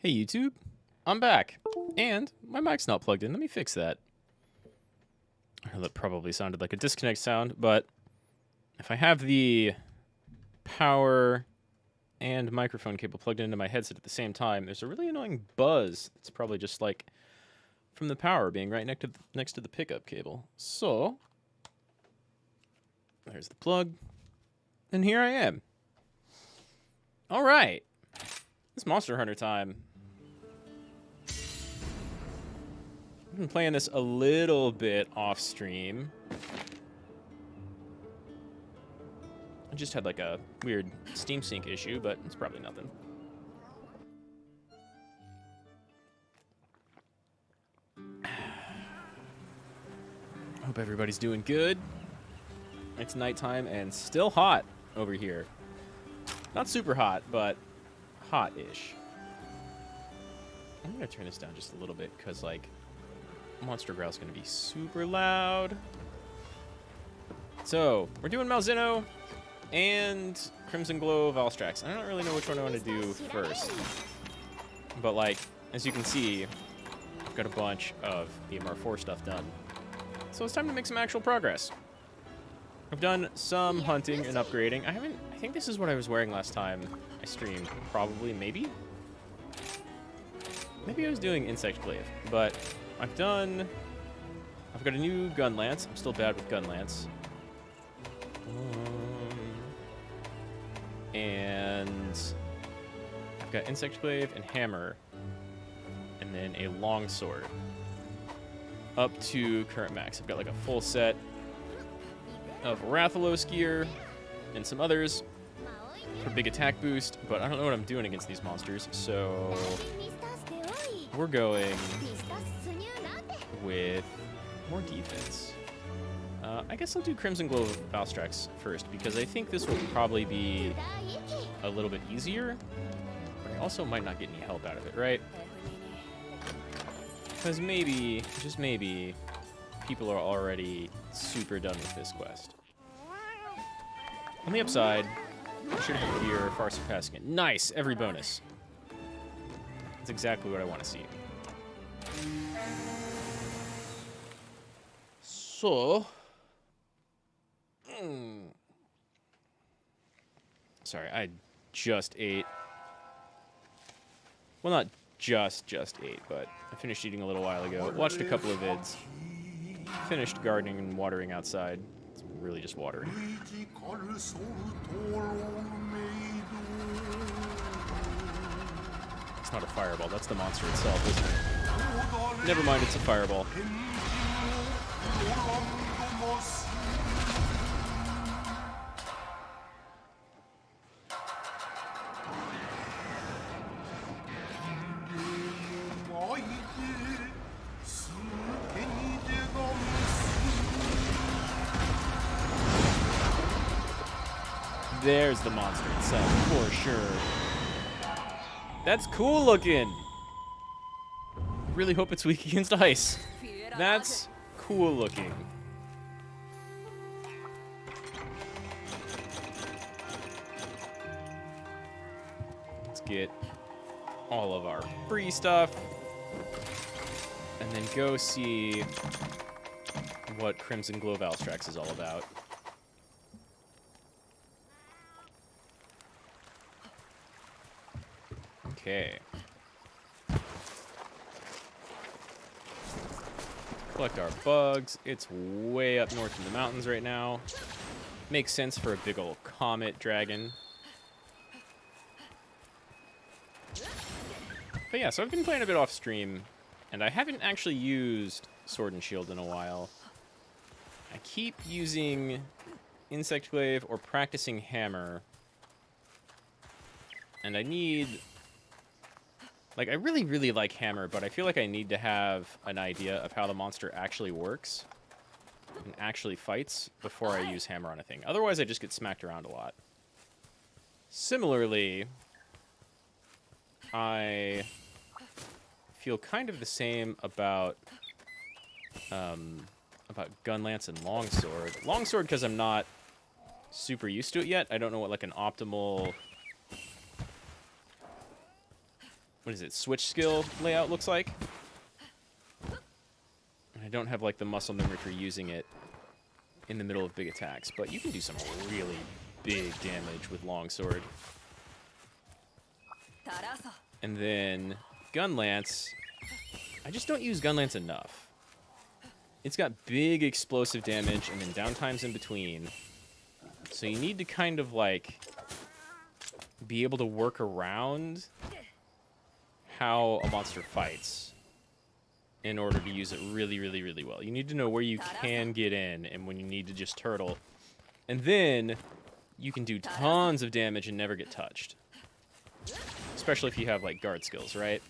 Hey YouTube, I'm back, and my mic's not plugged in. Let me fix that. I know that probably sounded like a disconnect sound, but if I have the power and microphone cable plugged into my headset at the same time, there's a really annoying buzz. It's probably just like from the power being right next to the pickup cable. So there's the plug, and here I am. All right, it's Monster Hunter time. I've been playing this a little bit off stream. I just had like a weird Steam Sync issue, but it's probably nothing. Hope everybody's doing good. It's nighttime and still hot over here. Not super hot, but hot-ish. I'm gonna turn this down just a little bit because like Monster Growl's gonna be super loud. So we're doing Malzeno and Crimson Glow Valstrax. I don't really know which one I want to do first, but like as you can see, I've got a bunch of the MR4 stuff done. So it's time to make some actual progress. I've done some hunting and upgrading. I think this is what I was wearing last time I streamed. Probably, maybe I was doing Insect Glaive, but I've got a new gun lance. I'm still bad with gun lance. And I've got Insect Glaive and hammer, and then a long sword. Up to current max. I've got like a full set of Rathalos gear and some others for big attack boost, but I don't know what I'm doing against these monsters, so we're going with more defense. I guess I'll do Crimson Glow Valstrax first, because I think this will probably be a little bit easier, but I also might not get any help out of it, right? Because maybe, just maybe, people are already super done with this quest. On the upside, I should have gear far surpassing it. Nice! Every bonus. That's exactly what I want to see. So... Sorry, I just ate. Well, not just ate, but I finished eating a little while ago. Watched a couple of vids. Finished gardening and watering outside. It's really just watering. It's not a fireball, that's the monster itself, isn't it? Never mind, it's a fireball. There's the monster itself, for sure. That's cool looking. I really hope it's weak against ice. That's cool looking. Let's get all of our free stuff. And then go see what Crimson Glow Valstrax is all about. Okay. Collect our bugs. It's way up north in the mountains right now. Makes sense for a big old comet dragon. But yeah, so I've been playing a bit off stream, and I haven't actually used Sword and Shield in a while. I keep using Insect Glaive or practicing hammer, and I need... Like, I really, really like hammer, but I feel like I need to have an idea of how the monster actually works and actually fights before I use hammer on a thing. Otherwise, I just get smacked around a lot. Similarly, I feel kind of the same about gun lance and longsword. Longsword because I'm not super used to it yet. I don't know what like an optimal what is it, switch skill layout looks like. I don't have like the muscle memory for using it in the middle of big attacks, but you can do some really big damage with longsword. And then gun lance, I just don't use gun lance enough. It's got big explosive damage and then downtimes in between. So you need to kind of like be able to work around how a monster fights in order to use it really, really, really well. You need to know where you can get in and when you need to just turtle. And then you can do tons of damage and never get touched. Especially if you have like guard skills, right?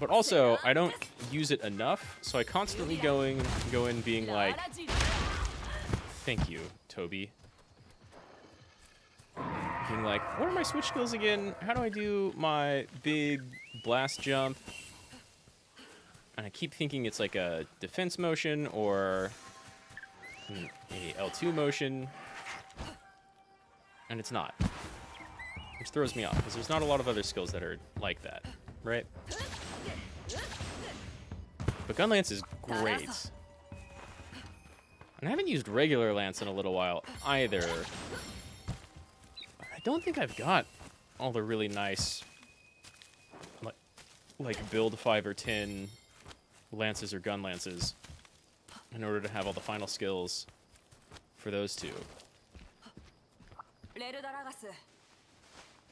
But also, I don't use it enough, so I constantly go in being like, thank you, Toby. Being like, what are my switch skills again? How do I do my big blast jump? And I keep thinking it's like a defense motion or a L2 motion. And it's not. Which throws me off, because there's not a lot of other skills that are like that, right? But gun lance is great. And I haven't used regular lance in a little while either. I don't think I've got all the really nice, like build 5 or 10 lances or gun lances in order to have all the final skills for those two.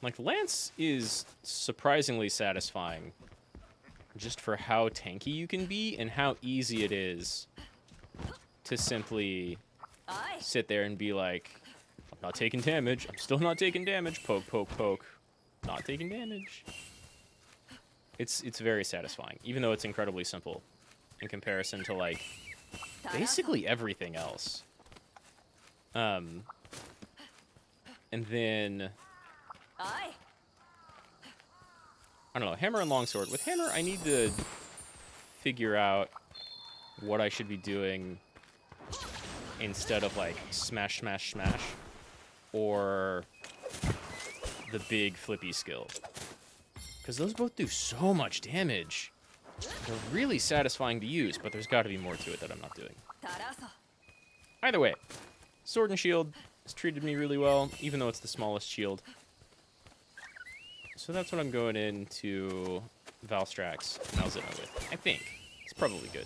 Like, lance is surprisingly satisfying just for how tanky you can be and how easy it is to simply sit there and be like, I'm not taking damage, I'm still not taking damage, poke, poke, poke, not taking damage. It's very satisfying, even though it's incredibly simple in comparison to, like, basically everything else. And then I don't know, hammer and longsword. With hammer, I need to figure out what I should be doing instead of, like, smash, smash, smash, or the big flippy skill. Because those both do so much damage. They're really satisfying to use, but there's got to be more to it that I'm not doing. Either way, sword and shield has treated me really well, even though it's the smallest shield. So that's what I'm going into Valstrax Malzeno with. I think. It's probably good.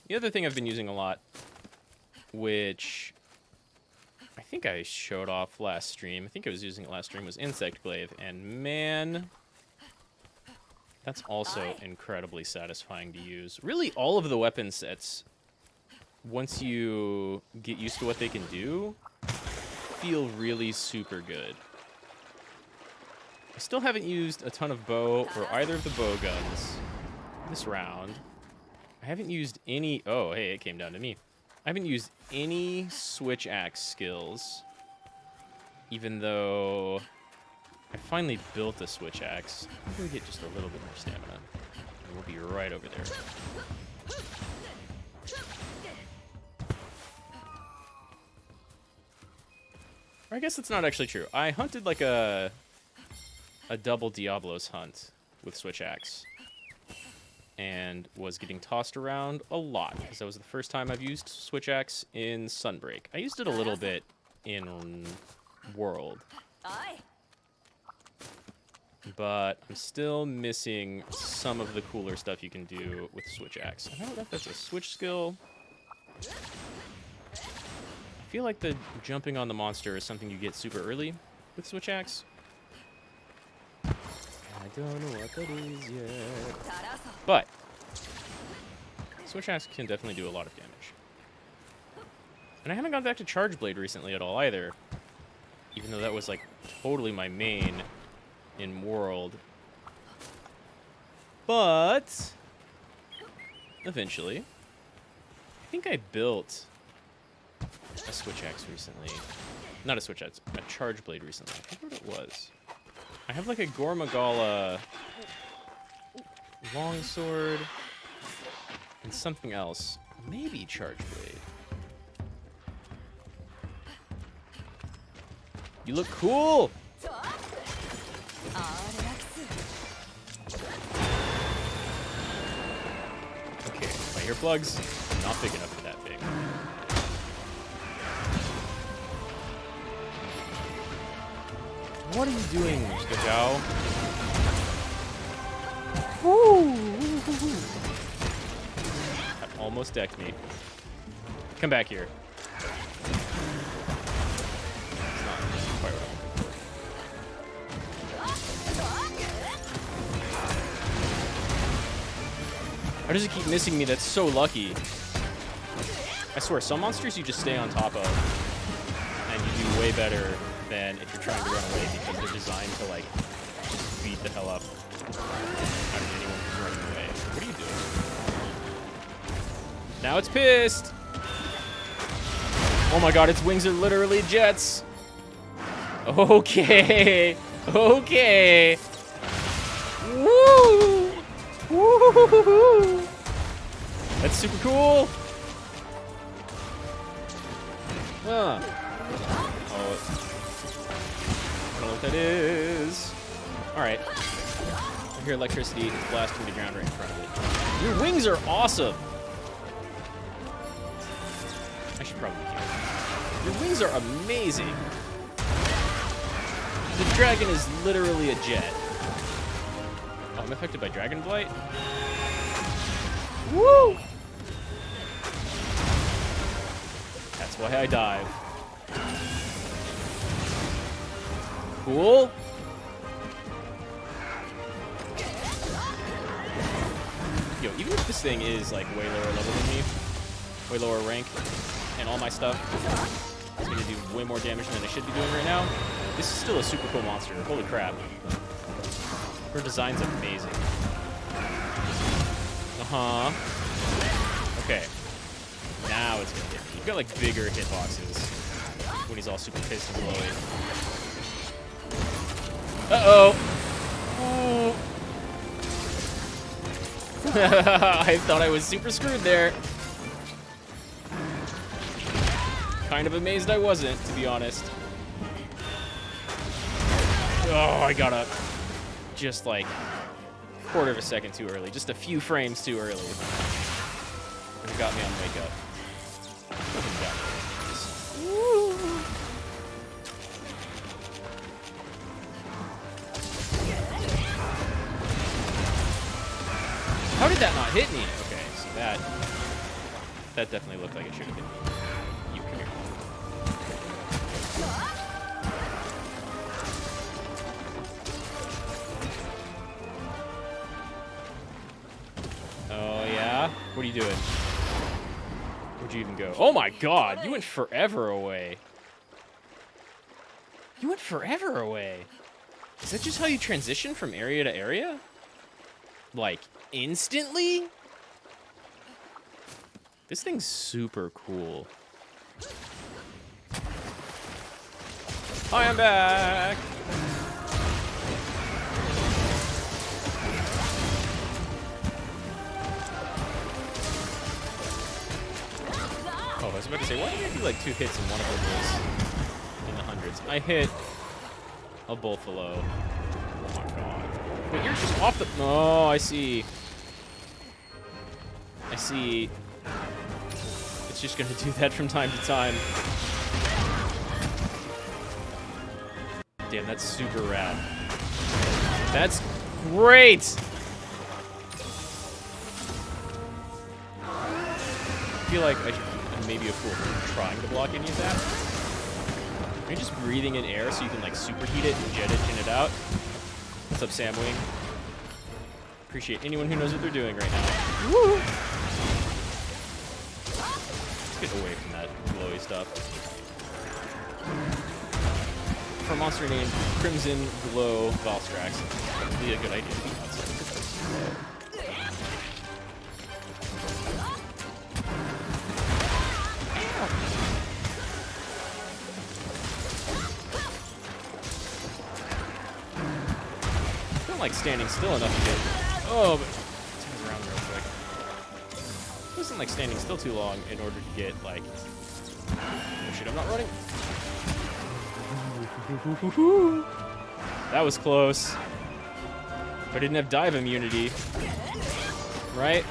The other thing I've been using a lot, which I think I showed off last stream, I think I was using it last stream, was Insect Glaive. And man, that's also incredibly satisfying to use. Really, all of the weapon sets, once you get used to what they can do, feel really super good. I still haven't used a ton of bow or either of the bow guns this round. I haven't used any... Oh, hey, it came down to me. I haven't used any switch axe skills, even though I finally built a switch axe. I'm going to get just a little bit more stamina, and we'll be right over there. Or I guess it's not actually true. I hunted like a double Diablos hunt with switch axe and was getting tossed around a lot because that was the first time I've used switch axe in Sunbreak. I used it a little bit in World, but I'm still missing some of the cooler stuff you can do with switch axe. I don't know if that's a switch skill. I feel like the jumping on the monster is something you get super early with switch axe. I don't know what that is yet. But switch axe can definitely do a lot of damage. And I haven't gone back to Charge Blade recently at all either. Even though that was like totally my main in World. But eventually, I think I built a switch axe recently. Not a switch axe, a Charge Blade recently. I forget what it was. I have like a Gormagala longsword and something else. Maybe Charge Blade. You look cool! Okay, my earplugs, not big enough for that thing. What are you doing, Gajao? That almost decked me. Come back here. It's not quite what I wanted. How does it keep missing me? That's so lucky. I swear, some monsters you just stay on top of, and you do way better than if you're trying to run away because they're designed to, like, just beat the hell up out of anyone who's running away. What are you doing? Now it's pissed! Oh my god, its wings are literally jets! Okay! Okay! Woo! Woo! That's super cool! Huh. Oh. I don't know what that is. Alright. I hear electricity. It's blasting the ground right in front of it. Your wings are awesome! I should probably keep it. Your wings are amazing! The dragon is literally a jet. Oh, I'm affected by Dragon Blight? Woo! That's why I dive. Cool. Yo, even if this thing is like way lower level than me, way lower rank, and all my stuff is gonna do way more damage than I should be doing right now, this is still a super cool monster. Holy crap. Her design's amazing. Uh-huh. Okay. Now it's gonna hit me. You've got like bigger hitboxes when he's all super pissed and blowy. Uh-oh! I thought I was super screwed there. Kind of amazed I wasn't, to be honest. Oh, I got up just like a quarter of a second too early. Just a few frames too early. And it got me on wake up. How did that not hit me? Okay, so that definitely looked like it should have hit me. You come here. Oh yeah? What are you doing? Where'd you even go? Oh my god, you went forever away. You went forever away. Is that just how you transition from area to area? Like, instantly? This thing's super cool. Hi, I'm back! Oh, I was about to say, why did I do like 2 hits and one of them was in the hundreds? I hit a Buffalo. Oh my god. Wait, you're just off the... Oh, I see. I see. It's just gonna do that from time to time. Damn, that's super rad. That's great! I feel like I'm maybe a fool for trying to block any of that. Are you just breathing in air so you can like superheat it and jet it in and out? What's up, Sam Wing? Appreciate anyone who knows what they're doing right now. Woo! Let's get away from that glowy stuff. For a monster named Crimson Glow Valstrax, that would be a good idea to be outside of the glow. Like standing still enough to get. Oh, but turn around real quick. It wasn't like standing still too long in order to get like. Oh shit! I'm not running. That was close. But I didn't have dive immunity. Right?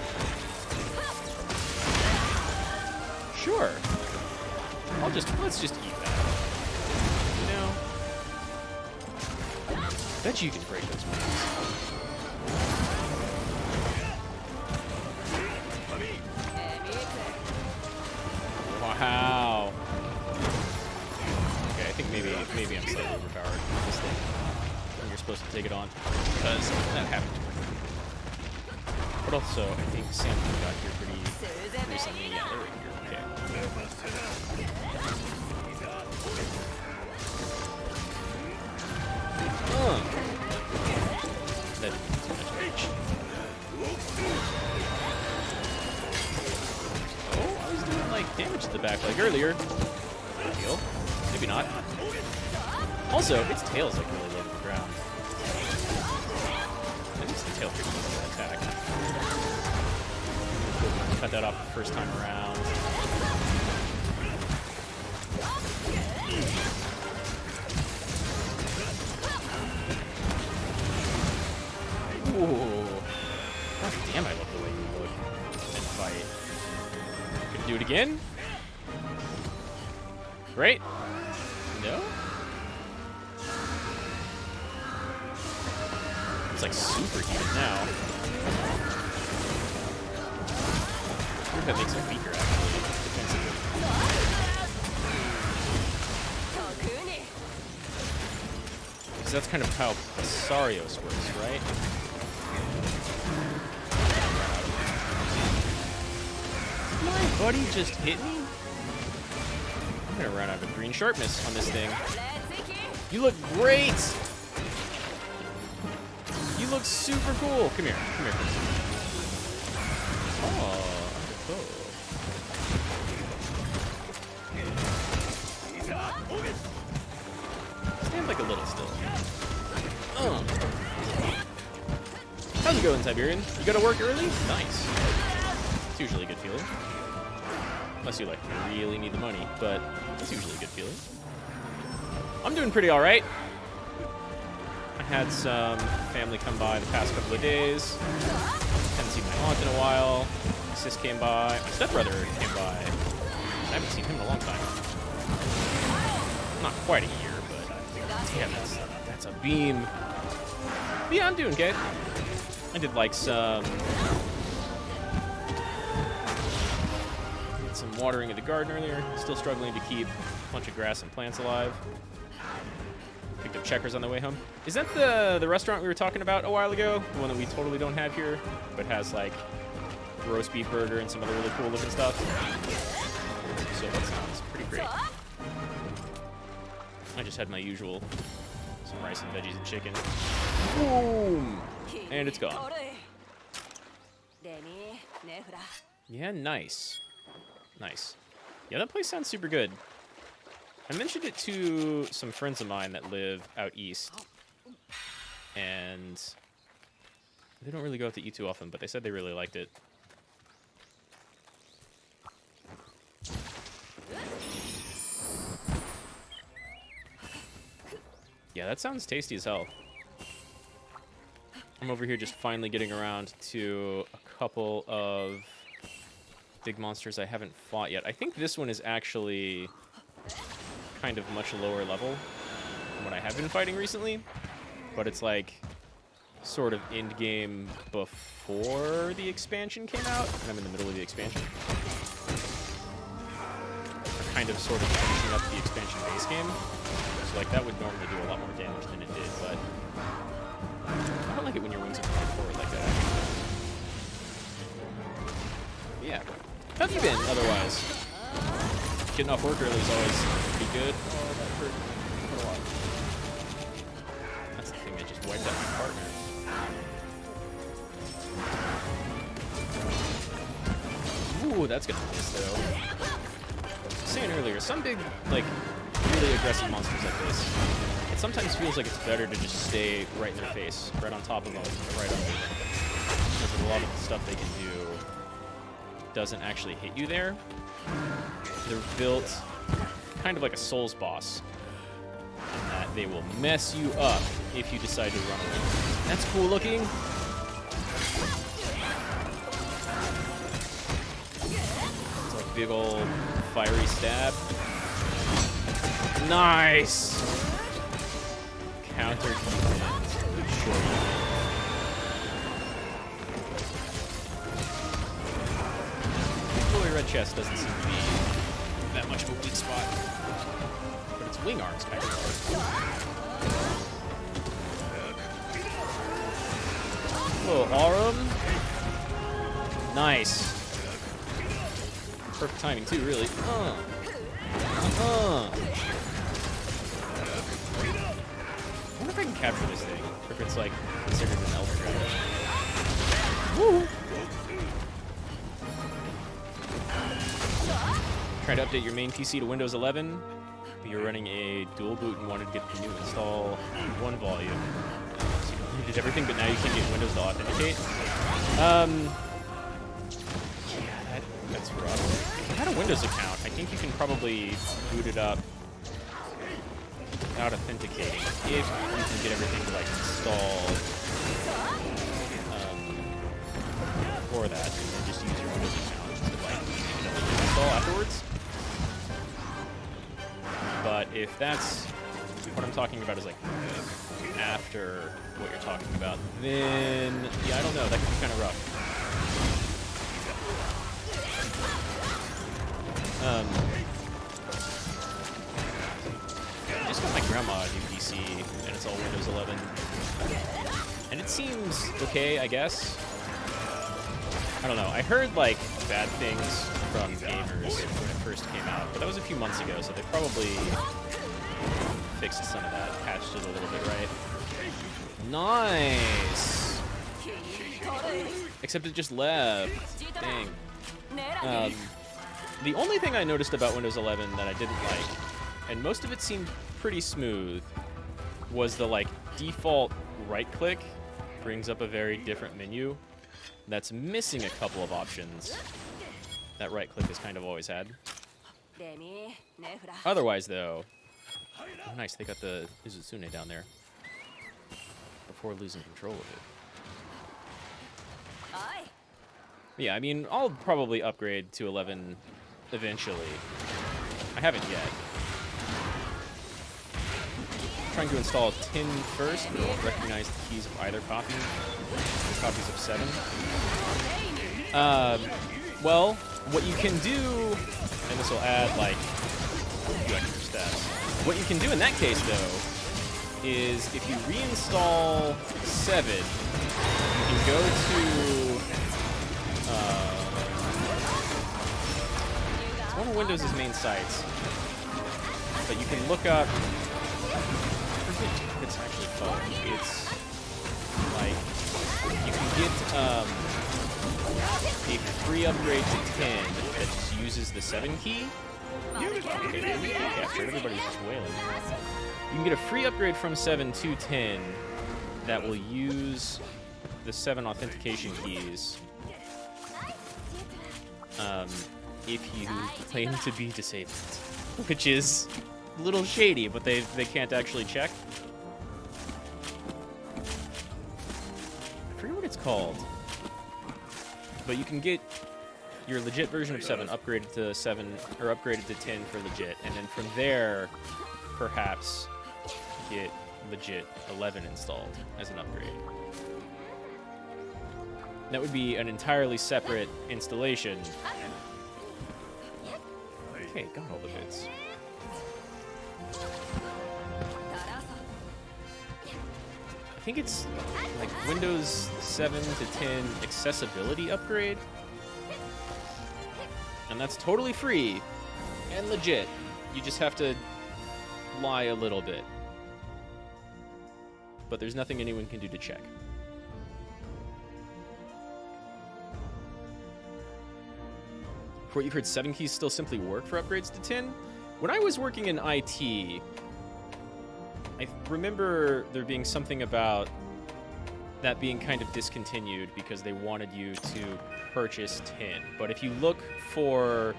Sure. Let's just eat that. You know? Bet you can break those moves. Wow. Okay, I think maybe I'm slightly overpowered with this thing when you're supposed to take it on, because that happened to me. But also, I think Sam got here pretty recently. Yeah, they're right here. Okay. That didn't do too much damage. Oh, I was doing like damage to the back leg earlier. Good deal. Maybe not. Also, its tail's like really low to the ground. At least the tail pretty easy to attack. Cut that off the first time around. Ooh. God damn, I love the way you look and fight. Gonna do it again? Great. No? It's like super heated now. I think that makes it weaker, actually, defensively. Because that's kind of how Asarios works, right? My buddy just hit me? I'm gonna run out of green sharpness on this thing. You look great! You look super cool! Come here, come here. Oh, stand like a little still. How's it going, Siberian? You gotta work early? Nice. It's usually a good feeling. Unless you, like, really need the money, but it's usually a good feeling. I'm doing pretty alright. I had some family come by the past couple of days. Haven't seen my aunt in a while. My sis came by. My stepbrother came by. I haven't seen him in a long time. Not quite a year, but damn, that's a beam. But yeah, I'm doing good. I did like some watering of the garden earlier. Still struggling to keep a bunch of grass and plants alive. Picked up Checkers on the way home. Is that the restaurant we were talking about a while ago? The one that we totally don't have here, but has like roast beef burger and some other really cool looking stuff. So that sounds pretty great. I just had my usual, some rice and veggies and chicken. Boom! And it's gone. Yeah, nice. Nice. Yeah, that place sounds super good. I mentioned it to some friends of mine that live out east. And they don't really go out to eat too often, but they said they really liked it. Yeah, that sounds tasty as hell. I'm over here just finally getting around to a couple of big monsters I haven't fought yet. I think this one is actually kind of much lower level than what I have been fighting recently, but it's like sort of end game before the expansion came out, and I'm in the middle of the expansion. Or kind of sort of finishing up the expansion base game. So like that would normally do a lot more damage than it did, but I don't like it when your wings are moving forward like that. Yeah. How have you been, otherwise? Getting off work early is always pretty good. Oh, that hurt a lot. That's the thing that just wiped out my partner. Ooh, that's gonna miss, though. I was saying earlier, some big, like, really aggressive monsters like this, it sometimes feels like it's better to just stay right in their face, right on top of them, right under them. Because a lot of the stuff they can do doesn't actually hit you there. They're built kind of like a Souls boss, in that they will mess you up if you decide to run away. That's cool looking. It's like big old fiery stab. Nice! Counter defense. Good short. Fully red chest doesn't seem to be that much of a weak spot. But its wing arm's kind of hard. Little Aurum. Nice. Perfect timing too, really. I wonder if I can capture this thing, or if it's like considered an Elder Dragon. Woo! Trying to update your main PC to Windows 11. You're running a dual boot and wanted to get the new install one volume. So you did everything, but now you can't get Windows to authenticate. Yeah, that's rough. If you had a Windows account, I think you can probably boot it up without authenticating if you can get everything like installed for that, and then just use your Windows account to like install afterwards. But if that's what I'm talking about is like after what you're talking about, then yeah, I don't know. That could be kind of rough. I just got my grandma a new PC, and it's all Windows 11, and it seems okay, I guess. I don't know. I heard like bad things from gamers when it first came out, but that was a few months ago, so they probably fixed some of that, patched it a little bit, right? Nice! Except it just left. Dang. The only thing I noticed about Windows 11 that I didn't like, and most of it seemed pretty smooth, was the like default right-click brings up a very different menu that's missing a couple of options that right-click has kind of always had. Otherwise, though, oh, nice, they got the Izuzune down there before losing control of it. Yeah, I mean, I'll probably upgrade to 11 eventually. I haven't yet. I'm trying to install 10 first, but it won't recognize the keys of either copy. The copies of 7. Well, what you can do, and this will add like a few extra steps. What you can do in that case, though, is if you reinstall 7, you can go to it's one of Windows' main sites, but you can look up. I forget what it's actually called. It's like you can get a free upgrade to 10 that just uses the 7 key. Okay, captured. Everybody's just wailing. You can get a free upgrade from 7 to 10 that will use the 7 authentication keys. If you claim to be disabled, which is a little shady, but they can't actually check. I forget what it's called, but you can get your legit version of 7 upgraded to 7 or upgraded to 10 for legit, and then from there, perhaps get legit 11 installed as an upgrade. That would be an entirely separate installation. Okay, got all the bits. I think it's like Windows 7 to 10 accessibility upgrade. And that's totally free and legit. You just have to lie a little bit. But there's nothing anyone can do to check. For what you've heard, 7 keys still simply work for upgrades to 10? When I was working in IT, I remember there being something about that being kind of discontinued because they wanted you to purchase 10. But if you look for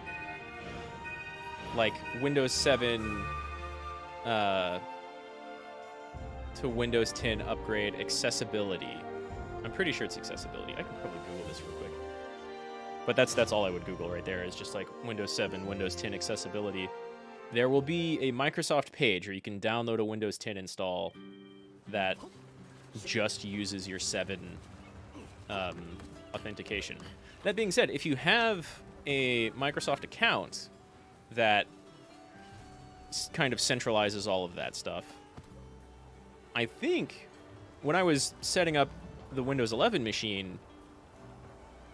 like Windows 7 to Windows 10 upgrade accessibility. I'm pretty sure it's accessibility. I can probably Google this real quick. But that's all I would Google right there is just like Windows 7, Windows 10 accessibility. There will be a Microsoft page where you can download a Windows 10 install that just uses your 7 authentication. That being said, if you have a Microsoft account that kind of centralizes all of that stuff, I think when I was setting up the Windows 11 machine,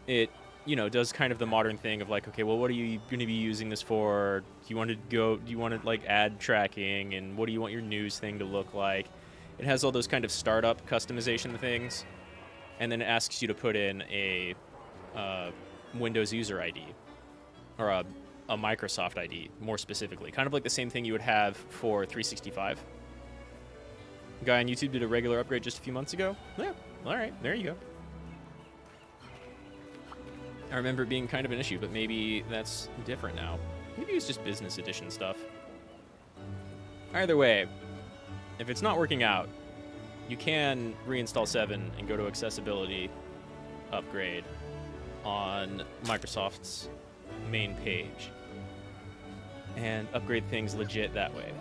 it, you know, does kind of the modern thing of like, okay, well, what are you going to be using this for? Do you want to like add tracking, and what do you want your news thing to look like? It has all those kind of startup customization things, and then it asks you to put in a Windows user ID, or a Microsoft ID, more specifically. Kind of like the same thing you would have for 365. A guy on YouTube did a regular upgrade just a few months ago. Yeah, all right, there you go. I remember it being kind of an issue, but maybe that's different now. Maybe it's just business edition stuff. Either way, if it's not working out, you can reinstall 7 and go to accessibility upgrade on Microsoft's main page and upgrade things legit that way.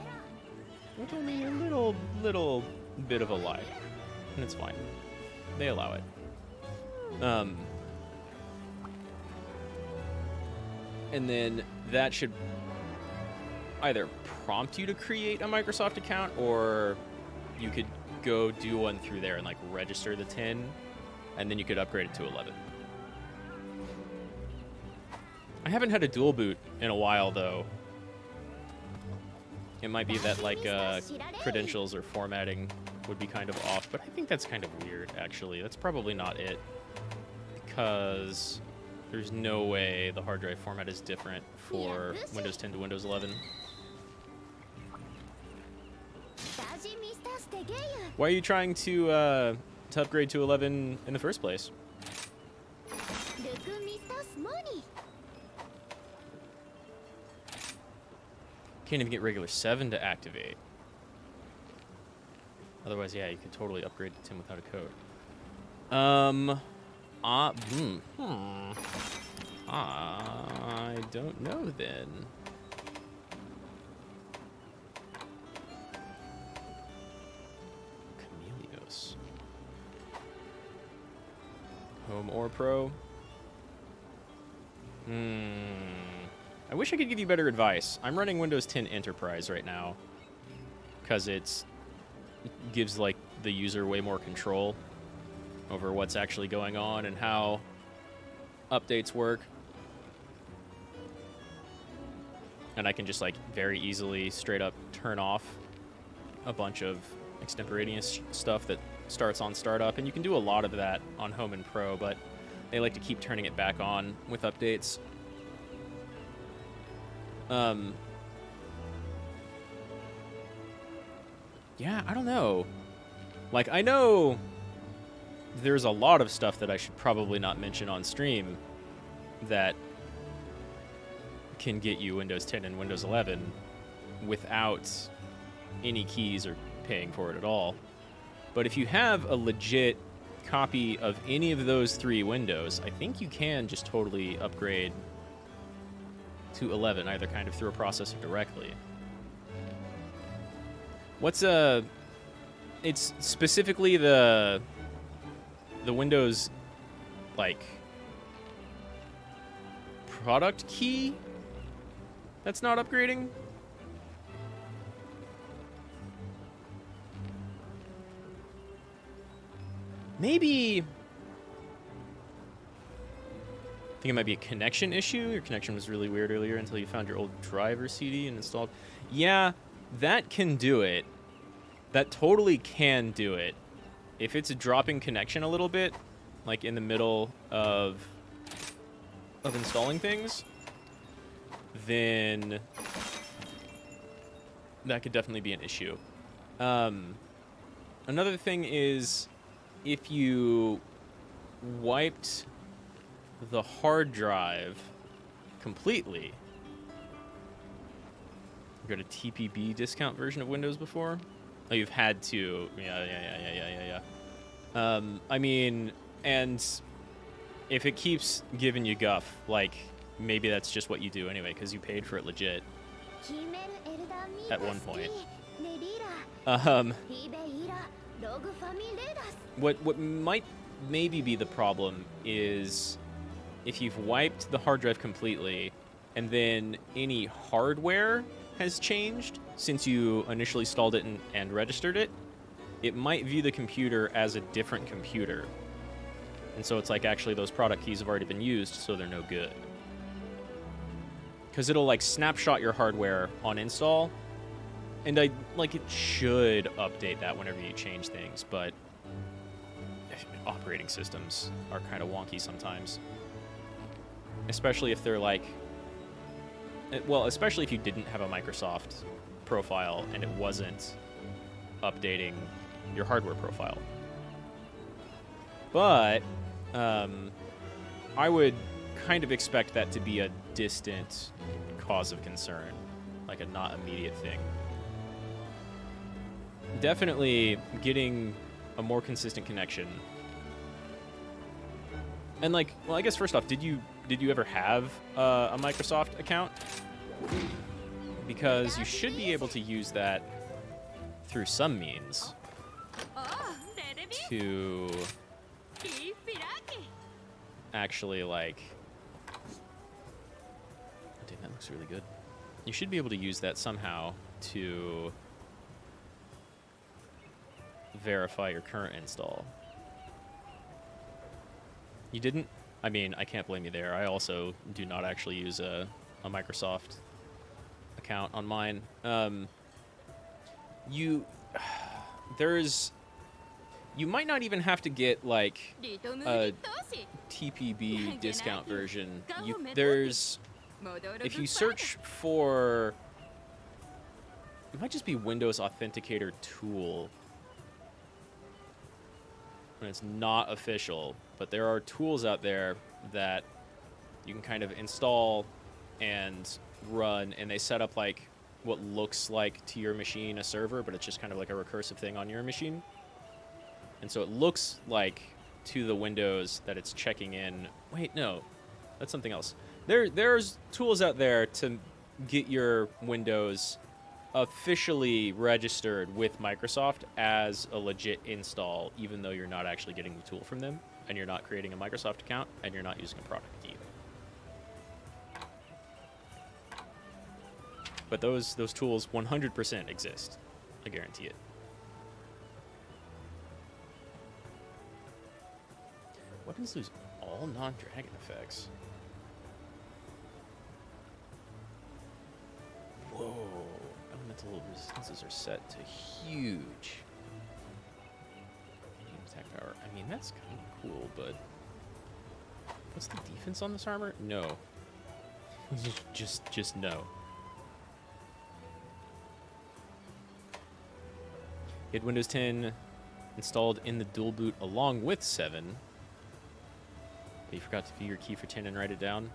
Which will be a little bit of a lie, and it's fine. They allow it. And then that should either prompt you to create a Microsoft account, or you could go do one through there and like register the 10, and then you could upgrade it to 11. I haven't had a dual boot in a while though. It might be that like credentials or formatting would be kind of off, but I think that's kind of weird actually. That's probably not it, because there's no way the hard drive format is different for Windows 10 to Windows 11. Why are you trying to upgrade to 11 in the first place? Can't even get regular 7 to activate. Otherwise, yeah, you could totally upgrade to 10 without a code. I don't know then. Chameleos. Home or Pro? I wish I could give you better advice. I'm running Windows 10 Enterprise right now because it gives like the user way more control over what's actually going on and how updates work. And I can just like very easily straight up turn off a bunch of extemporaneous stuff that starts on startup, and you can do a lot of that on Home and Pro, but they like to keep turning it back on with updates. Yeah, I don't know. Like, I know there's a lot of stuff that I should probably not mention on stream that can get you Windows 10 and Windows 11 without any keys or paying for it at all. But if you have a legit copy of any of those 3 windows, I think you can just totally upgrade to 11, either kind of through a processor directly. It's specifically the Windows, like, product key that's not upgrading? Maybe... I think it might be a connection issue. Your connection was really weird earlier until you found your old driver CD and installed. Yeah, that can do it. That totally can do it. If it's a dropping connection a little bit, like in the middle of installing things, then that could definitely be an issue. Another thing is, if you wiped the hard drive completely, got a TPB discount version of Windows before? Oh, you've had to. Yeah. I mean, and if it keeps giving you guff, like, maybe that's just what you do anyway, because you paid for it legit at one point. What might maybe be the problem is if you've wiped the hard drive completely and then any hardware has changed since you initially installed it and registered it, it might view the computer as a different computer. And so it's like, actually, those product keys have already been used, so they're no good. Because it'll, like, snapshot your hardware on install, and it should update that whenever you change things, but operating systems are kind of wonky sometimes. Especially if they're like... Well, especially if you didn't have a Microsoft profile and it wasn't updating your hardware profile. But I would kind of expect that to be a distant cause of concern, like a not immediate thing. Definitely getting a more consistent connection. And like, well, I guess first off, did you ever have a Microsoft account? Because you should be able to use that through some means to actually, like... Dang, that looks really good. You should be able to use that somehow to verify your current install. You didn't? I mean, I can't blame you there. I also do not actually use a Microsoft account on mine. You might not even have to get, like, a TPB discount version. If you search for... It might just be Windows Authenticator Tool. And it's not official, but there are tools out there that you can kind of install and run, and they set up, like, what looks like to your machine a server, but it's just kind of like a recursive thing on your machine. And so it looks like to the Windows that it's checking in. Wait, no, that's something else. There's tools out there to get your Windows officially registered with Microsoft as a legit install, even though you're not actually getting the tool from them, and you're not creating a Microsoft account, and you're not using a product key. But those tools 100% exist. I guarantee it. Weapons lose all non-dragon effects. Whoa. Elemental resistances are set to huge. Medium attack power. I mean, that's kind of cool, but... What's the defense on this armor? No. just no. Get Windows 10 installed in the dual boot along with 7. But you forgot to view your key for 10 and write it down.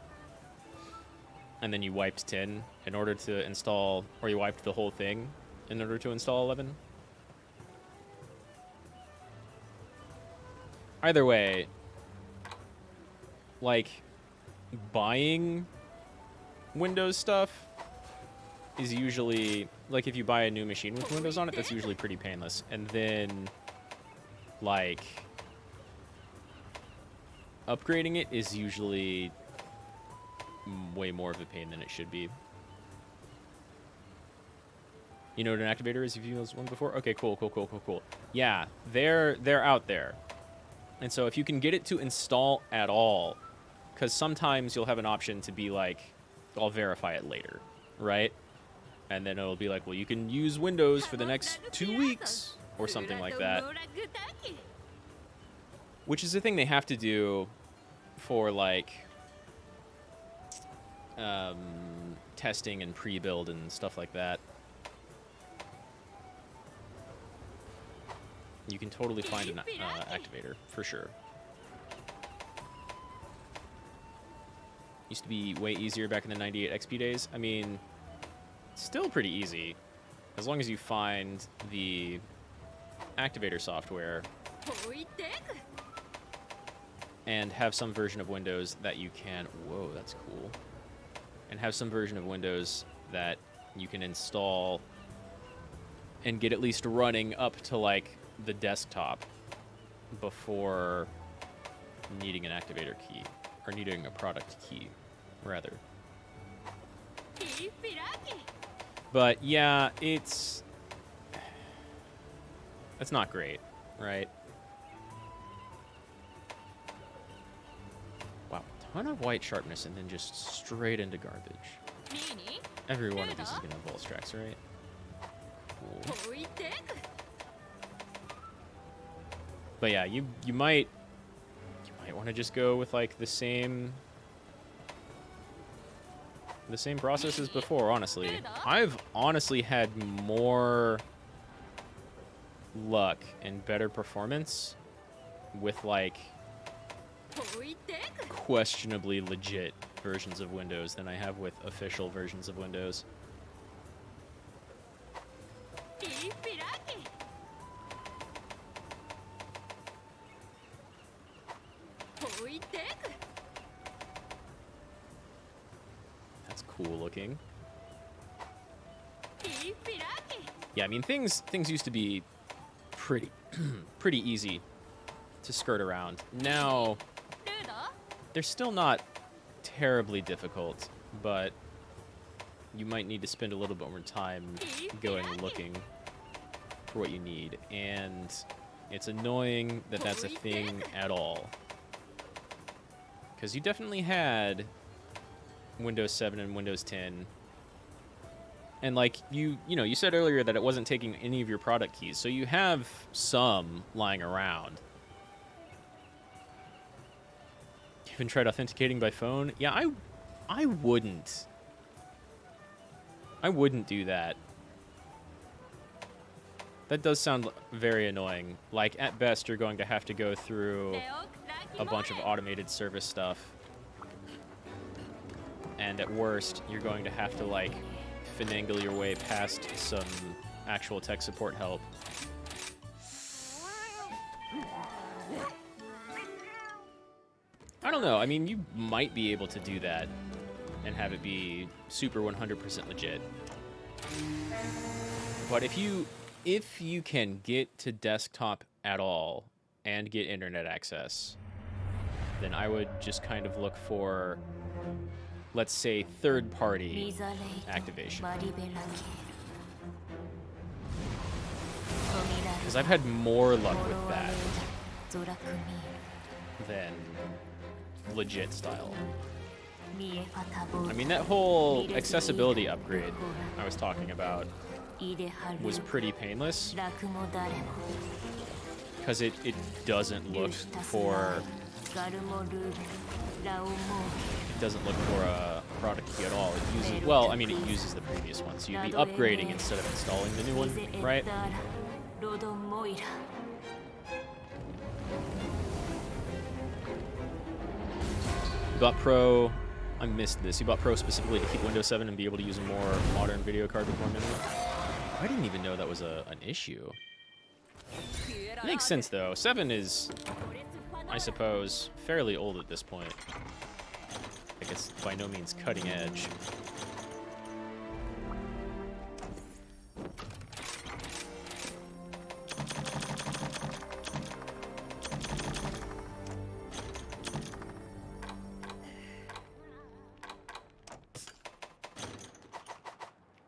And then you wiped 10 in order to install, or you wiped the whole thing in order to install 11. Either way, like, buying Windows stuff is usually, like, if you buy a new machine with Windows on it, that's usually pretty painless. And then, like, upgrading it is usually way more of a pain than it should be. You know what an activator is if you've used one before? Okay, cool. Yeah, they're out there. And so if you can get it to install at all, because sometimes you'll have an option to be like, I'll verify it later, right? And then it'll be like, well, you can use Windows for the next 2 weeks or something like that. Which is the thing they have to do for, like, testing and pre-build and stuff like that. You can totally find an activator, for sure. Used to be way easier back in the 98 XP days. I mean, still pretty easy. as long as you find the activator software and have some version of Windows that you can... Whoa, that's cool. And have some version of Windows that you can install and get at least running up to, like, the desktop before needing an activator key. Or needing a product key, rather. But, yeah, it's not great, right? Wow, ton of white sharpness and then just straight into garbage. Every one of these is going to have Valstrax, right? Cool. But yeah, you might want to just go with like the same process as before, honestly. I've honestly had more luck and better performance with like questionably legit versions of Windows than I have with official versions of Windows. That's cool looking. Yeah, I mean things used to be pretty easy to skirt around. Now they're still not terribly difficult, but you might need to spend a little bit more time going and looking for what you need, and it's annoying that that's a thing at all. Because you definitely had Windows 7 and Windows 10, and like you said earlier that it wasn't taking any of your product keys, so you have some lying around. You even tried authenticating by phone? Yeah, I wouldn't. I wouldn't do that. That does sound very annoying. Like, at best, you're going to have to go through a bunch of automated service stuff. And at worst, you're going to have to, like, finagle your way past some actual tech support help. I don't know. I mean, you might be able to do that and have it be super 100% legit. But if you can get to desktop at all and get internet access, then I would just kind of look for, let's say, third-party activation. Because I've had more luck with that than legit style. I mean, that whole accessibility upgrade I was talking about was pretty painless, because it doesn't look for a product key at all. It uses, well, I mean, it uses the previous one, so you'd be upgrading instead of installing the new one, right? You bought Pro. I missed this. You bought Pro specifically to keep Windows 7 and be able to use a more modern video card with more memory. I didn't even know that was an issue. It makes sense, though. 7 is, I suppose, fairly old at this point. Like, it's by no means cutting edge.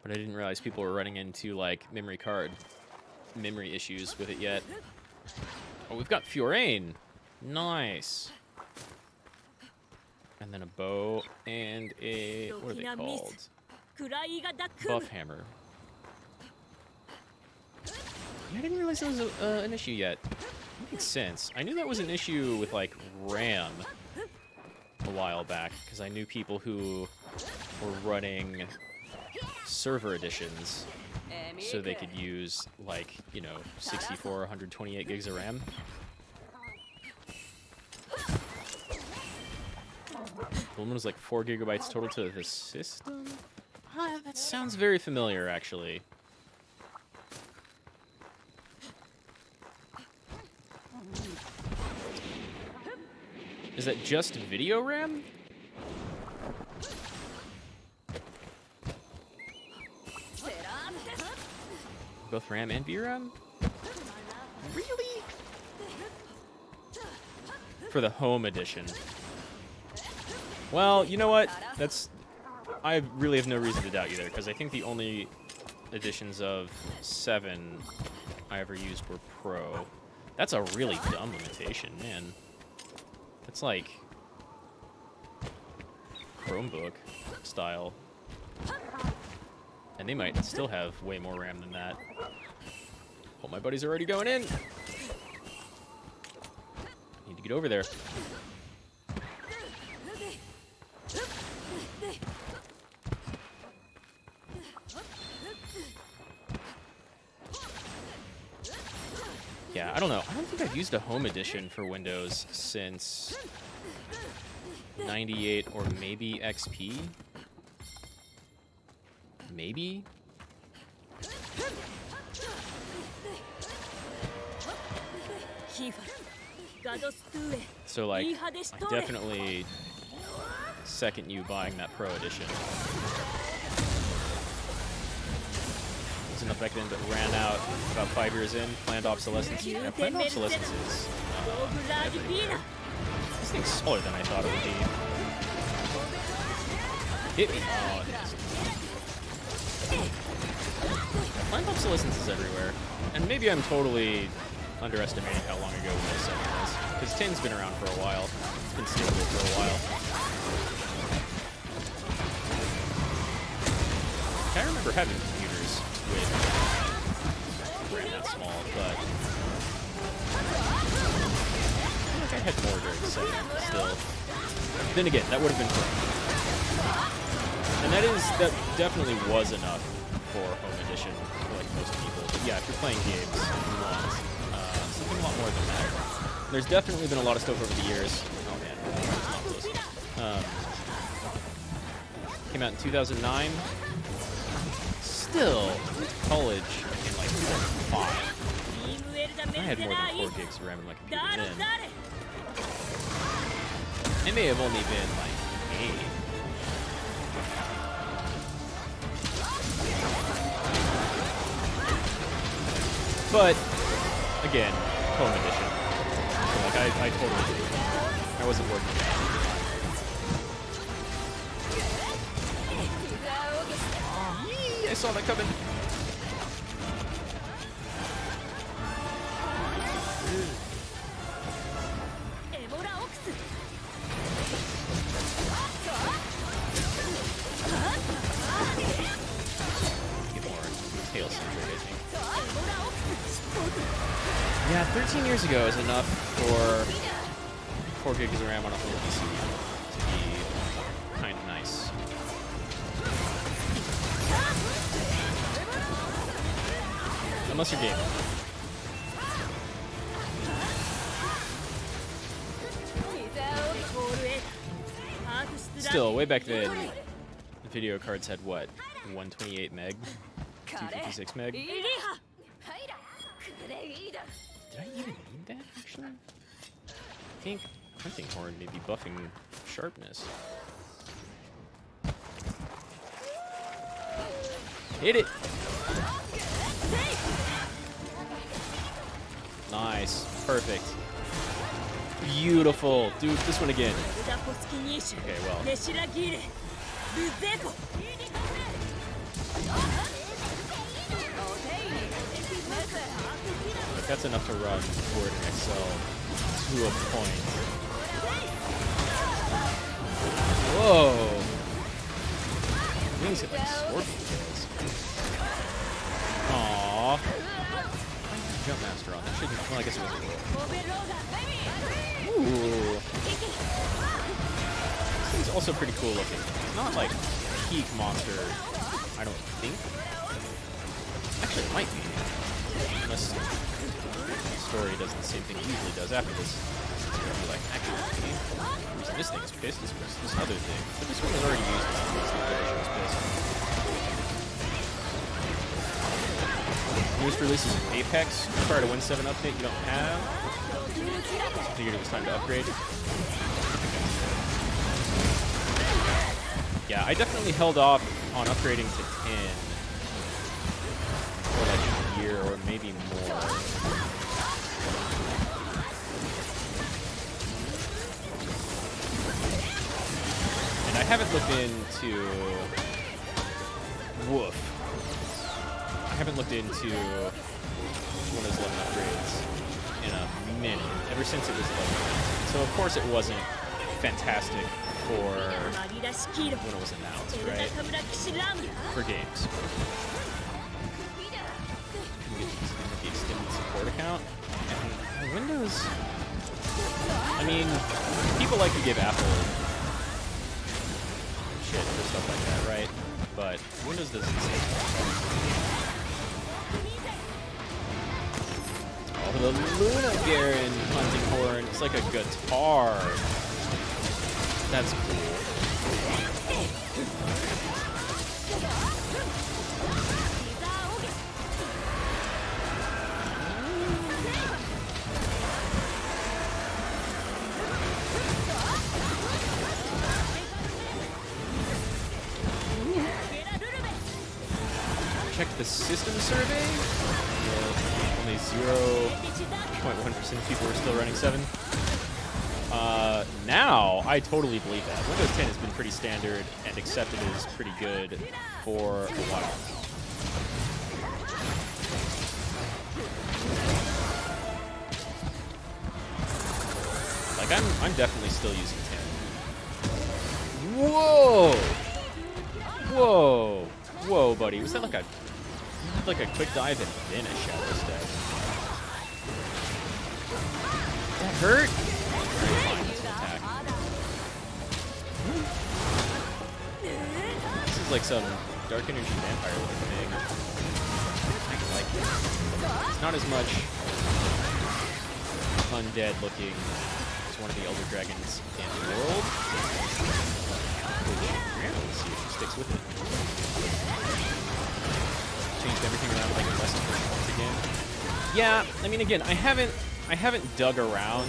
But I didn't realize people were running into, like, memory issues with it yet. Oh, we've got Furane. Nice. And then a bow and a, what are they called? Buff hammer. Yeah, I didn't realize that was an issue yet. That makes sense. I knew that was an issue with, like, RAM a while back, because I knew people who were running server editions so they could use, like, 64 or 128 gigs of RAM. The one was like 4 gigabytes total to the system? That sounds very familiar, actually. Is that just video RAM? Both RAM and VRAM? Really? For the home edition. Well, you know what? I really have no reason to doubt you there, because I think the only editions of 7 I ever used were Pro. That's a really dumb limitation, man. It's like Chromebook style. And they might still have way more RAM than that. Oh, my buddies are already going in. Need to get over there. Yeah, I don't know. I don't think I've used a home edition for Windows since 98 or maybe XP. Maybe? So, like, I definitely second you buying that Pro edition. It was enough back then, but ran out about 5 years in. Planned obsolescence. Yeah, planned obsolescence is everywhere. This thing's smaller than I thought it would be. Hit me. Oh, it is. Planned obsolescence is everywhere. And maybe I'm totally underestimating how long ago Windows 7 was. Because 10's been around for a while. It's been stable for a while. I remember having computers with RAM that small, but I feel like I had more during 7 still. Then again, that would have been fun. And that definitely was enough for home edition for like most people. But yeah, if you're playing games, you want something a lot more than that. There's definitely been a lot of stuff over the years. Oh man, it's not close. Came out in 2009. Still, college in like 2005. I had more than 4 gigs of RAM in my computer then. It may have only been like 8. But again, home edition. So like I totally did. I wasn't working on it. I saw that coming. Get more tail-centric, I think. Yeah, 13 years ago is enough for 4 gigs of RAM on a home PC to be kind of nice. Unless you're gaming. Still, way back then, the video cards had what? 128 meg? 256 meg? Did I even need that, actually? I think printing horn may be buffing sharpness. Hit it! Nice. Perfect. Beautiful. Dude, this one again. Okay, well. That's enough to run Word and Excel to a point. Whoa! Wings hit like scorpion tails. Aww. Jump master on that. Shouldn't. Well, I guess it wasn't. Ooh. This thing's also pretty cool looking. It's not like peak monster, I don't think. Actually, it might be. Unless the story does the same thing it usually does after this. It's gonna be like, actually, the reason this thing is pissed is this other thing. But this one was already used. Newest release is Apex. Prior to Win 7 update you don't have. So I figured it was time to upgrade. Yeah, I definitely held off on upgrading to 10 for like a year or maybe more. And I haven't looked into... Woof. I haven't looked into Windows 11 upgrades in a minute, ever since it was 11. So of course it wasn't fantastic for when it was announced, right? For games. You get the extended support account. And Windows... I mean, people like to give Apple shit for stuff like that, right? But Windows doesn't say that. Oh, the Luna Garen hunting horn. It's like a guitar. That's cool. Check the system survey. Only 0.1% of people are still running 7. Now, I totally believe that. Windows 10 has been pretty standard and accepted as pretty good for a while. Like, I'm definitely still using 10. Whoa! Whoa! Whoa, buddy. Was that like a quick dive and then a shadow step? That hurt? Fine, it's an attack. This is like some dark energy vampire looking thing. I like it. It's not as much undead looking as one of the Elder Dragons in the world. Let's see if she sticks with it. Changed everything around to make it less important once again. Yeah, I mean, again, I haven't dug around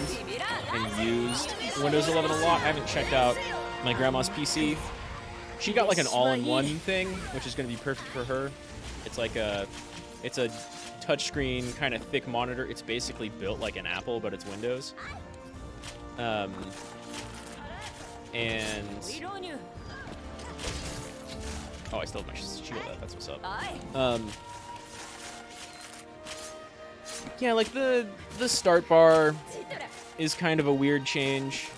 and used Windows 11 a lot. I haven't checked out my grandma's PC. She got like an all-in-one thing, which is going to be perfect for her. It's like it's a touchscreen kind of thick monitor. It's basically built like an Apple, but it's Windows. And oh, I still have my shield up. That's what's up. Yeah, like the start bar is kind of a weird change.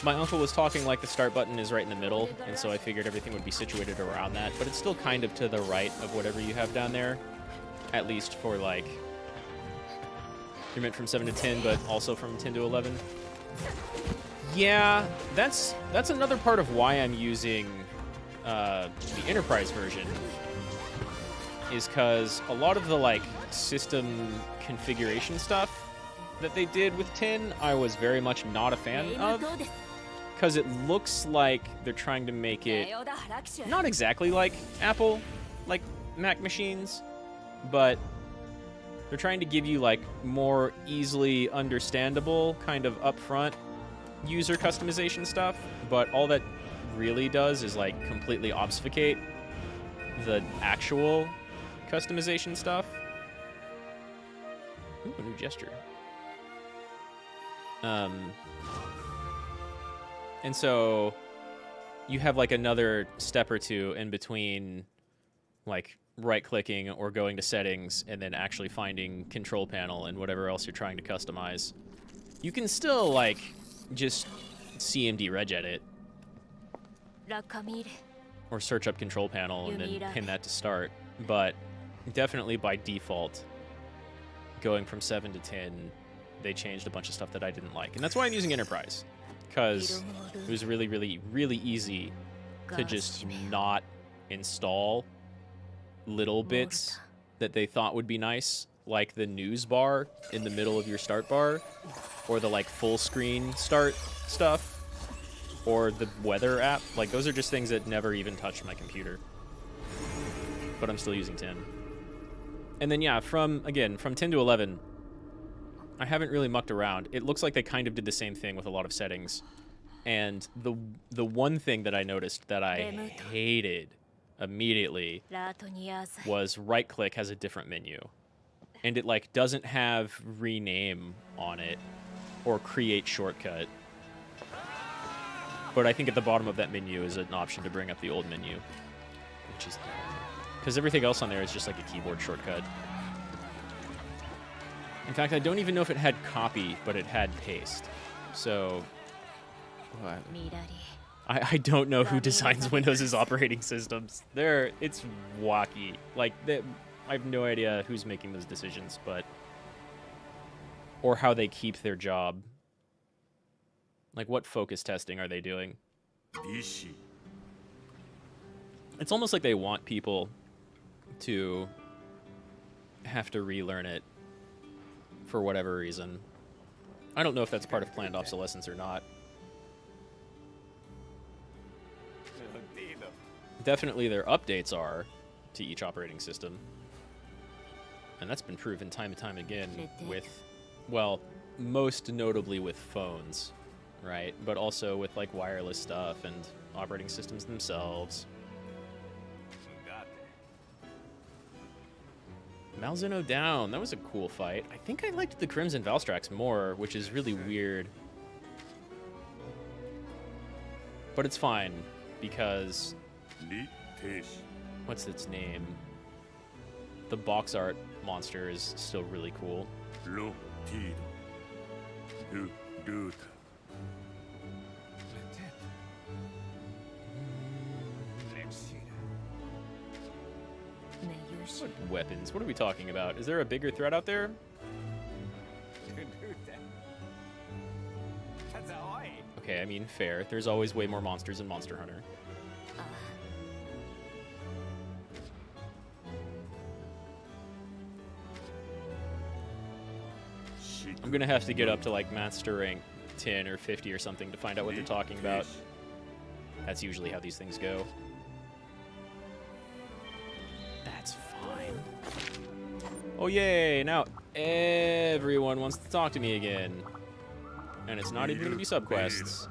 My uncle was talking like the start button is right in the middle, and so I figured everything would be situated around that, but it's still kind of to the right of whatever you have down there, at least for like, you're meant from 7 to 10, but also from 10 to 11. Yeah, that's another part of why I'm using the Enterprise version, is because a lot of the like system configuration stuff that they did with 10, I was very much not a fan of, because it looks like they're trying to make it not exactly like Apple, like Mac machines, but they're trying to give you like more easily understandable kind of upfront user customization stuff, but all that really does is like completely obfuscate the actual customization stuff. Ooh, a new gesture. And so you have like another step or two in between like right-clicking or going to settings and then actually finding control panel and whatever else you're trying to customize. You can still like just CMD regedit or search up control panel and then pin that to start, but definitely by default, going from 7 to 10, they changed a bunch of stuff that I didn't like. And that's why I'm using Enterprise, because it was really, really, really easy to just not install little bits that they thought would be nice, like the news bar in the middle of your start bar, or the like full screen start stuff, or the weather app. Like, those are just things that never even touched my computer. But I'm still using 10. And then, yeah, from 10 to 11, I haven't really mucked around. It looks like they kind of did the same thing with a lot of settings. And the one thing that I noticed that I hated immediately was right click has a different menu. And it like doesn't have rename on it or create shortcut. But I think at the bottom of that menu is an option to bring up the old menu, which is dumb. Because everything else on there is just like a keyboard shortcut. In fact, I don't even know if it had copy, but it had paste. So I don't know who designs Windows' operating systems. It's wacky. Like, I have no idea who's making those decisions, or how they keep their job. Like, what focus testing are they doing? It's almost like they want people to have to relearn it for whatever reason. I don't know if that's part of planned obsolescence or not. Definitely their updates are to each operating system. And that's been proven time and time again with, well, most notably with phones, right? But also with like wireless stuff and operating systems themselves. Malzeno down. That was a cool fight. I think I liked the Crimson Valstrax more, which is really weird. But it's fine, because... what's its name? The box art monster is still really cool. What weapons? What are we talking about? Is there a bigger threat out there? Okay, I mean, fair. There's always way more monsters in Monster Hunter. I'm gonna have to get up to like Master Rank 10 or 50 or something to find out what they're talking about. That's usually how these things go. That's fine. Oh yay, now everyone wants to talk to me again. And it's not even gonna be subquests.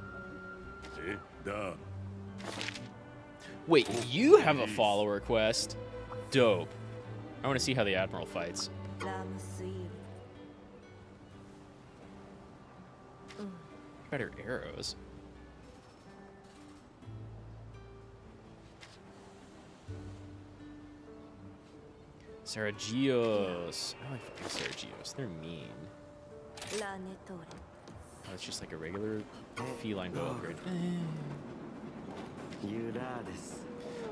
Wait, you have a follower quest? Dope. I wanna see how the Admiral fights. Better arrows. Saragios. I like fucking Saragios. They're mean. Oh, it's just like a regular feline bow upgrade.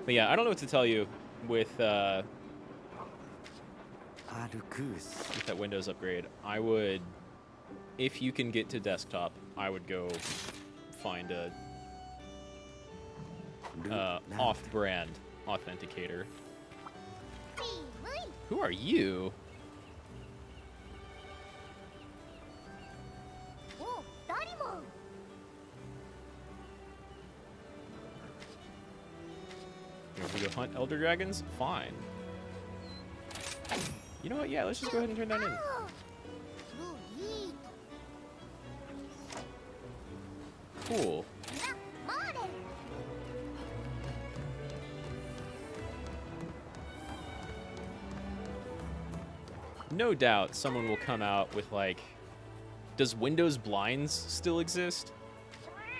But yeah, I don't know what to tell you with that Windows upgrade. I would, if you can get to desktop, I would go find a off-brand authenticator. Who are you? You want to go hunt Elder Dragons? Fine. You know what? Yeah, let's just go ahead and turn that in. Cool. No doubt someone will come out with like, does Windows blinds still exist?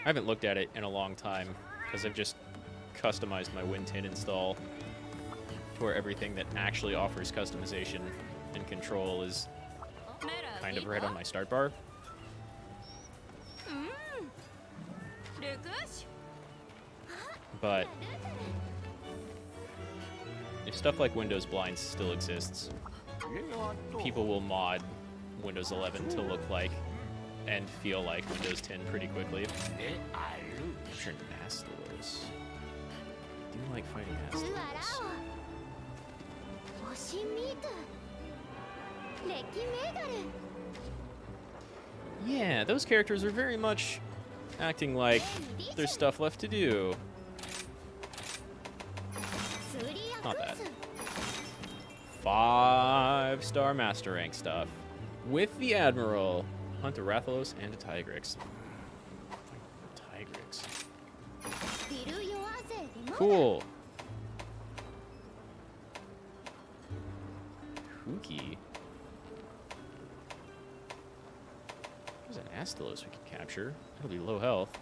I haven't looked at it in a long time because I've just customized my Win 10 install to where everything that actually offers customization and control is kind of right on my start bar. But if stuff like Windows blinds still exists, people will mod Windows 11 to look like and feel like Windows 10 pretty quickly. I'm sure Nastilos. I do like fighting Nastilos. Yeah, those characters are very much acting like there's stuff left to do. Not bad. 5-star Master Rank stuff. With the Admiral, hunt a Rathalos and a Tigrix. Tigrix. Cool. Pookie. There's an Astalos we could capture. That'll be low health.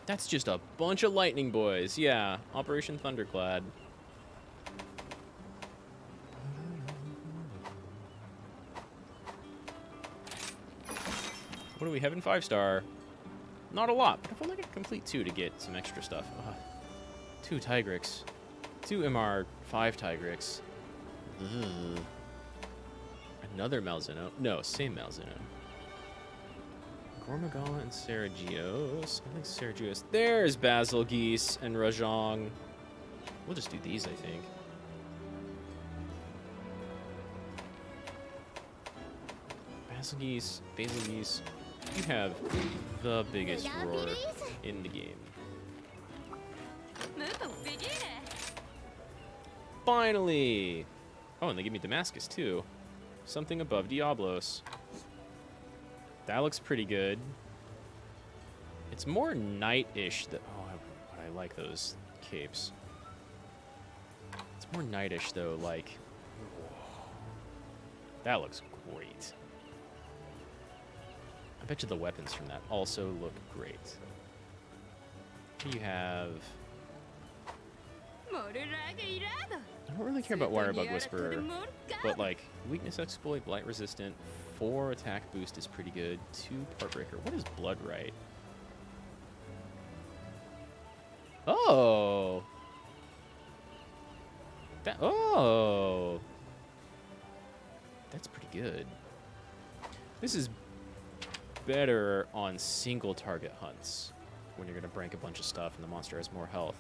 That's just a bunch of lightning boys. Yeah, Operation Thunderclad. What do we have in 5-star? Not a lot, but if only could complete 2 to get some extra stuff. 2 Tigrex. 2 MR, 5 Tigrex. Ugh. Another Malzeno. No, same Malzeno. Gormagala and Saragios. I think Saragios. There's Basil Geese and Rajong. We'll just do these, I think. Basil Geese, Basil Geese. You have the biggest roar in the game. Finally! Oh, and they give me Damascus, too. Something above Diablos. That looks pretty good. It's more knight-ish. Oh, I like those capes. It's more knight-ish, though, like... That looks great. I bet you the weapons from that also look great. You have... I don't really care about Wirebug Whisperer, but like, weakness exploit, blight resistant, 4 attack boost is pretty good, 2 Partbreaker. What is Blood Right? Oh! Oh! That's pretty good. This is better on single target hunts, when you're gonna break a bunch of stuff and the monster has more health.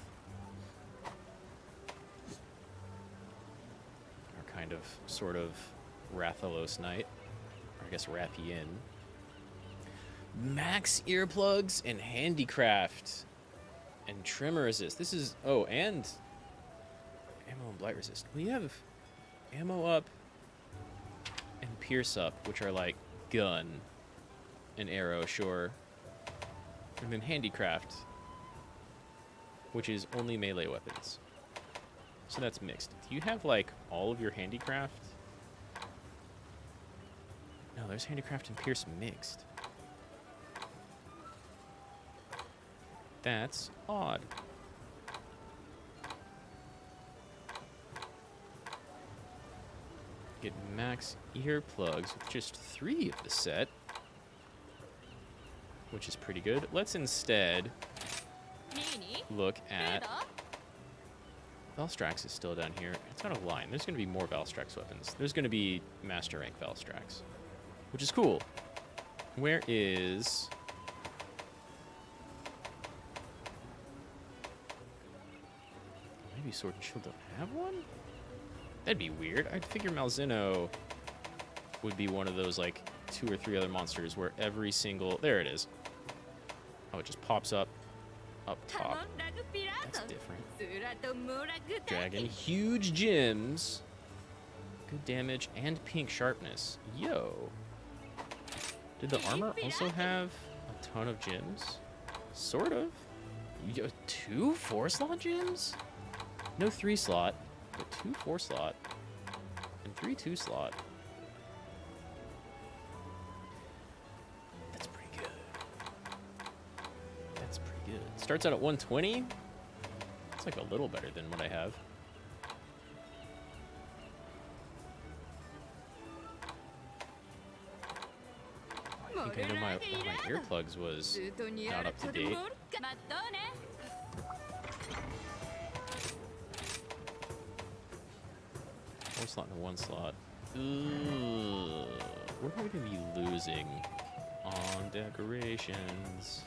Kind of, sort of, Rathalos Knight. Or I guess Rathian. Max earplugs and handicraft. And trimmer resist. This is, oh, and ammo and blight resist. We have ammo up and pierce up, which are like gun and arrow, sure. And then handicraft, which is only melee weapons. So that's mixed. Do you have, like, all of your handicraft? No, there's handicraft and pierce mixed. That's odd. Get max earplugs with just 3 of the set, which is pretty good. Let's instead look at... Valstrax is still down here. It's out of line. There's going to be more Valstrax weapons. There's going to be Master Rank Valstrax, which is cool. Where is... Maybe Sword and Shield don't have one? That'd be weird. I'd figure Malzeno would be one of those, like, 2 or 3 other monsters where every single... There it is. Oh, it just pops up top. That's different. Dragon, huge gems, good damage, and pink sharpness. Yo. Did the armor also have a ton of gems? Sort of. 2 4-slot gems? No 3-slot, but 2 4-slot. And 3 2-slot. That's pretty good. That's pretty good. Starts out at 120. It's like a little better than what I have. I think I know my earplugs was not up to date. 4-slot and a 1-slot. Ooh, we're going to be losing on decorations.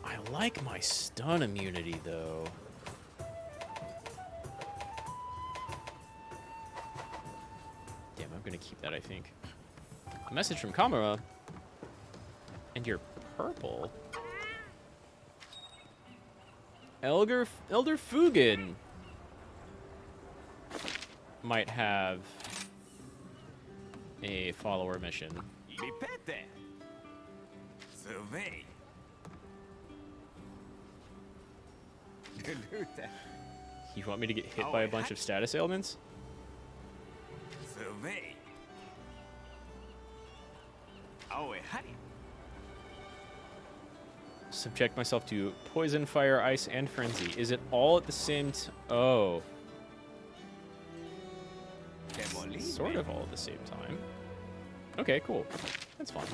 I like my stun immunity, though. Damn, I'm going to keep that, I think. A message from Kamara. And you're purple. Elder Fugan might have a follower mission. You want me to get hit by a bunch of status ailments? Subject myself to poison, fire, ice, and frenzy. Is it all at the same Oh. Sort of all at the same time. Okay, cool. That's fine.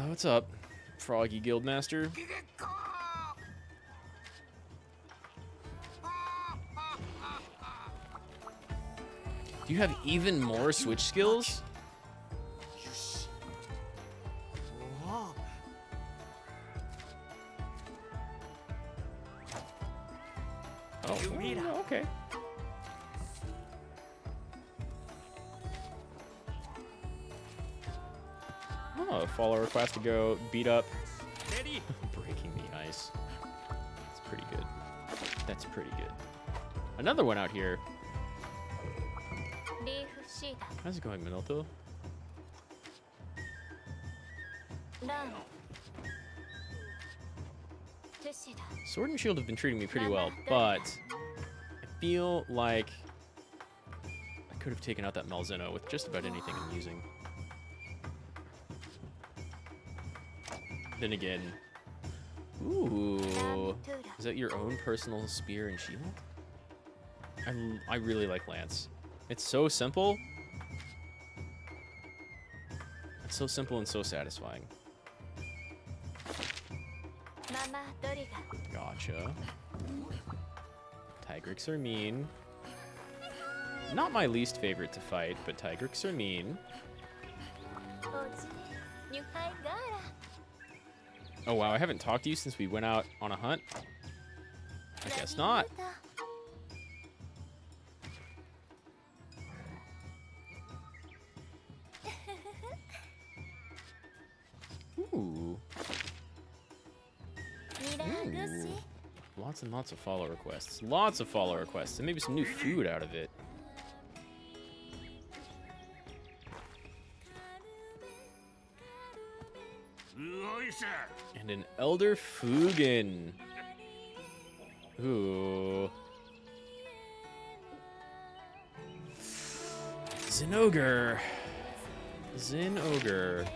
What's up, Froggy Guildmaster? Do you have even more switch skills? Oh, okay. Oh, a follow request to go beat up. Breaking the ice. That's pretty good. That's pretty good. Another one out here. How's it going, Minoto? Sword and Shield have been treating me pretty well, but I feel like I could have taken out that Malzeno with just about anything I'm using. Then again, ooh, is that your own personal spear and shield? I really like Lance. It's so simple. It's so simple and so satisfying. Gotcha. Tigrex are mean. Not my least favorite to fight, but Tigrex are mean. Oh wow, I haven't talked to you since we went out on a hunt? I guess not. Ooh. Ooh. Lots and lots of follow requests. Lots of follow requests, and maybe some new food out of it. And an Elder Fugen. Ooh. Zinogre. Zinogre.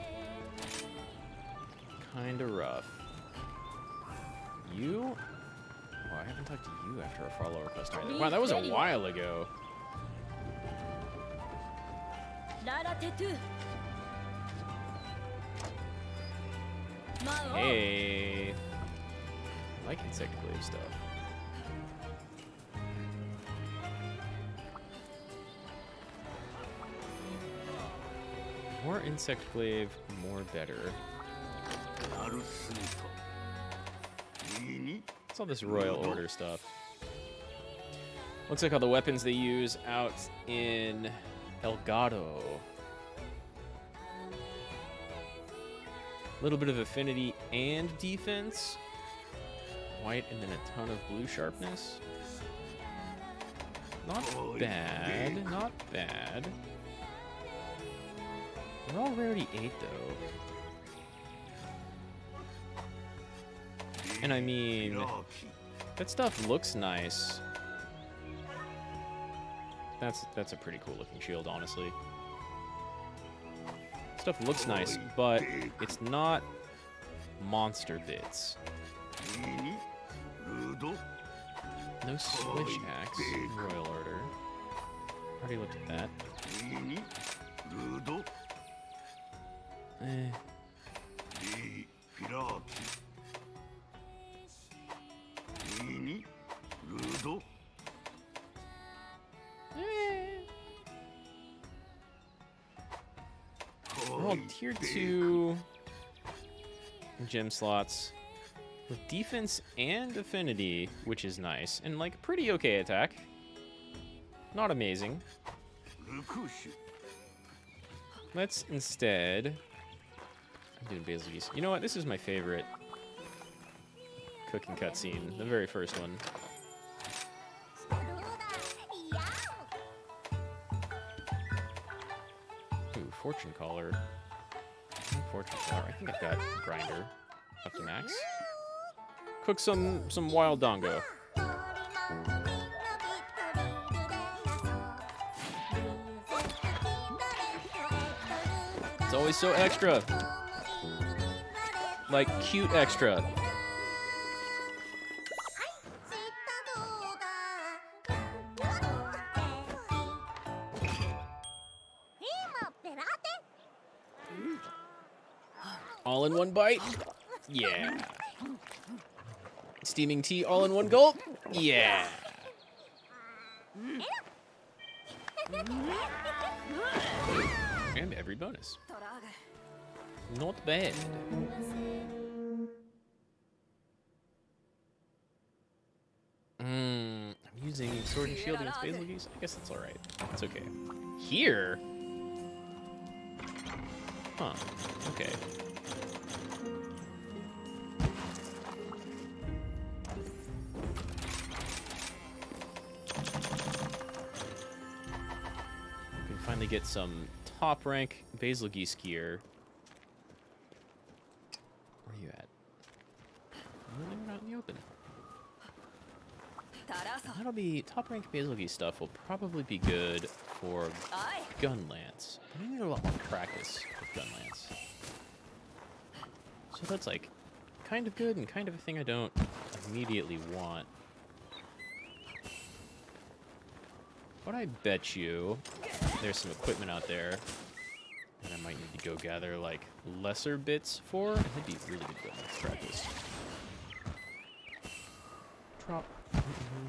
Kinda rough. You? Oh, I haven't talked to you after a follow request either. Wow, that was a while ago. Hey. I like Insectclave stuff. More Insectclave, more better. What's all this Royal Order stuff? Looks like all the weapons they use out in Elgato. A little bit of affinity and defense. White and then a ton of blue sharpness. Not bad, not bad. They're all rarity 8 though. And I mean, that stuff looks nice. That's a pretty cool looking shield, honestly. Stuff looks nice, but it's not monster bits. No switch axe, Royal Order. Already looked at that. We're all tier 2 gem slots with defense and affinity, which is nice, and like pretty okay attack. Not amazing. Let's instead. I'm doing Basil Geese. You know what? This is my favorite cooking cutscene, the very first one. Fortune caller. Fortune caller. I think I've got grinder up to max. Cook some wild dongo. It's always so extra. Like cute extra. All in one bite? Yeah. Steaming tea all in one gulp? Yeah. And every bonus. Not bad. I'm using sword and shield against basil geese? I guess that's alright. It's okay. Here? Huh. Okay. Finally get some top rank basil geese gear. Where are you at? Really, we're not in the open. That'll be top rank basil geese stuff. Will probably be good for gun lance. But I need a lot more practice with gun lance. So that's like kind of good and kind of a thing I don't immediately want. What I bet you there's some equipment out there that I might need to go gather like lesser bits for. And that'd be really good gun lance practice. Drop. I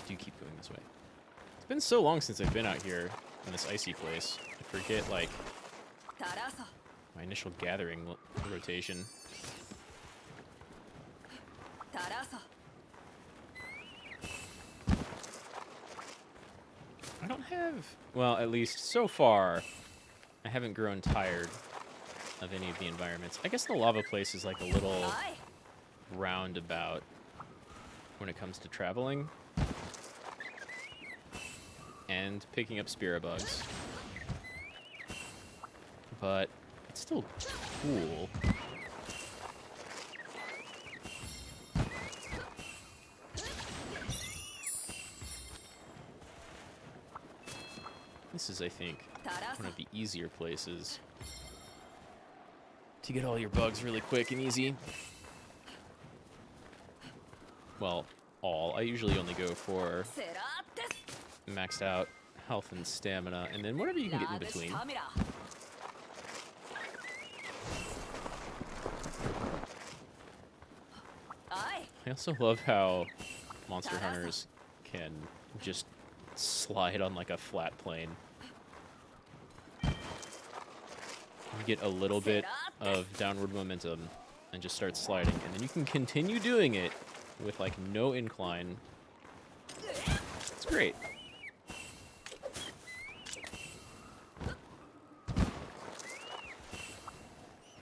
do keep going this way. It's been so long since I've been out here in this icy place. I forget, like, my initial gathering rotation. I don't have, well, at least so far, I haven't grown tired of any of the environments. I guess the lava place is like a little roundabout when it comes to traveling and picking up spirit bugs. But it's still cool. This is, I think, one of the easier places to get all your bugs really quick and easy. Well, all. I usually only go for maxed out health and stamina, and then whatever you can get in between. I also love how monster hunters can just slide on like a flat plane. You get a little bit of downward momentum and just start sliding, and then you can continue doing it with like no incline. It's great.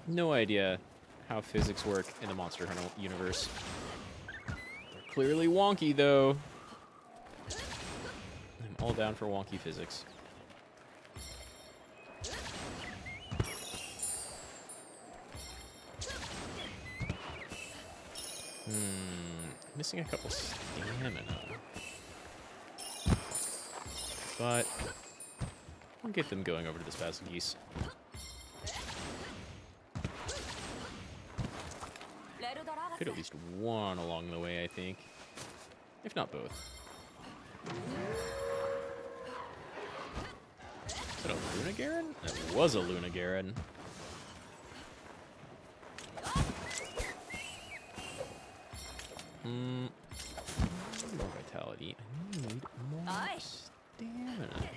No idea how physics work in the Monster Hunter universe. They're clearly wonky, though. I'm all down for wonky physics. Missing a couple stamina. But I'll get them going over to this basil geese. Could at least one along the way, I think. If not both. Is that a Luna Garen? That was a Luna Garen. More vitality. I need more stamina.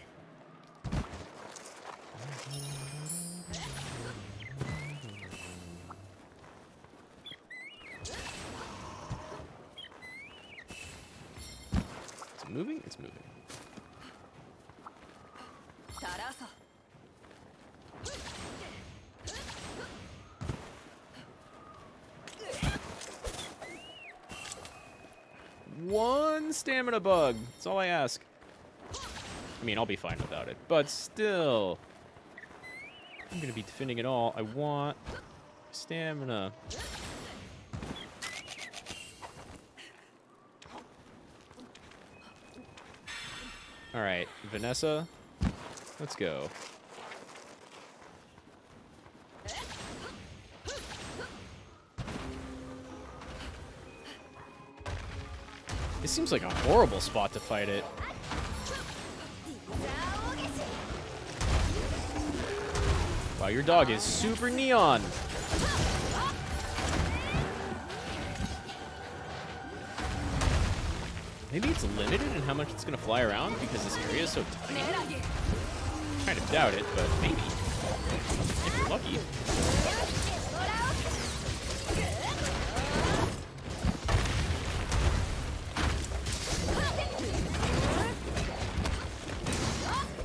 Is it moving? It's moving. stamina bug. That's all I ask. I mean, I'll be fine without it, but still. I'm gonna be defending it all. I want stamina. Alright, Vanessa, let's go. It seems like a horrible spot to fight it. Wow, your dog is super neon. Maybe it's limited in how much it's going to fly around because this area is so tiny. Kind of doubt it, but maybe. If you're lucky.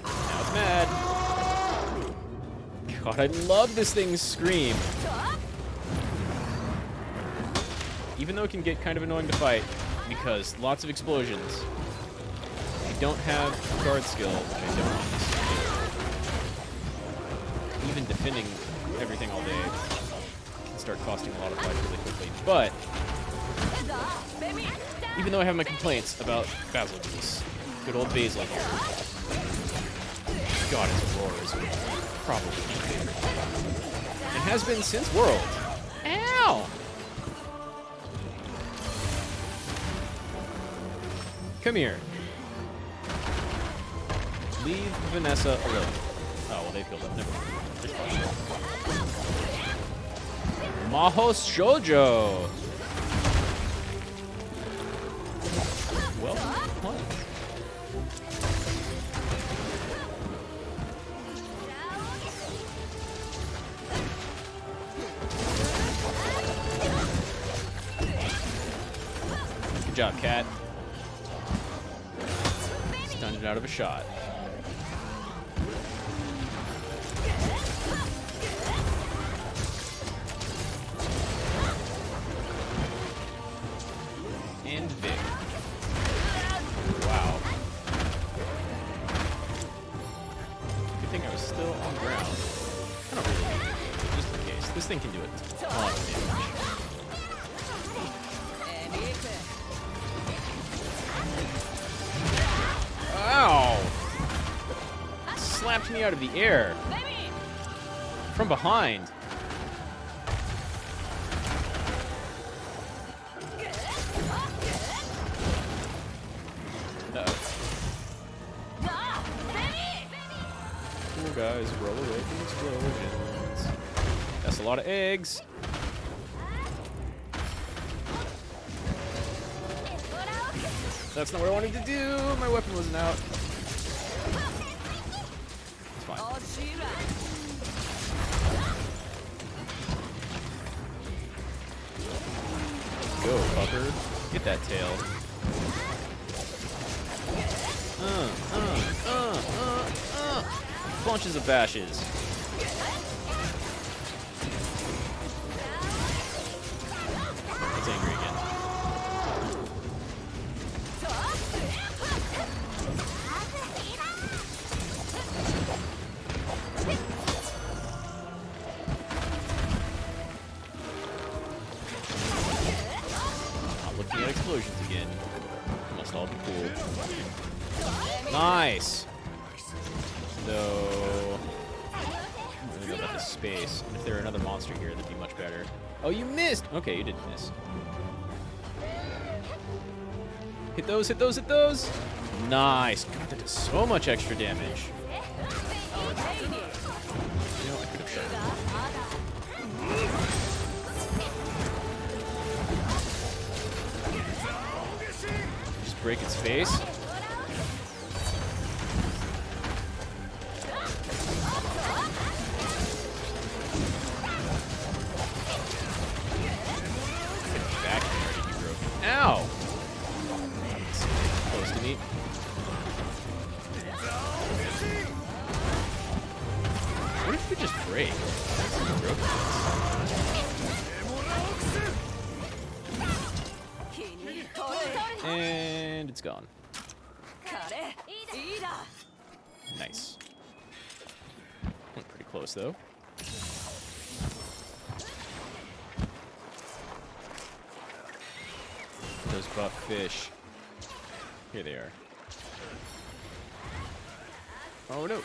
Now it's mad. God, I love this thing's scream. Even though it can get kind of annoying to fight, because lots of explosions. I don't have guard skill, which I don't. Even defending everything all day can start costing a lot of life really quickly. But even though I have my complaints about Basil Goose, good old Basil here. God, his roar is probably my favorite. And has been since World. Ow! Come here. Leave Vanessa alone. Oh, well, they've healed up. Never mind. Mahou Shoujo! Well played. Good job, Cat. Stunned it out of a shot. And Vic. Wow. Good thing I was still on ground. I don't really need it, just in case. This thing can do a ton of damage. Ow! Slapped me out of the air. From behind. Uh-oh. Cool guys, roll away from explosions. That's a lot of eggs. That's not what I wanted to do. My weapon wasn't out. It's fine. Go, fucker. Get that tail. Bunches of bashes. It's angry again. Explosions again. Must all be cool. Nice! Though, I don't really know about the space. And if there were another monster here, that'd be much better. Oh, you missed! Okay, you didn't miss. Hit those, hit those, hit those! Nice! God, that does so much extra damage. You know, I could have shot. Break its face. Back there, you broke. Ow! Close to me. What if we just break? And it's gone. Nice. Pretty close, though. Those buff fish. Here they are. Oh, no.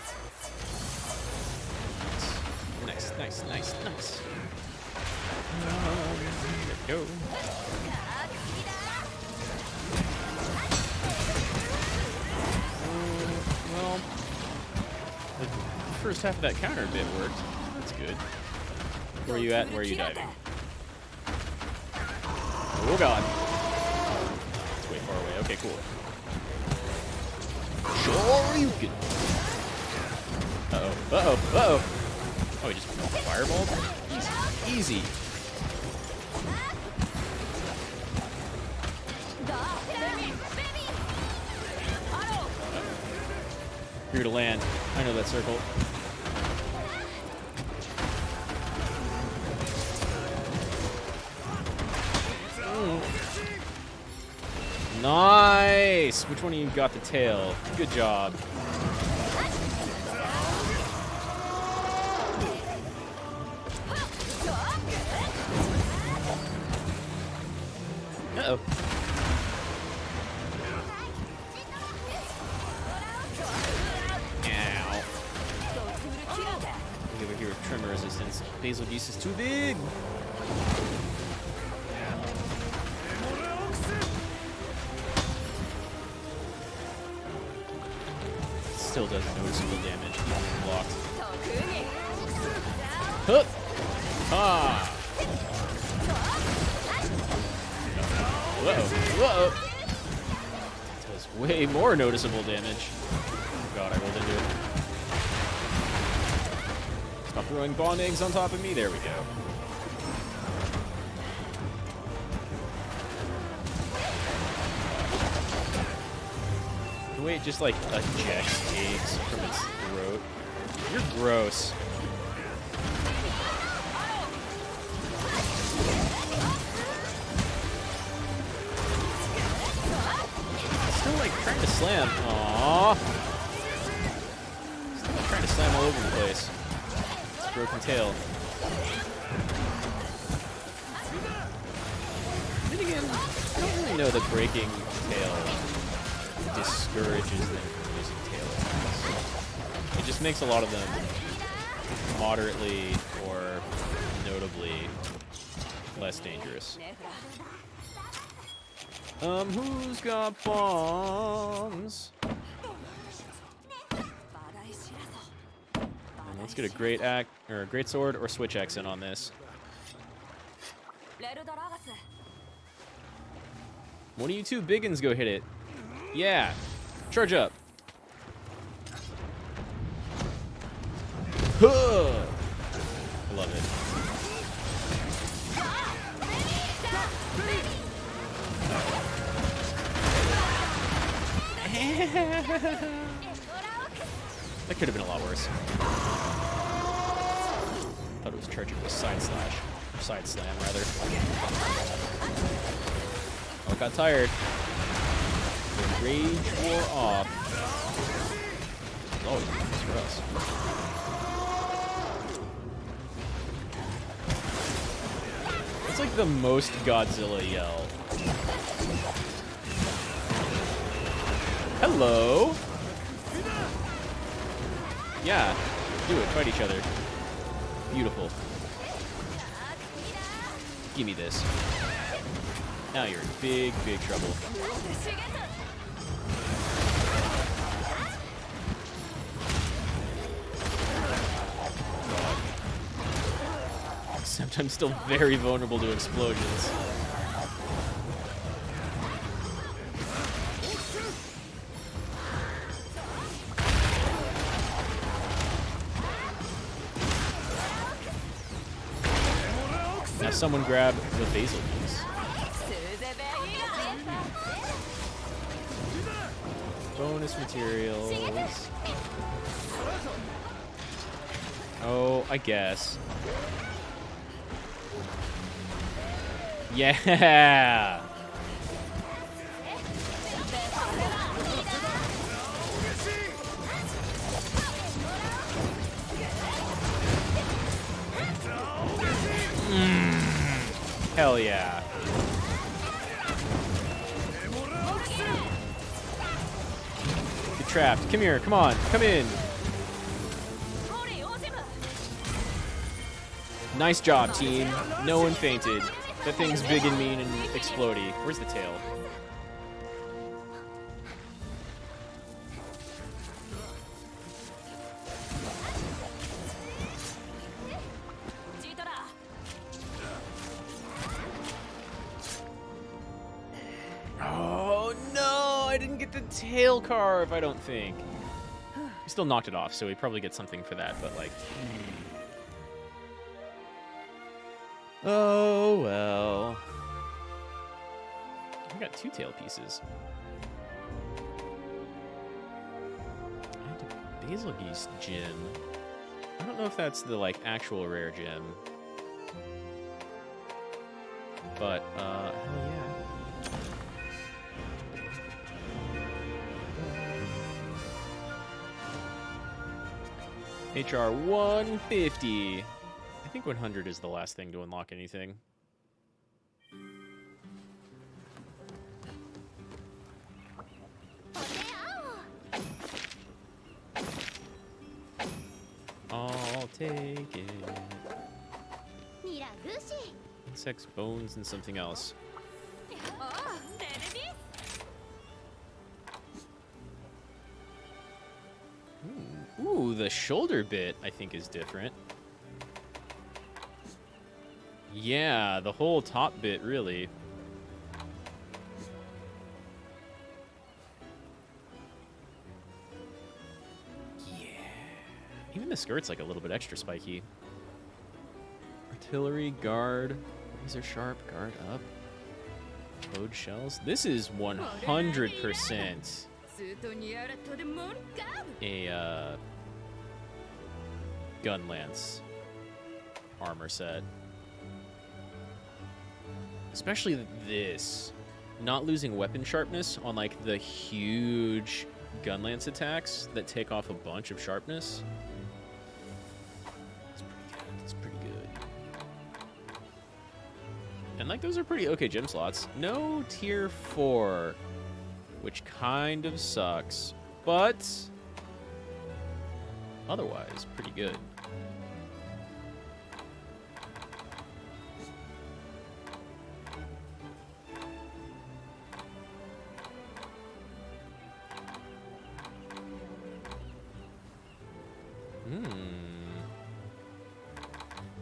Nice, nice, nice, nice. There we go. Well, the first half of that counter bit worked. That's good. Where are you at and where are you diving? Oh, God. It's way far away. Okay, cool. Sure you can. Uh-oh. Uh-oh. Uh-oh. Oh, he just fireballed? Easy. Easy. Here to land. I know that circle. Nice! Which one of you got the tail? Good job. Uh-oh. Ow. Over here with tremor resistance. Basil Geese is too big. Still does noticeable damage even when blocked. Huh. Ah. Whoa. Whoa. Does way more noticeable damage. Oh God, I rolled into it. Stop throwing bomb eggs on top of me. There we go. The way it just like ejects eggs from its throat. You're gross. Still like trying to slam. Aww. Still like trying to slam all over the place. It's a broken tail. Then again, I don't really know that breaking tail discourages them from using tail attacks. It just makes a lot of them moderately or notably less dangerous. Who's got bombs? And let's get a great axe or a great sword or switch axe in on this. One of you two biggins go hit it. Yeah. Charge up. Huh. I love it. That could have been a lot worse. Thought it was charging with a side slash. Or side slam, rather. Oh, it got tired. The rage wore off. Oh, it's for us. It's like the most Godzilla yell. Hello. Yeah, do it. Fight each other. Beautiful. Give me this. Now you're in big, big trouble. Except I'm still very vulnerable to explosions. Now someone grab the basil piece. Bonus materials. Oh, I guess. Yeah! Hell yeah. You're trapped. Come here. Come on. Come in. Nice job, team. No one fainted. That thing's big and mean and explodey. Where's the tail? Oh, no. I didn't get the tail carve, I don't think. He still knocked it off, so he probably gets something for that, but like... Oh, well. I got 2 tail pieces. I had a Basil Geese gem. I don't know if that's the, like, actual rare gem. But, hell yeah. HR 150. I think 100 is the last thing to unlock anything. I'll take it. Insects, bones, and something else. Ooh, the shoulder bit, I think, is different. Yeah, the whole top bit, really. Yeah. Even the skirt's like a little bit extra spiky. Artillery, guard, razor sharp, guard up. Toad shells. This is 100% a gun lance armor set. Especially this. Not losing weapon sharpness on like the huge gun lance attacks that take off a bunch of sharpness. It's pretty good. It's pretty good. And like those are pretty okay gem slots. No tier 4, which kind of sucks, but otherwise pretty good.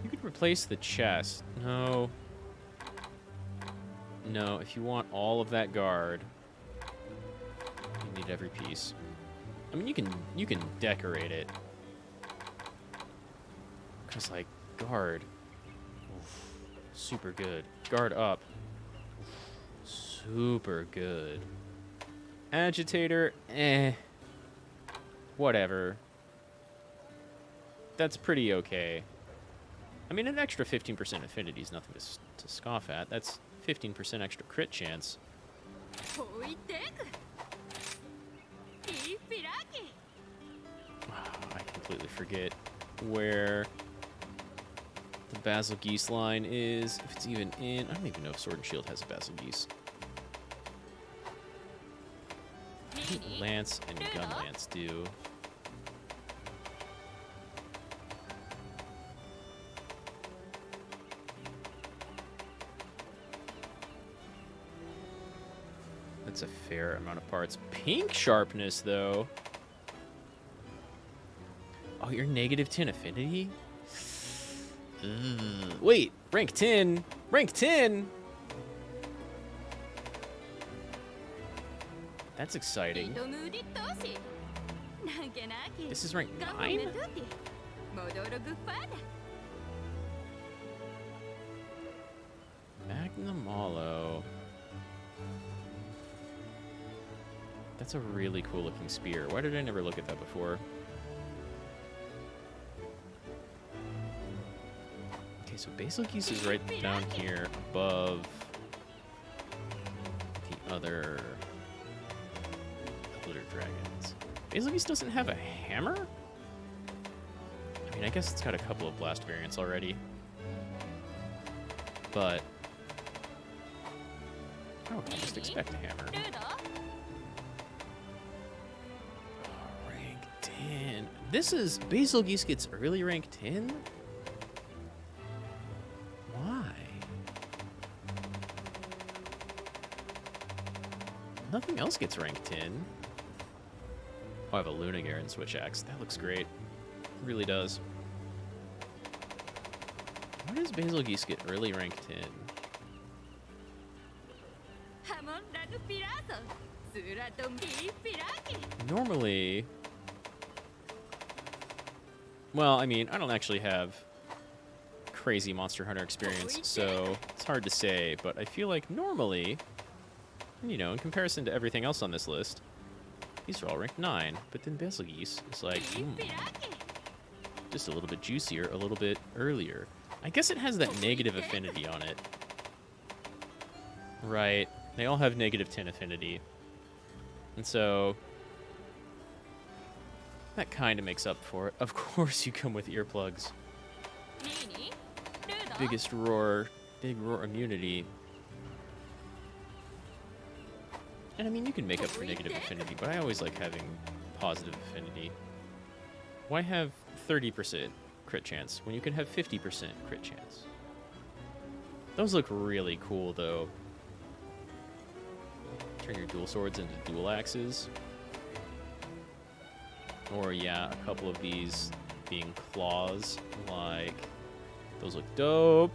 You could replace the chest. No. No, if you want all of that guard, you need every piece. I mean, you can decorate it. Cause like guard, oof, super good. Guard up, oof, super good. Agitator, whatever. That's pretty okay. I mean, an extra 15% affinity is nothing to scoff at. That's 15% extra crit chance. I completely forget where the Basil Geese line is. If it's even in... I don't even know if Sword and Shield has a Basil Geese. I think Lance and Gun Lance do. That's a fair amount of parts. Pink sharpness, though. Oh, you're negative 10 affinity? Wait, rank 10? Rank 10? That's exciting. This is rank 9? Magnum Hollow. That's a really cool looking spear. Why did I never look at that before? Okay, so Basil Geese is right down here above the other Glitter Dragons. Basil Geese doesn't have a hammer? I mean, I guess it's got a couple of blast variants already. But I would almost expect a hammer. Rank 10. This is... Basil Geese gets early rank 10? Why? Nothing else gets rank 10. Oh, I have a Lunagarin switch axe. That looks great. It really does. Why does Basil Geese get early rank 10? Normally... Well, I mean, I don't actually have crazy Monster Hunter experience, so it's hard to say, but I feel like normally, you know, in comparison to everything else on this list, these are all ranked 9, but then Basil Geese is like, just a little bit juicier, a little bit earlier. I guess it has that negative affinity on it. Right. They all have negative 10 affinity. And so that kind of makes up for it. Of course you come with earplugs. Biggest roar, big roar immunity. And I mean, you can make up for negative affinity, but I always like having positive affinity. Why have 30% crit chance when you can have 50% crit chance? Those look really cool, though. Turn your dual swords into dual axes. Or, yeah, a couple of these being claws. Like, those look dope.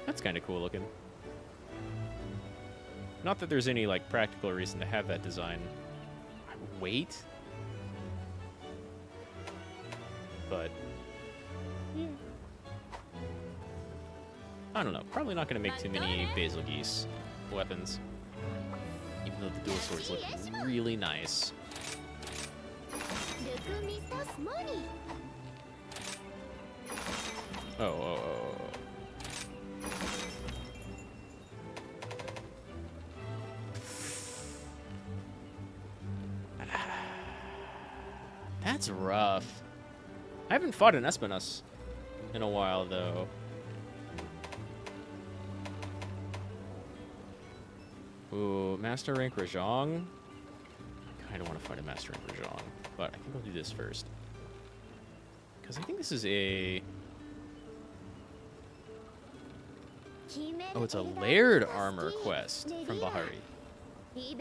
That's kind of cool looking. Not that there's any, like, practical reason to have that design. Wait. But, yeah. I don't know. Probably not going to make too many Basil Geese weapons. Even though the dual swords look really nice. Oh. That's rough. I haven't fought an Espinus in a while, though. Ooh, Master Rank Rajong. I kind of want to fight a Master Rank Rajong, but I think I'll do this first. Because I think this is a... Oh, it's a layered armor quest from Bahari. I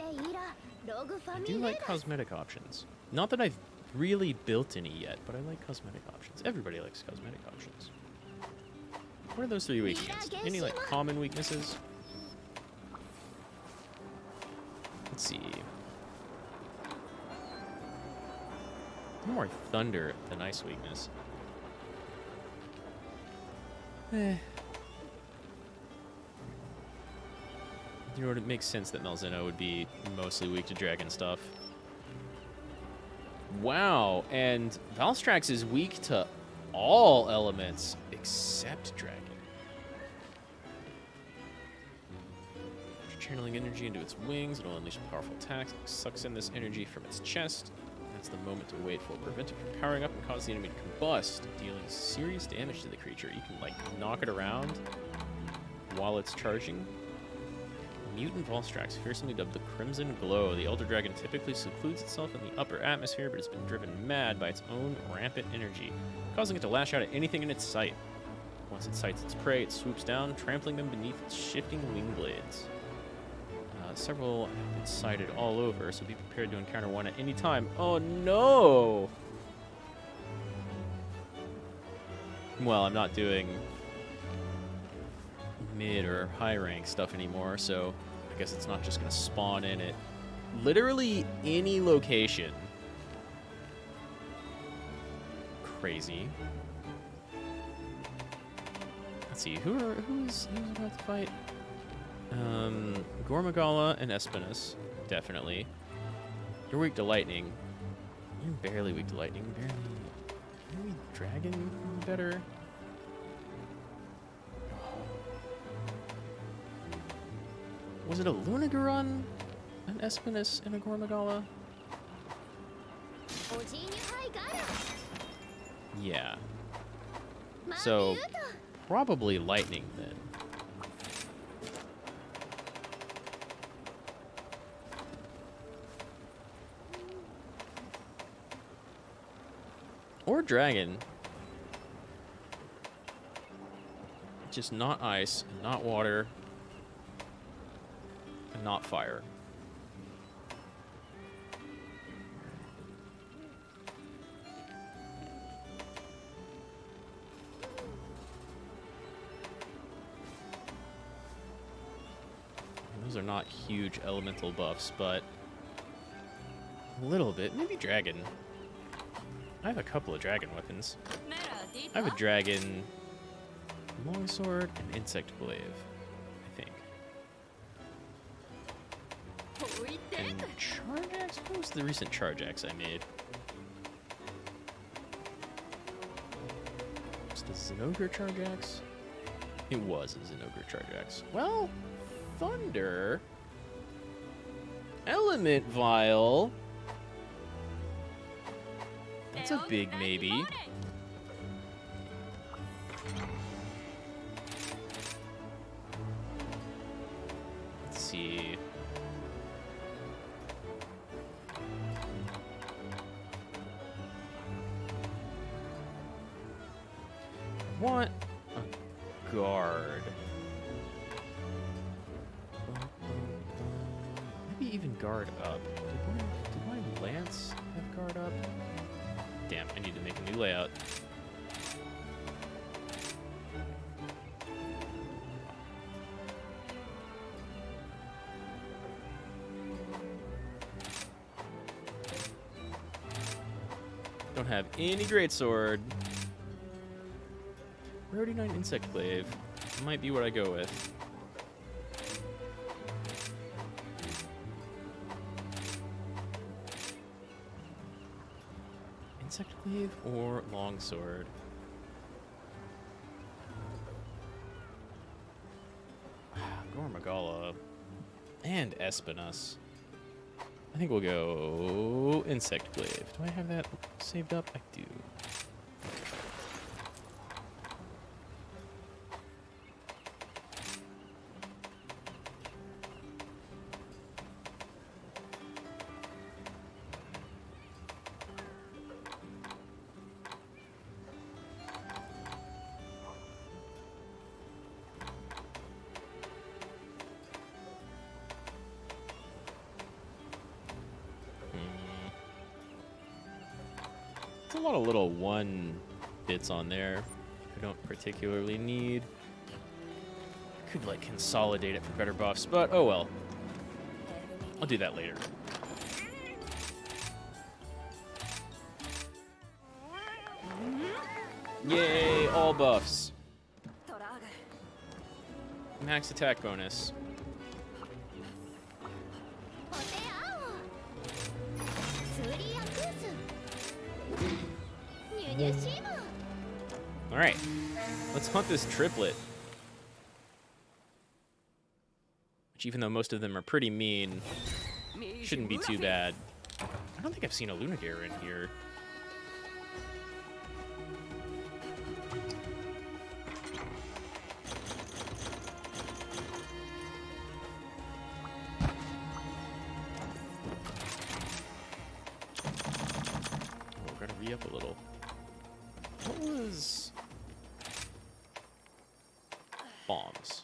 do like cosmetic options. Not that I've really built any yet, but I like cosmetic options. Everybody likes cosmetic options. What are those 3 weaknesses? Any, like, common weaknesses? Let's see. More thunder, the nice weakness. You know what, it makes sense that Malzeno would be mostly weak to dragon stuff. Wow, and Valstrax is weak to all elements except dragon. After channeling energy into its wings, it'll unleash a powerful attack. It sucks in this energy from its chest. That's the moment to wait for. Prevent it from powering up and cause the enemy to combust, dealing serious damage to the creature. You can, like, knock it around while it's charging. Mutant Valstrax, fearsomely dubbed the Crimson Glow. The Elder Dragon typically secludes itself in the upper atmosphere, but has been driven mad by its own rampant energy, causing it to lash out at anything in its sight. Once it sights its prey, it swoops down, trampling them beneath its shifting wing blades. Several have been sighted all over, so be prepared to encounter one at any time. Oh no! Well, I'm not doing mid or high rank stuff anymore, so I guess it's not just going to spawn in at literally any location. Crazy. Let's see, who's about to fight? Gormagala and Espinus, definitely. You're weak to lightning. You're barely weak to lightning. Maybe dragon better? Was it a Lunagarun? an Espinus and a Gormagala? Yeah. So, probably lightning then. Or dragon. Just not ice, not water, and not fire. Those are not huge elemental buffs, but a little bit. Maybe dragon. I have a couple of dragon weapons. I have a dragon longsword and insect glaive, I think. And charge axe? What was the recent charge axe I made? Was the Zenogre charge axe? It was a Zenogre charge axe. Well, thunder. Element vial. That's a big maybe. Let's see. I want a guard. Maybe even guard up. Did my lance have guard up? Damn, I need to make a new layout. Don't have any greatsword. Rarity 9 insect glaive might be what I go with. Insect glaive or longsword? Gormagala and Espinus. I think we'll go insect glaive. Do I have that saved up? I do. A lot of little one bits on there I don't particularly need. Could like consolidate it for better buffs, but oh well. I'll do that later. Yay, all buffs. Max attack bonus. Alright, let's hunt this triplet. Which, even though most of them are pretty mean, shouldn't be too bad. I don't think I've seen a Lunadare in here. Oh, gotta re-up a little. What was... bombs?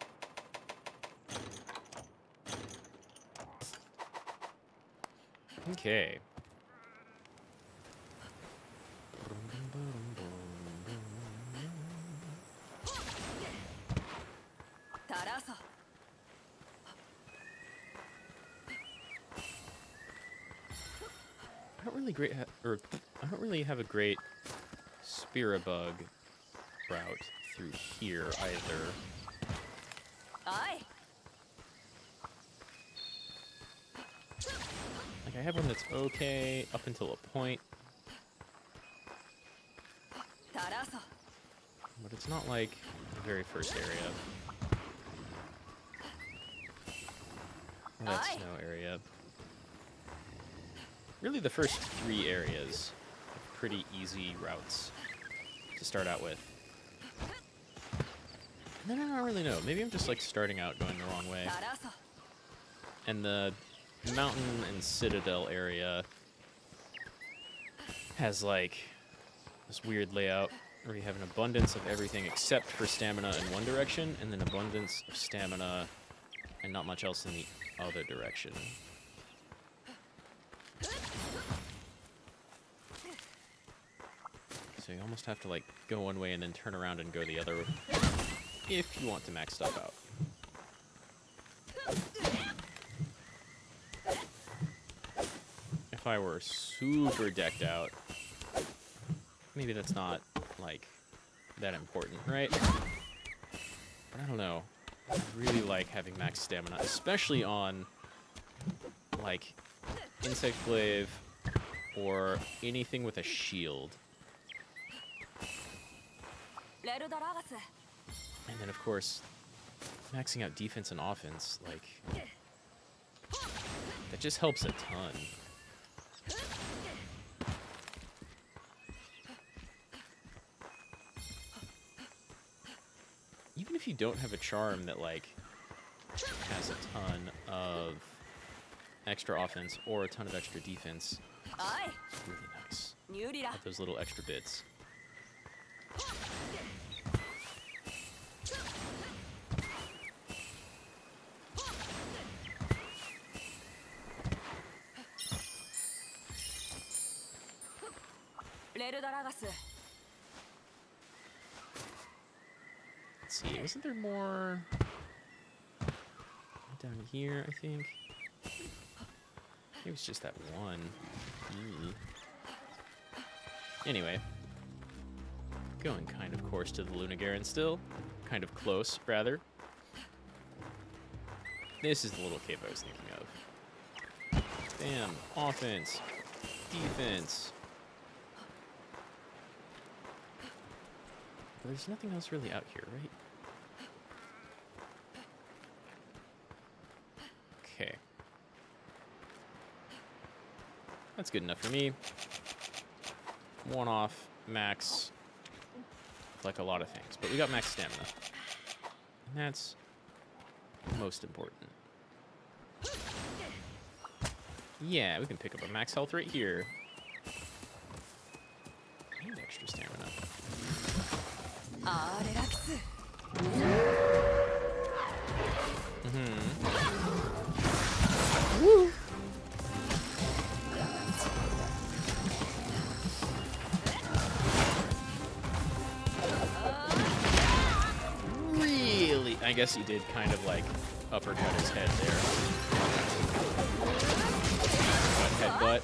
Okay. I don't really have a great Spirabug route through here either. Aye. Like, I have one that's okay up until a point. But it's not like the very first area. That snow area. Really, the first 3 areas are pretty easy routes to start out with. And then I don't really know. Maybe I'm just like starting out going the wrong way. And the mountain and citadel area has like this weird layout where you have an abundance of everything except for stamina in one direction, and then abundance of stamina and not much else in the other direction. So you almost have to like go one way and then turn around and go the other if you want to max stuff out. If I were super decked out, maybe that's not like that important, right? But I don't know. I really like having max stamina, especially on like insect glaive or anything with a shield. And then, of course, maxing out defense and offense, like, that just helps a ton. Even if you don't have a charm that, like, has a ton of extra offense or a ton of extra defense, it's really nice. Have those little extra bits. Let's see, wasn't there more down here, I think? It was just that one. Anyway, going kind of course to the Lunagaran still. Kind of close, rather. This is the little cave I was thinking of. Bam, offense, defense. But there's nothing else really out here, right? Okay. That's good enough for me. One off, max, like a lot of things. But we got max stamina. And that's most important. Yeah, we can pick up a max health right here. And extra stamina. Woo! Really? I guess he did kind of like uppercut his head there. Headbutt.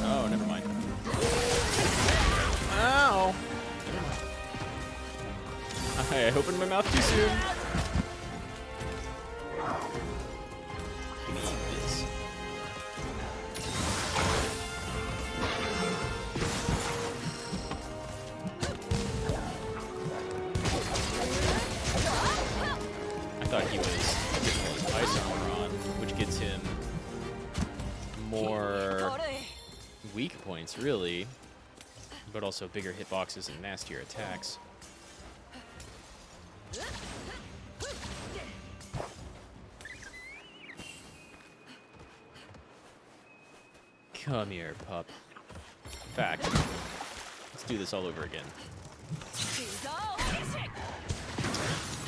Oh, never mind. Ow! I opened my mouth too soon. I thought he was ice armor on, which gets him more weak points, really, but also bigger hitboxes and nastier attacks. Come here, pup. In fact, let's do this all over again.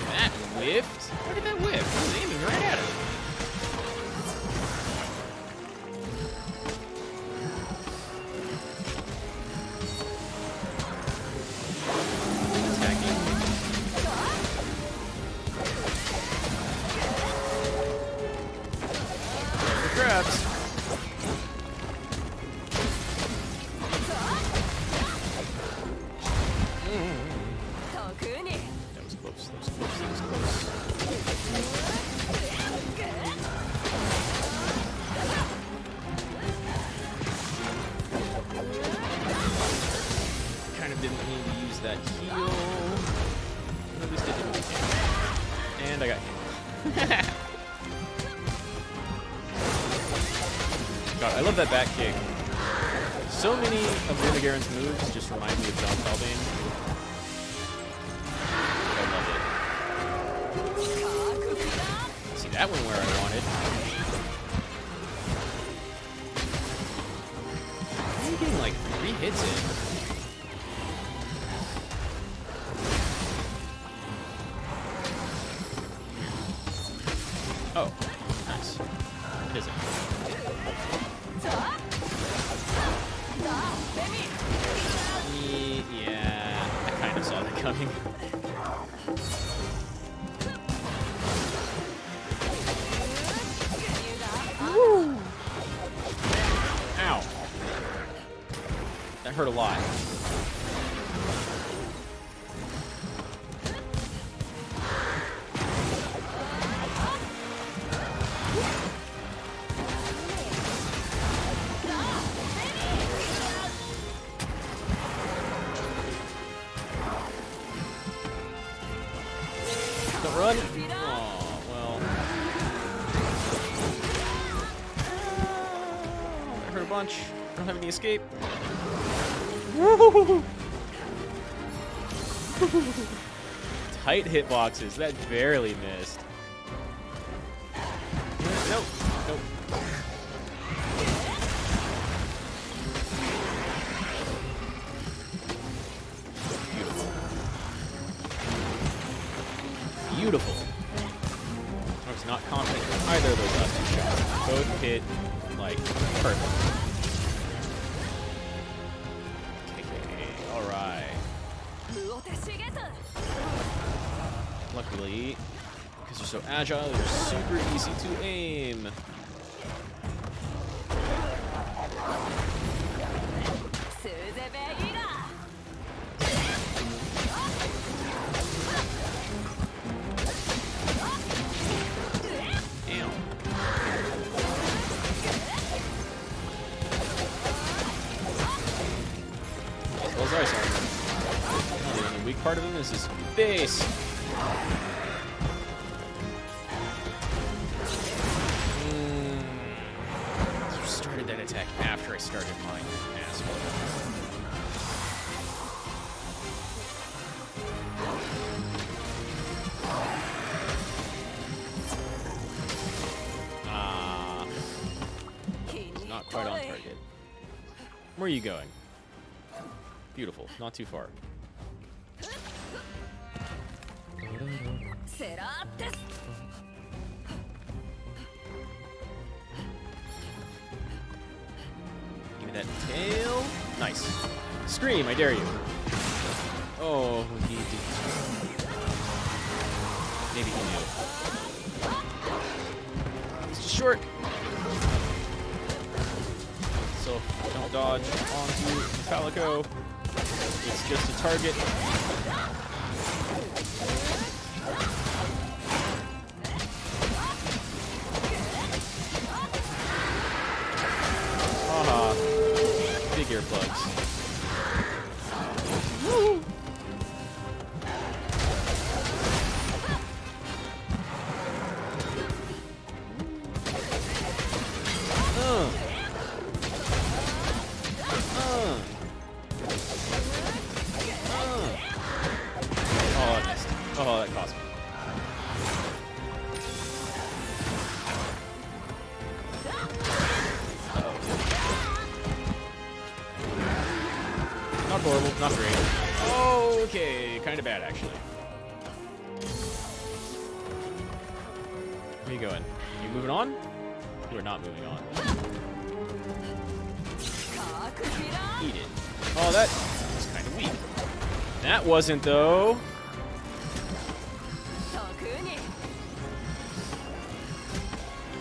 That whiffed? How did that whiff? I was aiming right at him. Attacking. For grabs. I got hit. God, I love that back kick. So many of Runigaren's moves just remind me of John Talbane. I love it. See that one where I wanted. I'm getting like 3 hits in. Oh, nice. Is it? Yeah, I kind of saw that coming. Woo! Ow. That hurt a lot. Don't run. Oh, well. That hurt a bunch. I don't have any escape. Tight hitboxes. That barely missed. Nope. Nope. Beautiful. I was not confident in either of those last 2 shots. Both hit, like, perfect. Okay, alright. Luckily, because they're so agile, they're super easy to aim. The weak part of him is his face. Started that attack after I started mine. Asshole. It's not quite on target. Where are you going? Beautiful. Not too far. Give me that tail. Nice. Scream, I dare you. Oh, he did. Maybe he knew. It's just short. So don't dodge onto Metallico. It's just a target. Haha. Big earplugs. Woo! Oh, that cost me. Not horrible, not great. Okay, kind of bad actually. Where are you going? You moving on? You are not moving on. Eat it. Oh, that was kind of weak. That wasn't though.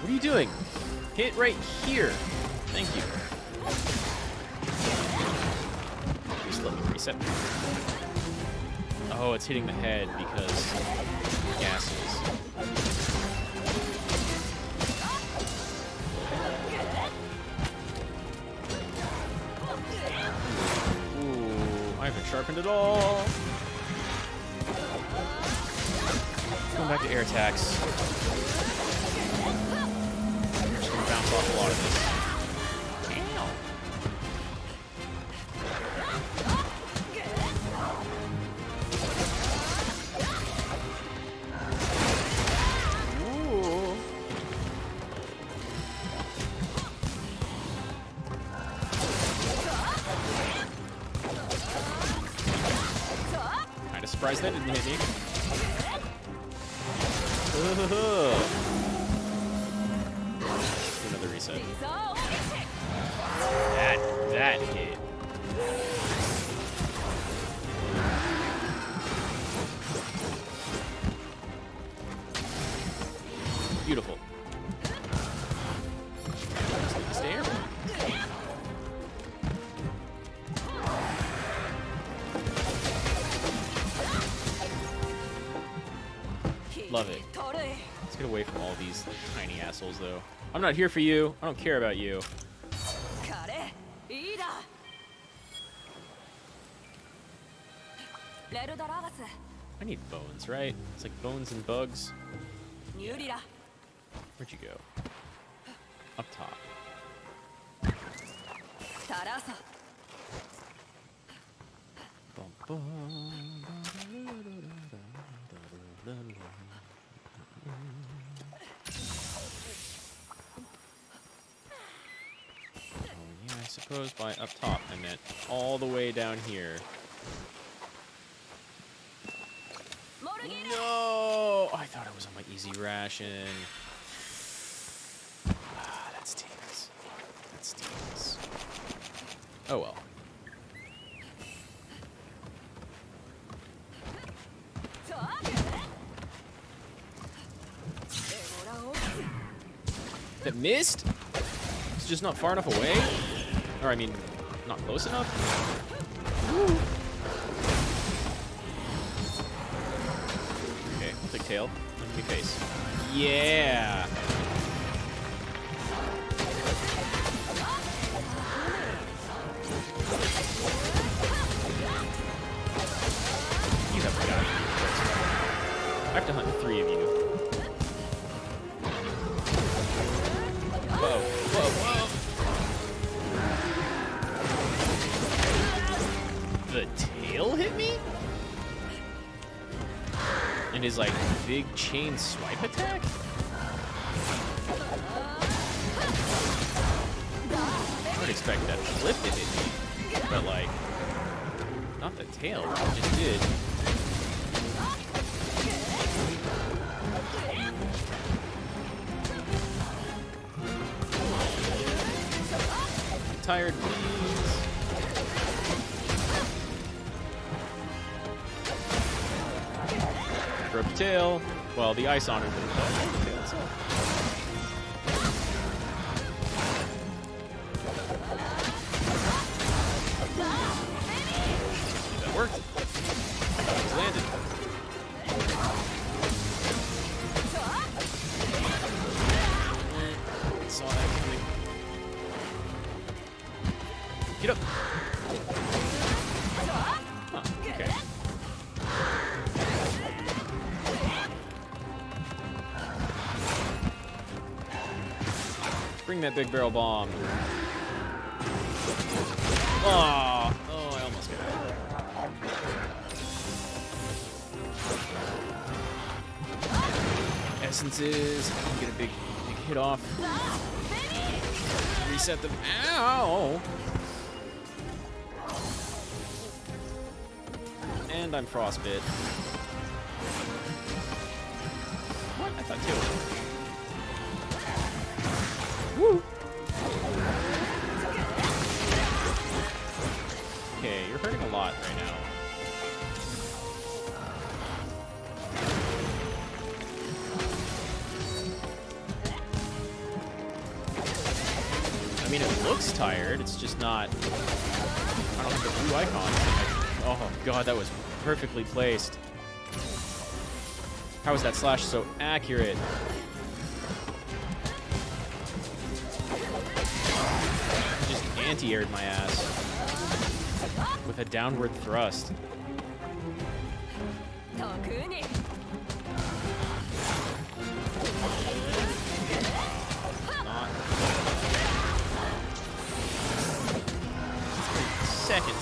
What are you doing? Hit right here. Thank you. Just let me reset. Oh, it's hitting the head because gases. Ooh, I haven't sharpened at all. Going back to air attacks. Just gonna bounce off a lot of this. Ow. Ooh. Kinda surprised that didn't hit me. Another reset. That hit. Beautiful. Just need to stay airborne. Love it. Let's get away from all these tiny assholes, though. I'm not here for you. I don't care about you. I need bones, right? It's like bones and bugs. Where'd you go? Up top. I suppose by up top I meant all the way down here. No! I thought I was on my easy ration. Ah, that stings. That stings. Oh well. That missed? It's just not far enough away? Or, I mean, not close enough? Woo. Okay, I'll take tail. Let me face. Yeah! You have got it. I have to hunt 3 of you. Whoa, whoa, whoa! The tail hit me? And his, like, big chain swipe attack? I would expect that flip to hit me. But, like, not the tail. It just did. Tired, please. Broke the tail. Well, the ice on it. The tail itself. That worked. It's landed. Saw that coming. Get up. Huh, okay. Bring that big barrel bomb. Oh, I almost got it. Essences. Get a big hit off. Reset them. Ow! And I'm frostbit. What? I thought two. Woo! Okay, you're hurting a lot right now. I mean, it looks tired. It's just not. I don't have the blue icon. Oh god, that was perfectly placed. How is that slash so accurate? Just anti-aired my ass with a downward thrust.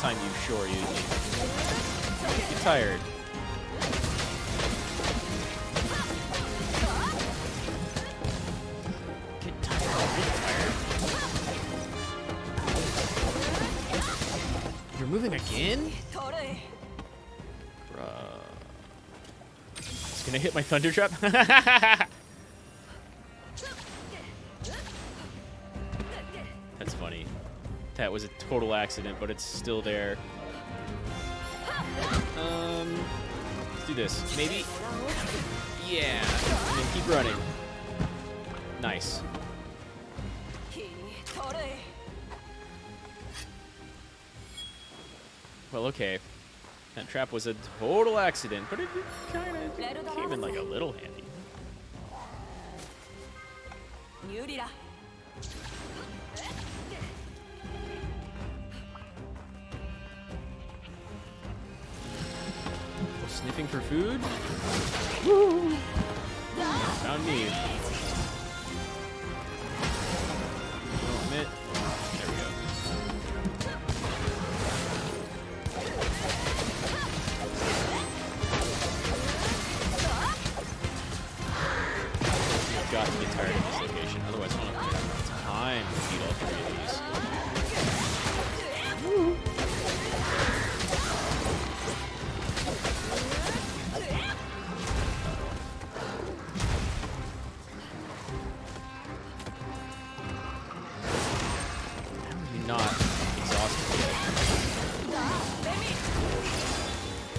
time you shore you get tired. Get tired. You're moving again? Bruh. It's gonna hit my thunder trap. That's funny. That was a total accident, but it's still there. Let's do this. Maybe? Yeah. And then keep running. Nice. Well, okay. That trap was a total accident, but it kind of came in like a little handy. Sniffing for food? Woo! Found me. Oh, admit. There we go. I've got to get tired of this location, otherwise I don't have time to feed all three of these. Woo! Not exhausted yet.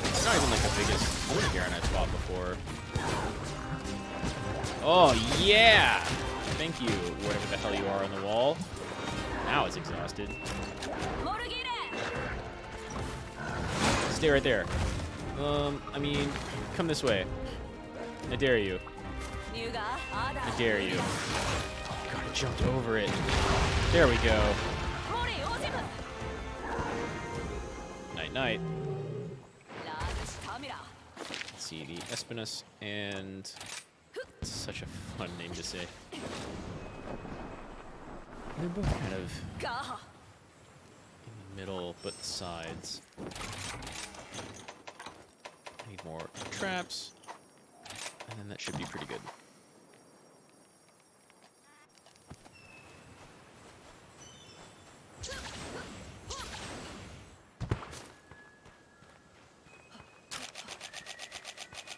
It's not even like the biggest wound here I've fought before. Oh yeah! Thank you, whatever the hell you are on the wall. Now it's exhausted. Stay right there. I mean, come this way. I dare you. I dare you. Oh god, I jumped over it. There we go. Night. Let's see, the Espinus and... It's such a fun name to say. They're both kind of in the middle, but the sides. Need more traps, and then that should be pretty good.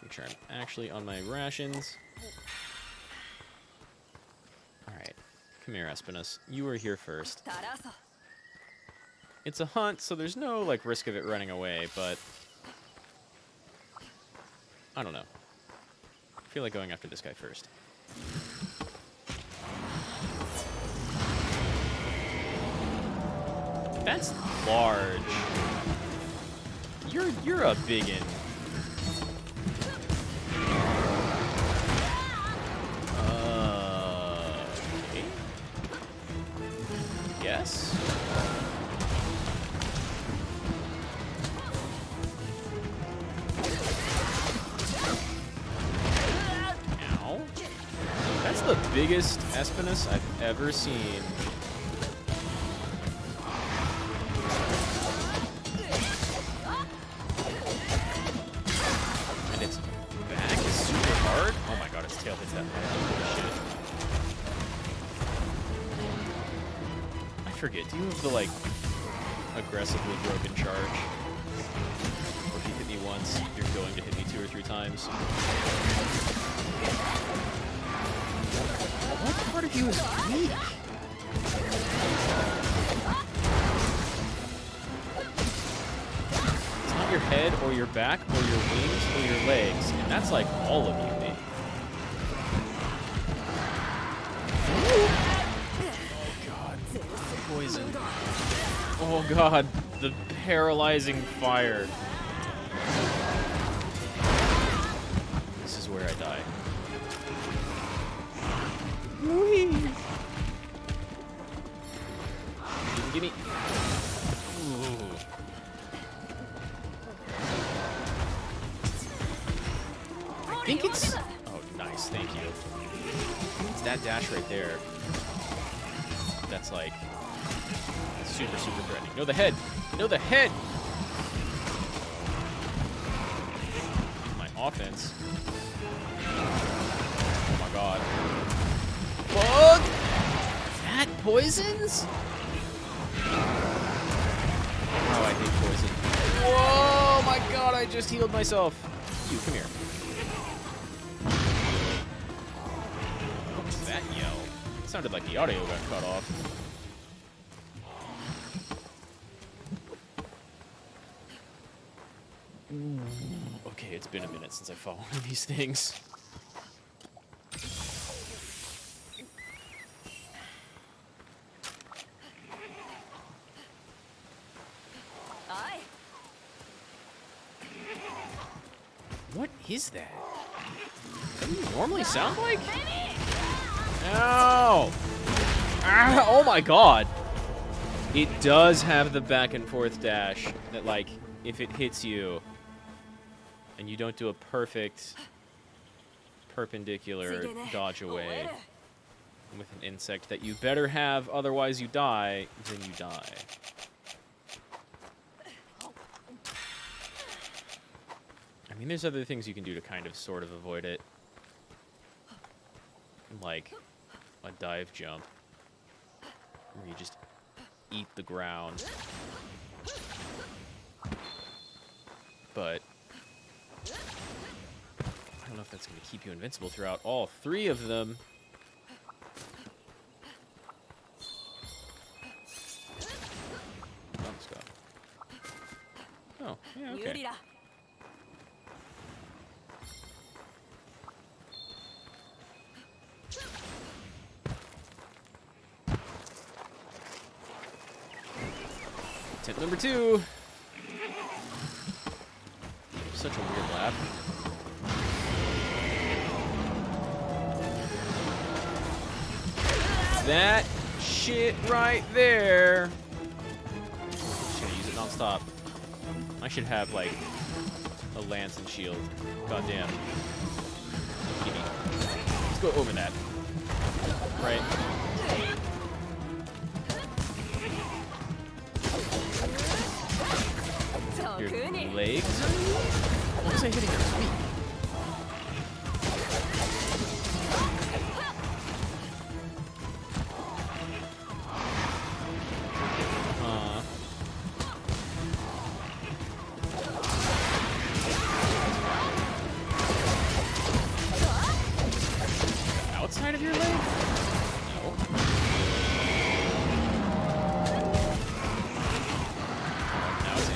Make sure I'm actually on my rations. Alright. Come here, Espinus. You were here first. It's a hunt, so there's no like risk of it running away, but I don't know. I feel like going after this guy first. That's large. You're a biggin. Okay. Yes. Ow. That's the biggest Espinus I've ever seen. Tail hits that hard. Holy shit. I forget, do you have the, like, aggressively broken charge? Or if you hit me once, you're going to hit me 2 or 3 times? What part of you is weak? It's not your head, or your back, or your wings, or your legs. And that's like all of you, baby. Poison. Oh god, the paralyzing fire. This is where I die. Give me. Ooh. I think it's. Oh, nice, thank you. It's that dash right there. That's like Super, super threatening. No, the head. No, the head. My offense. Oh my god. Fuck! That poisons? Oh, I hate poison. Whoa, my god, I just healed myself. You, come here. What was that yell? It sounded like the audio got cut off. Okay, it's been a minute since I fought one of these things. What is that? What do you normally sound like? Ow! Ah, oh my god! It does have the back and forth dash that, like, if it hits you and you don't do a perfect perpendicular dodge away with an insect that you better have, otherwise you die, then you die. I mean, there's other things you can do to kind of sort of avoid it. Like a dive jump, where you just eat the ground. But I don't know if that's going to keep you invincible throughout all three of them. Let's go. Oh, yeah, okay. Tip number 2. Such a weird laugh. That shit right there. I'm just gonna use it non-stop. I should have, like, a lance and shield. Goddamn. Gimme. Let's go over that. Right. Your legs? What was I hitting her feet? Outside of your leg? No. Now it's in.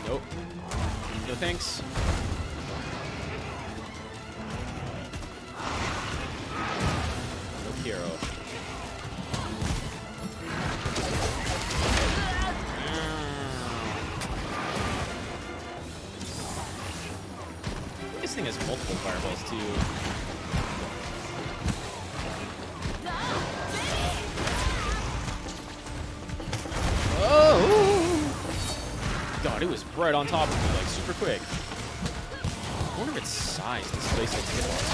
Nope. No thanks. No hero. This thing has multiple fireballs too. Oh! God, it was right on top of me, like, super quick. I wonder if its size displays its hitbox.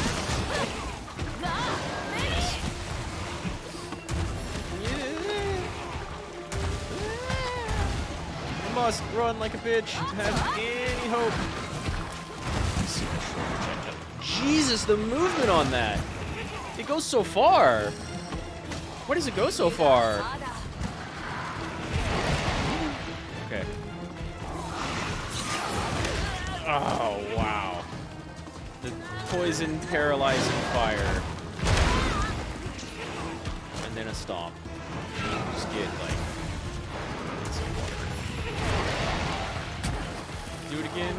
I must run like a bitch to have any hope. Jesus, the movement on that! It goes so far! Why does it go so far? Okay. Oh, wow. The poison, paralyzing fire. And then a stomp. Just get, like... Do it again.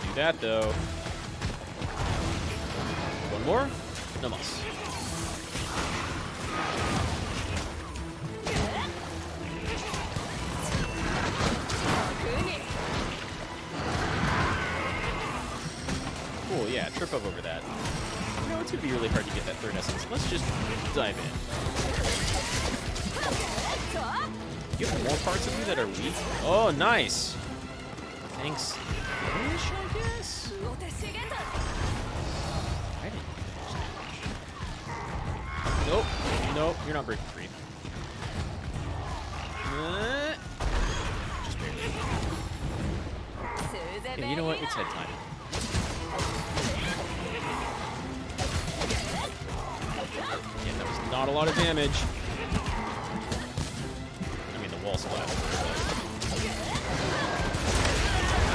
Do that, though. One more. No mas. Cool, yeah, trip up over that. You know, it's gonna be really hard to get that third essence. Let's just dive in. You have more parts of you that are weak? Oh, nice! Thanks. Fish, I guess? I didn't Nope. Nope. You're not breaking free. Just barely. Yeah, you know what? It's head time. Yeah, that was not a lot of damage. I mean, the wall splash.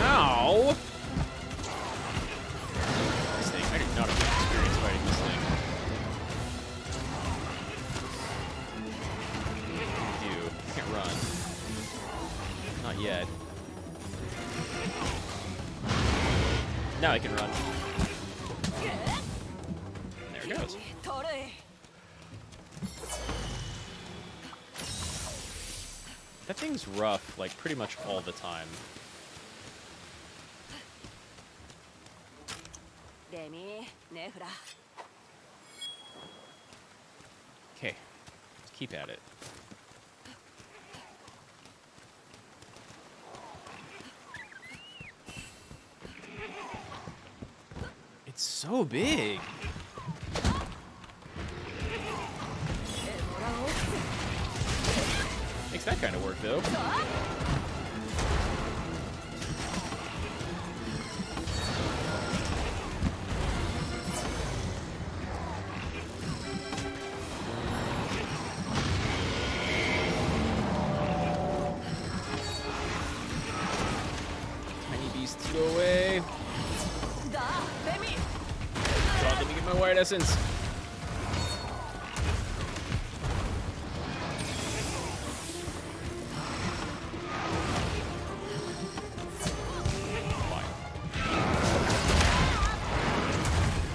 Ow! This thing, I did not have good experience fighting this thing. Dude, I can't run. Not yet. Now I can run. There it goes. That thing's rough, like, pretty much all the time. Okay, let's keep at it. It's so big. Makes that kind of work, though. Tiny beasts, go away. God, let me get my white essence.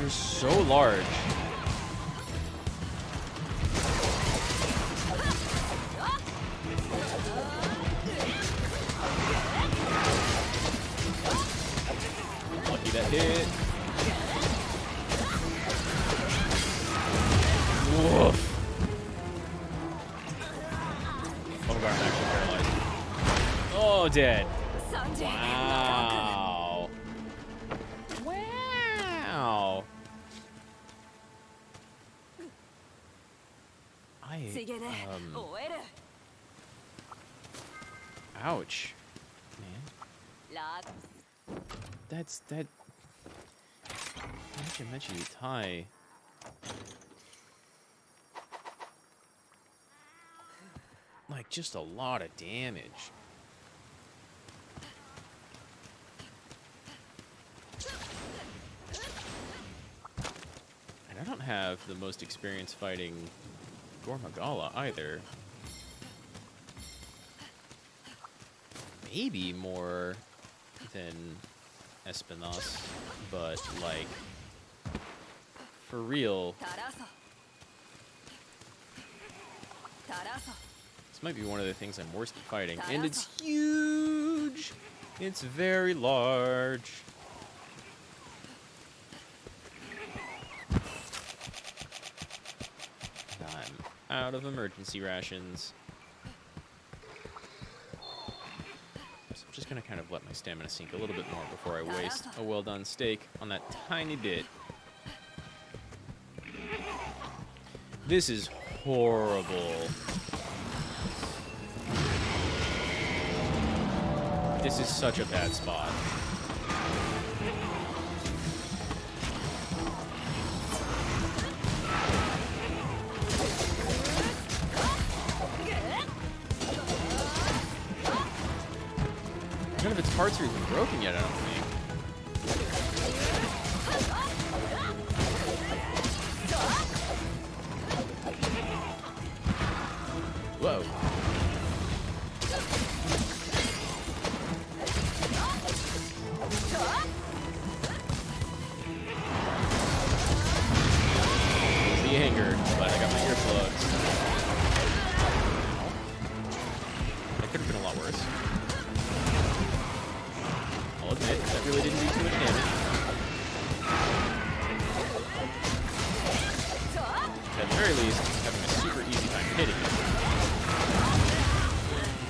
So large. Lucky that hit. Woof. Oh god, I'm actually paralyzed. Oh, dead. Wow. Wow. Ouch, man. That's that. I mentioned Thai. Like just a lot of damage. And I don't have the most experience fighting Gormagala either. Maybe more than Espinas, but like for real. This might be one of the things I'm worst at fighting, and it's huge. It's very large. I'm out of emergency rations. Just gonna kind of let my stamina sink a little bit more before I waste a well-done steak on that tiny bit. This is horrible. This is such a bad spot. None of its parts are even broken yet, I don't think. Whoa. The anger. Glad I got my earplugs. That could have been a lot worse. I'll admit, that really didn't do too much damage. At the very least, having a super easy time hitting it.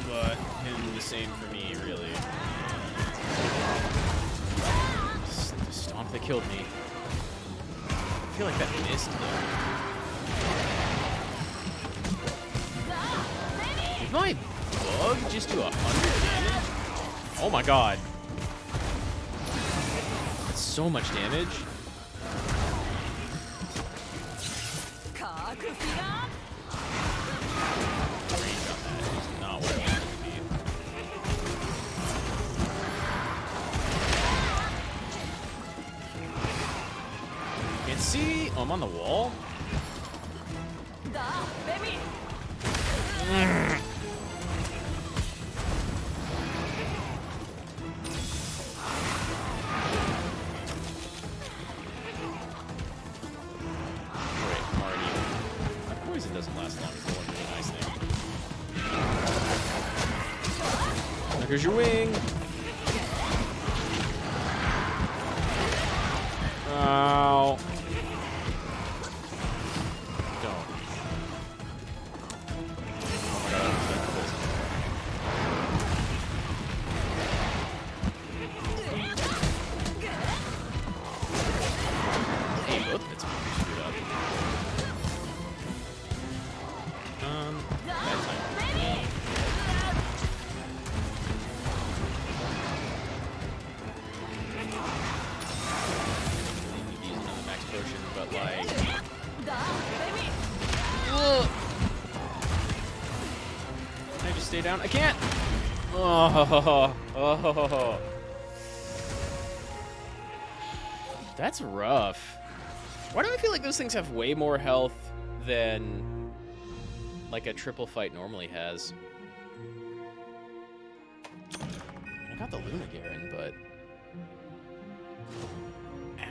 But him the same for me, really. The stomp that killed me. I feel like that missed though. Did my bug just do 100 damage? Oh my god. That's so much damage. Range on that is not what I wanted it to be. Can't see. Oh, I'm on the wall. Poison doesn't last long. It's one really nice thing. There goes your wing. Ow. Don't. Oh my god, I was like poison. Hey, both of it's screwed up. Bad time. Use another max potion, but like. Ugh. Can I just stay down? I can't. Oh. That's rough. Why do I feel like those things have way more health than like a triple fight normally has? I got the Luna Garen, but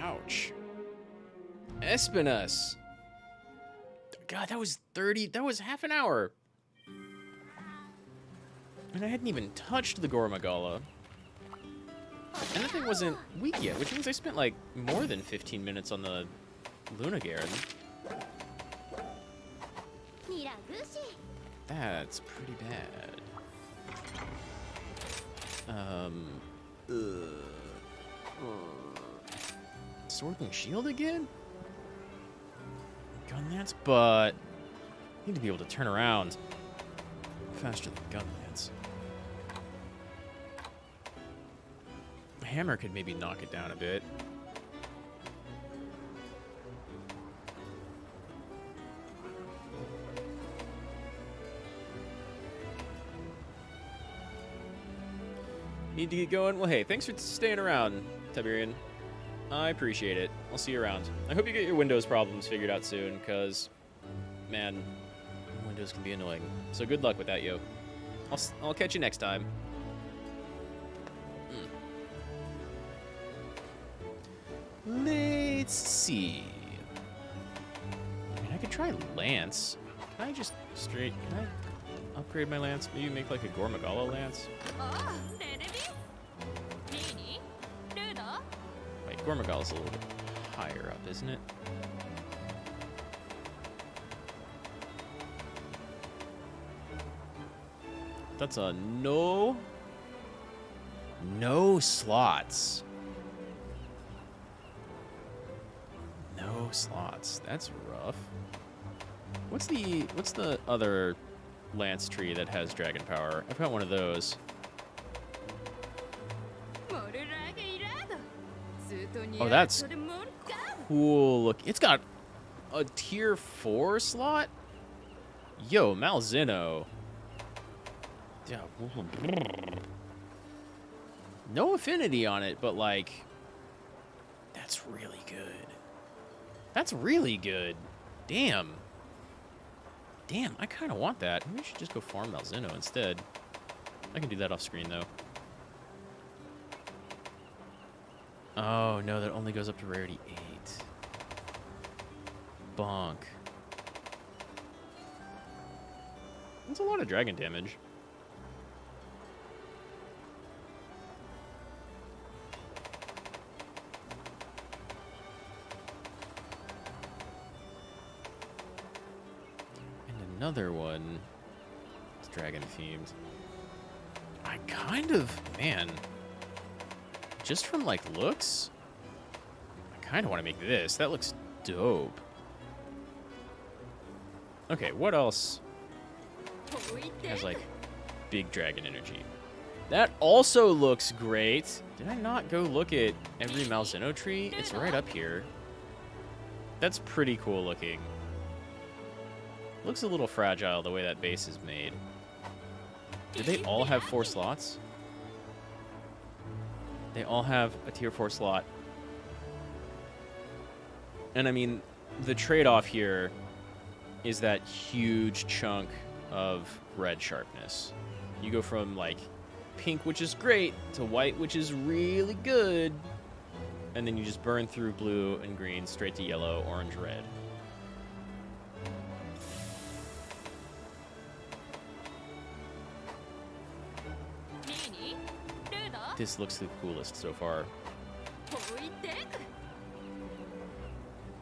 ouch. Espinus. God, that was 30. That was half an hour. And I hadn't even touched the Gormagala. And the thing wasn't weak yet, which means I spent like more than 15 minutes on the Luna Garen. That's pretty bad. Sword and Shield again? Gun Lance, but need to be able to turn around faster than Gun Lance. Hammer could maybe knock it down a bit. Need to get going? Well, hey, thanks for staying around, Tiberian. I appreciate it. I'll see you around. I hope you get your Windows problems figured out soon, because, man, Windows can be annoying. So good luck with that, yo. I'll catch you next time. Let's see. I mean, I could try Lance. Can I just can I upgrade my Lance? Maybe make like a Gormagala Lance? Wait, Gormagala's a little bit higher up, isn't it? That's a no slots. No slots. That's rough. What's the other Lance tree that has dragon power? I've got one of those. Oh, that's cool. Look, it's got a tier 4 slot. Yo, Malzeno. Yeah. No affinity on it, but like, that's really good. That's really good. Damn. Damn, I kind of want that. Maybe I should just go farm Malzeno instead. I can do that off screen, though. Oh, no, that only goes up to rarity 8. Bonk. That's a lot of dragon damage. Another one. It's dragon themed. I kind of, man, just from like looks, I kind of want to make this. That looks dope. Okay, what else? It has like big dragon energy. That also looks great. Did I not go look at every Malzeno tree? It's right up here. That's pretty cool looking. Looks a little fragile the way that base is made. Do they all have 4 slots? They all have a tier 4 slot. And I mean, the trade-off here is that huge chunk of red sharpness. You go from like pink, which is great, to white, which is really good, and then you just burn through blue and green straight to yellow, orange, red. This looks the coolest so far.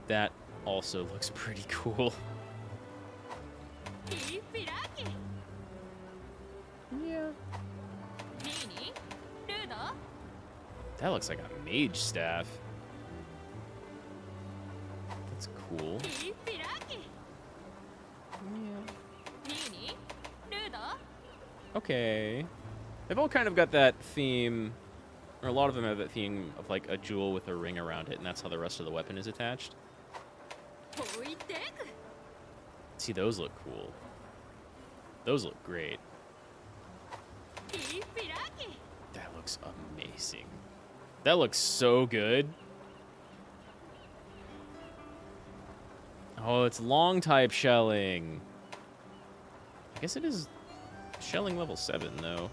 That also looks pretty cool. Yeah. That looks like a mage staff. That's cool. Yeah. Okay. They've all kind of got that theme, or a lot of them have that theme of like a jewel with a ring around it, and that's how the rest of the weapon is attached. See, those look cool. Those look great. That looks amazing. That looks so good. Oh, it's long type shelling. I guess it is shelling level 7, though.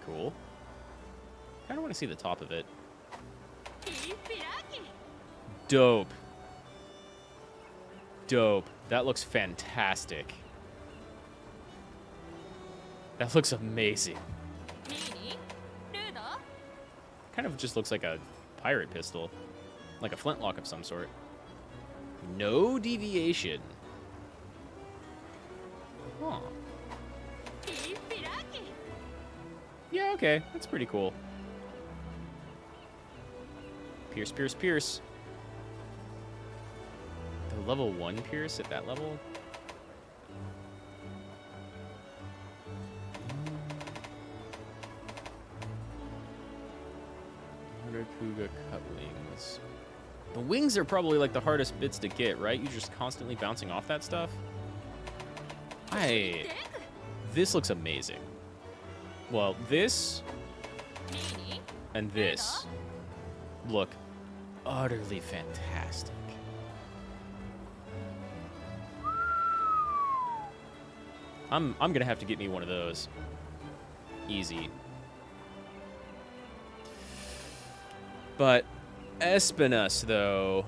Cool. Kind of want to see the top of it. Dope. Dope. That looks fantastic. That looks amazing. Kind of just looks like a pirate pistol. Like a flintlock of some sort. No deviation. Huh. Yeah, okay. That's pretty cool. Pierce, pierce, pierce. The level 1 pierce at that level? Kuga cut wings. The wings are probably like the hardest bits to get, right? You're just constantly bouncing off that stuff. This looks amazing. Well, this and this look utterly fantastic. I'm gonna have to get me one of those. Easy. But Espinus, though,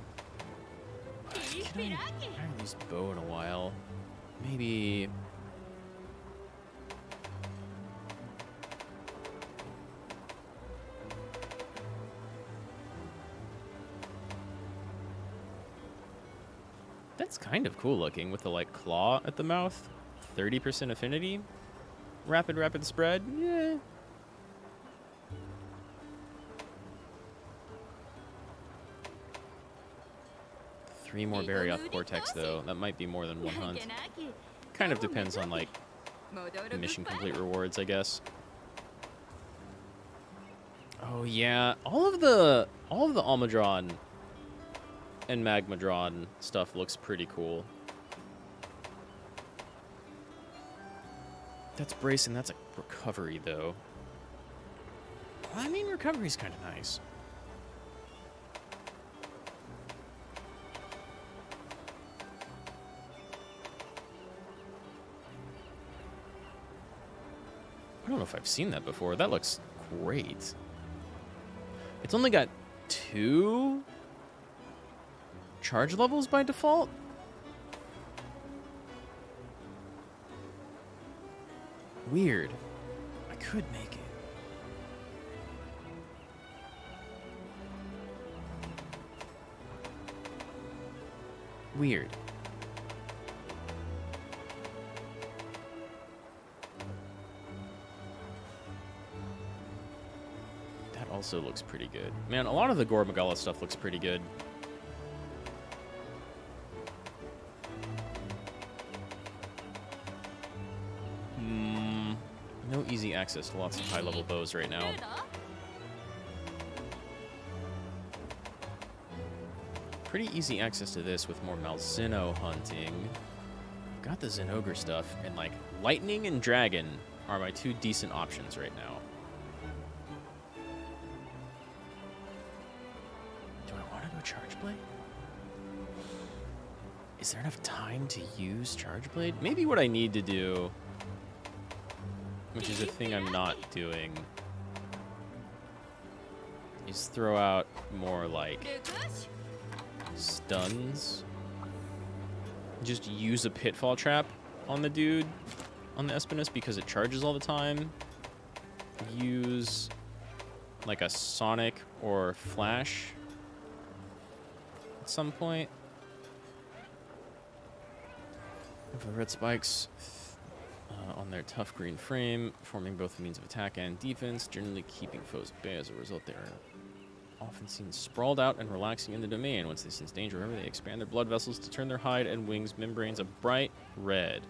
I haven't used bow in a while. Maybe. That's kind of cool looking with the like claw at the mouth. 30% affinity. Rapid spread. Yeah. Three more Barioth Cortex, though. That might be more than one hunt. Kind of depends on, like, mission complete rewards, I guess. Oh, yeah. All of the Almadron and Magmadron stuff looks pretty cool. That's brace and that's a recovery, though. I mean, recovery's kind of nice. I don't know if I've seen that before. That looks great. It's only got 2 charge levels by default? Weird. I could make it. Weird. That also looks pretty good. Man, a lot of the Gore Magala stuff looks pretty good. No easy access to lots of high-level bows right now. Pretty easy access to this with more Malzeno hunting. Got the Zenogre stuff, and like lightning and dragon are my two decent options right now. Do I want to go Charge Blade? Is there enough time to use Charge Blade? Maybe what I need to do, which is a thing I'm not doing, is throw out more like stuns. Just use a pitfall trap on the dude, on the Espinus, because it charges all the time. Use like a Sonic or Flash at some point. For red spikes on their tough green frame, forming both a means of attack and defense, generally keeping foes at bay. As a result, they are often seen sprawled out and relaxing in the domain. Once they sense danger, however, they expand their blood vessels to turn their hide and wings membranes a bright red.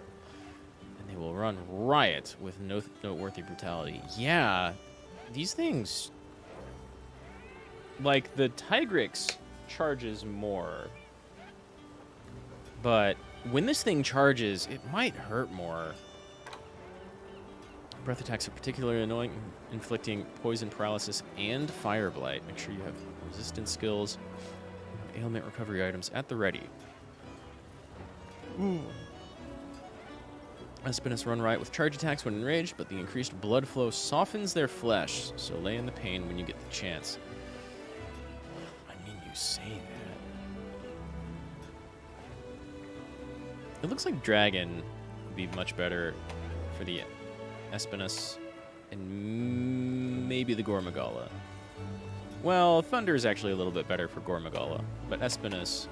And they will run riot with no noteworthy brutality. Yeah, these things, like the Tigrix charges more, but when this thing charges, it might hurt more. Breath attacks are particularly annoying, inflicting poison, paralysis, and fire blight. Make sure you have resistance skills and ailment recovery items at the ready. Ooh. Espinus run riot with charge attacks when enraged, but the increased blood flow softens their flesh, so lay in the pain when you get the chance. I mean, you say that. It looks like Dragon would be much better for the Espinus and maybe the Gormagala. Well, Thunder is actually a little bit better for Gormagala, but Espinus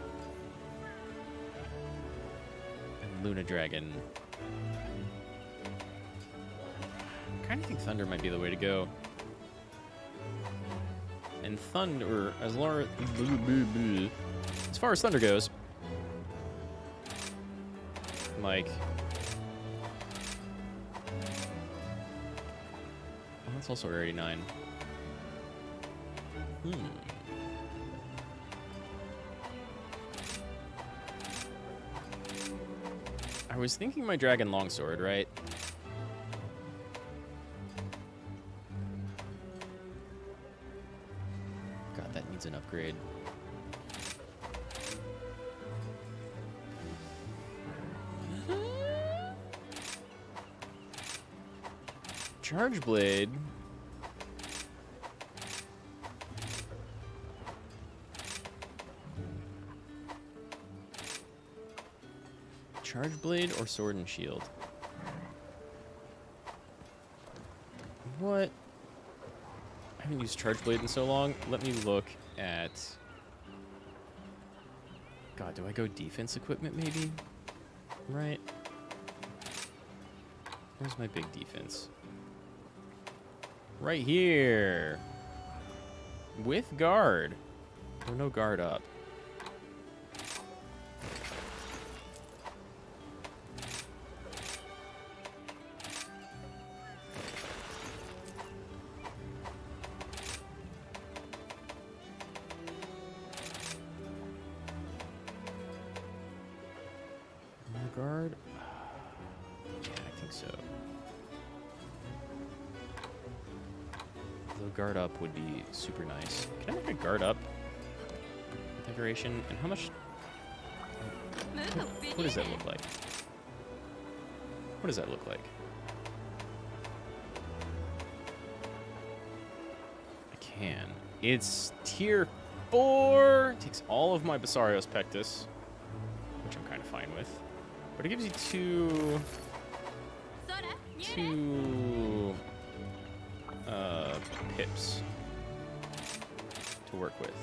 and Luna Dragon. I kind of think Thunder might be the way to go. And Thunder, as far as Thunder goes, like, oh, that's also Area 89. I was thinking my Dragon Longsword, right? God, that needs an upgrade. Charge Blade. Charge Blade or Sword and Shield? What? I haven't used Charge Blade in so long. Let me look at... God, do I go defense equipment maybe? Right. Where's my big defense? Right here. With guard. Or no guard up. No guard? Yeah, I think so. The guard up would be super nice. Can I make a guard up configuration? And how much? What does that look like? What does that look like? I can. It's tier 4. Takes all of my Basarios Pectus, which I'm kind of fine with. But it gives you two pips to work with.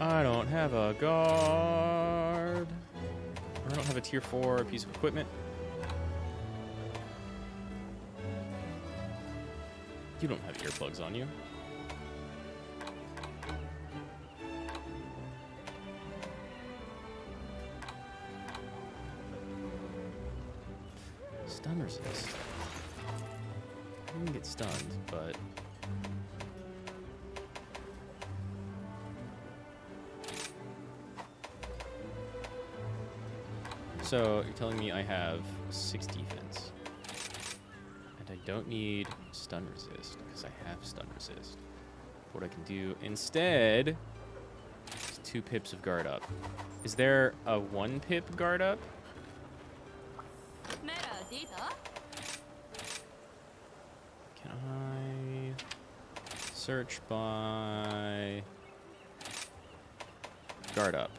I don't have a guard. I don't have a tier 4 piece of equipment. You don't have earplugs on you. Stun resist. I didn't get stunned, but... So, you're telling me I have 6 defense. And I don't need stun resist, because I have stun resist. What I can do instead is 2 pips of guard up. Is there a 1 pip guard up? Can I search by guard up?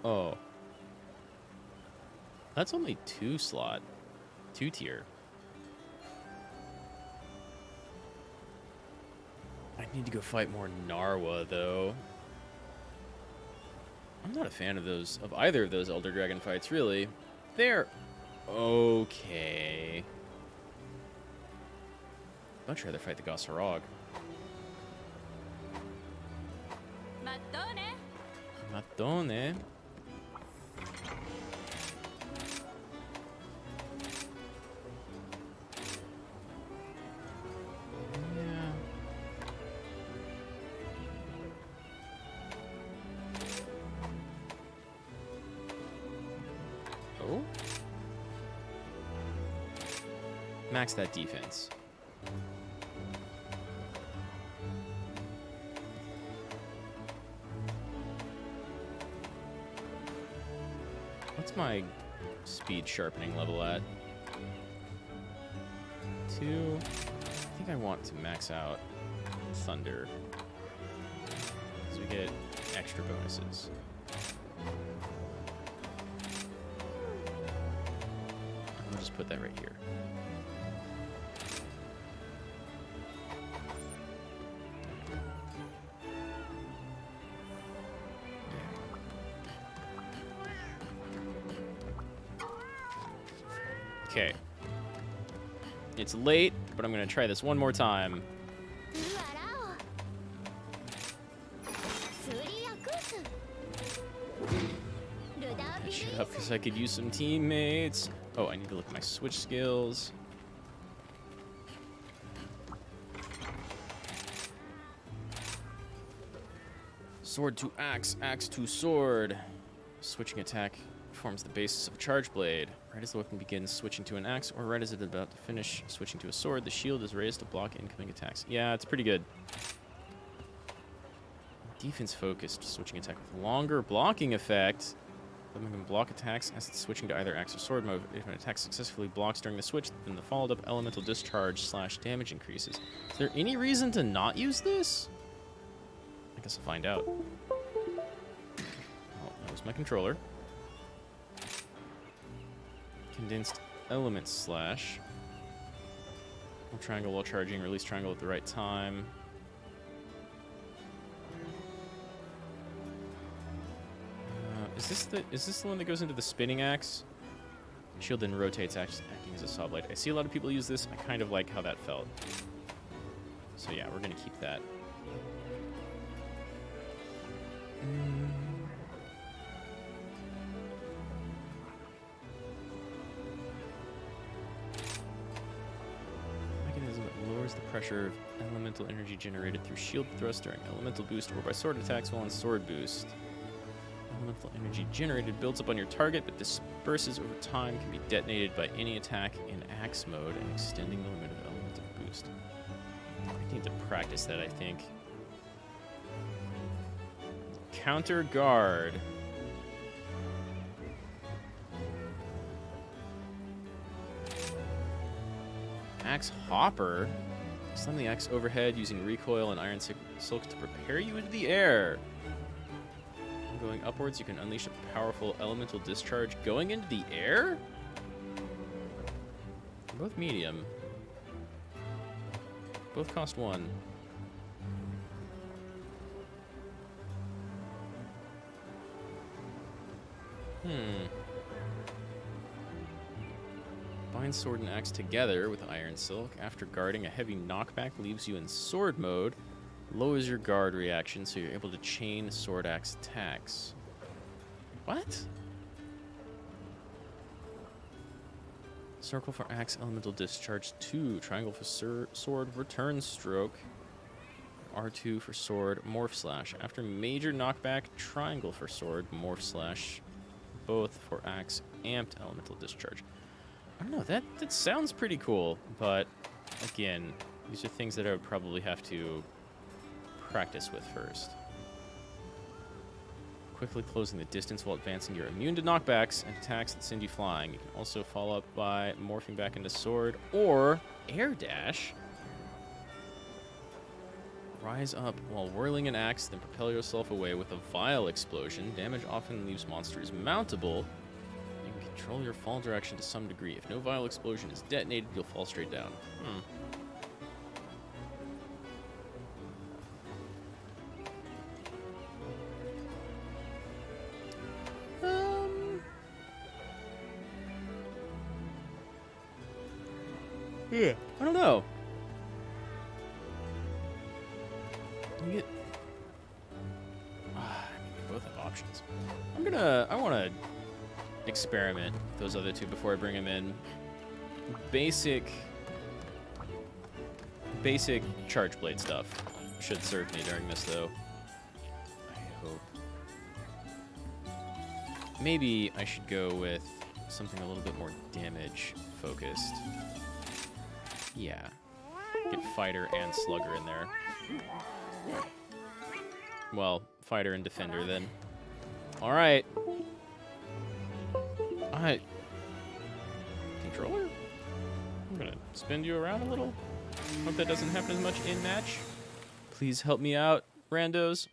Oh. That's only 2 slot. 2 tier. I need to go fight more Narwa, though. I'm not a fan of those, of either of those Elder Dragon fights, really. They're okay. I'd much rather fight the Gossarog. Matone. Max that defense. What's my speed sharpening level at? 2. I think I want to max out Thunder, because we get extra bonuses. I'll just put that right here. Okay. It's late, but I'm going to try this one more time. Shut up, because I could use some teammates. Oh, I need to look at my switch skills. Sword to axe, axe to sword. Switching attack forms the basis of a charge blade. Right as the weapon begins switching to an axe, or right as it's about to finish switching to a sword, the shield is raised to block incoming attacks. Yeah, it's pretty good. Defense focused, switching attack with longer blocking effect. Weapon can block attacks as it's switching to either axe or sword mode. If an attack successfully blocks during the switch, then the followed up elemental discharge / damage increases. Is there any reason to not use this? I guess I'll find out. Oh, that was my controller. Condensed element slash. Hold triangle while charging, release triangle at the right time. Is this the one that goes into the spinning axe? Shield then rotates, acting as a saw blade. I see a lot of people use this. I kind of like how that felt. So yeah, we're gonna keep that. Mechanism that lowers the pressure of elemental energy generated through shield thrust during elemental boost or by sword attacks while on sword boost. Elemental energy generated builds up on your target but disperses over time, can be detonated by any attack in axe mode and extending the limit of elemental boost. I need to practice that, I think. Counter guard. Axe hopper. Slam the axe overhead using recoil and iron silk to prepare you into the air. Going upwards, you can unleash a powerful elemental discharge going into the air? Both medium. Both cost 1. Bind sword and axe together with iron silk. After guarding, a heavy knockback leaves you in sword mode. Lowers your guard reaction so you're able to chain sword axe attacks. What? Circle for axe elemental discharge 2. Triangle for sword return stroke. R2 for sword morph slash. After major knockback, triangle for sword morph slash. Both for axe amped elemental discharge. I don't know, that sounds pretty cool, but again, these are things that I would probably have to practice with first. Quickly closing the distance while advancing, you're immune to knockbacks and attacks that send you flying. You can also follow up by morphing back into sword or air dash. Rise up while whirling an axe, then propel yourself away with a vile explosion. Damage often leaves monsters mountable. You can control your fall direction to some degree. If no vile explosion is detonated, you'll fall straight down. Yeah, I don't know. You get. I mean, we both have options. I want to experiment with those other two before I bring them in. Basic charge blade stuff should serve me during this, though. I hope. Maybe I should go with something a little bit more damage focused. Yeah. Get fighter and slugger in there. Well, fighter and defender then. Alright. Controller? I'm gonna spin you around a little. Hope that doesn't happen as much in match. Please help me out, randos.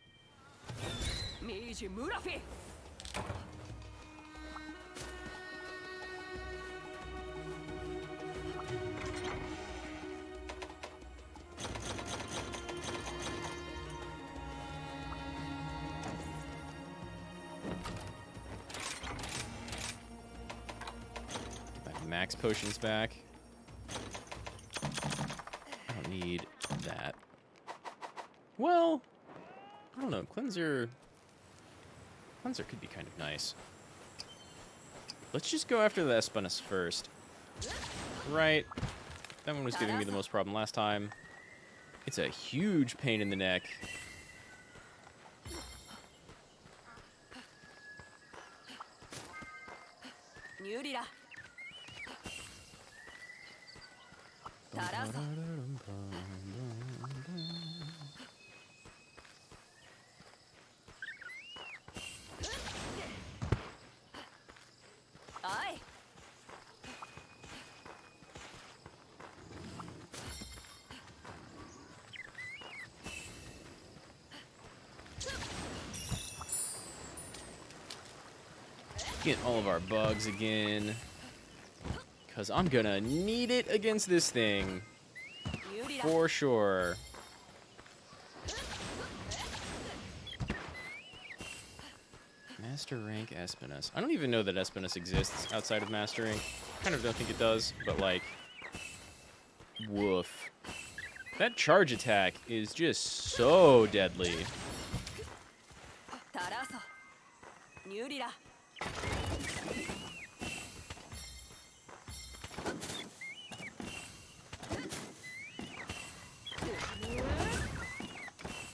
Max potions back. I don't need that. Well, I don't know. Cleanser could be kind of nice. Let's just go after the Espanus first. Right. That one was giving me the most problem last time. It's a huge pain in the neck. Get all of our bugs again, because I'm gonna need it against this thing for sure. Master rank Espanus. I don't even know that Espanus exists outside of mastering. Kind of don't think it does, but like, woof. That charge attack is just so deadly.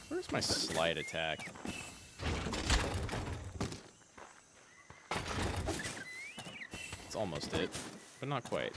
Where's my slide attack? It's almost it, but not quite.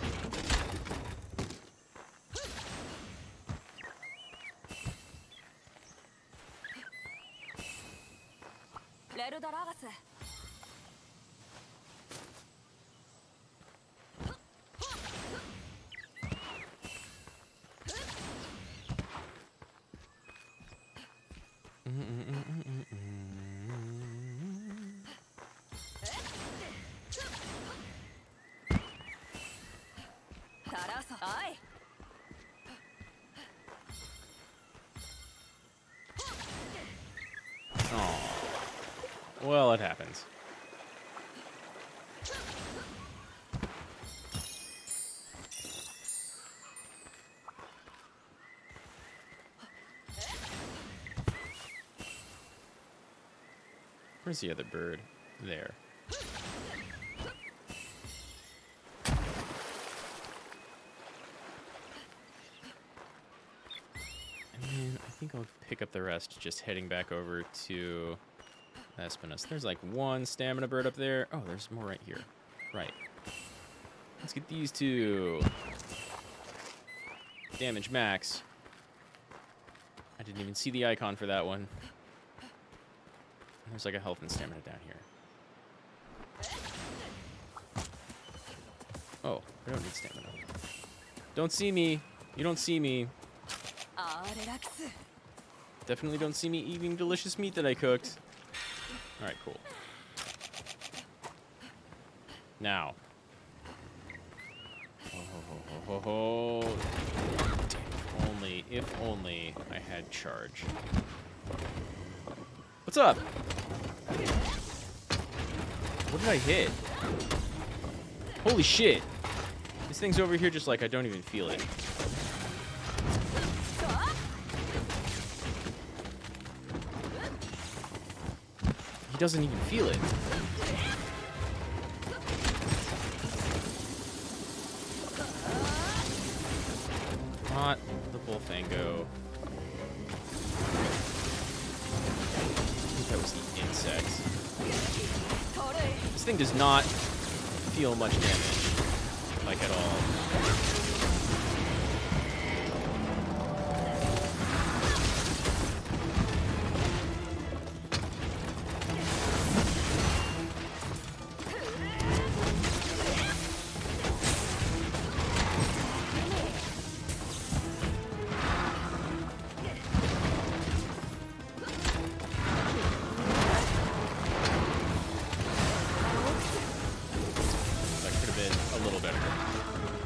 Well, it happens. Where's the other bird? There. think I'll pick up the rest just heading back over to Espinas. There's like one stamina bird up there. Oh, there's more right here. Right. Let's get these two. Damage max. I didn't even see the icon for that one. There's like a health and stamina down here. Oh, I don't need stamina. Don't see me. You don't see me. Definitely don't see me eating delicious meat that I cooked. Alright, cool. Now. If only I had charge. What's up? What did I hit? Holy shit. This thing's over here just like I don't even feel it. He doesn't even feel it. Not the Bullfango. I think that was the insect. This thing does not feel much damage, like at all.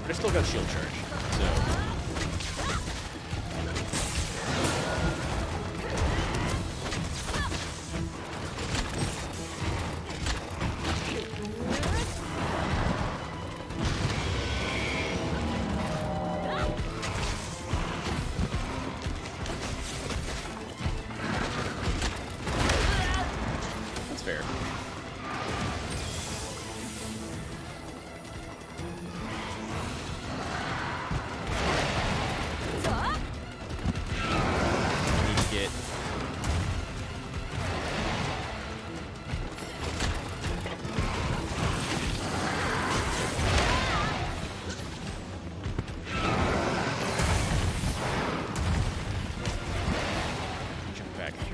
I still got shield charge, so. That's fair.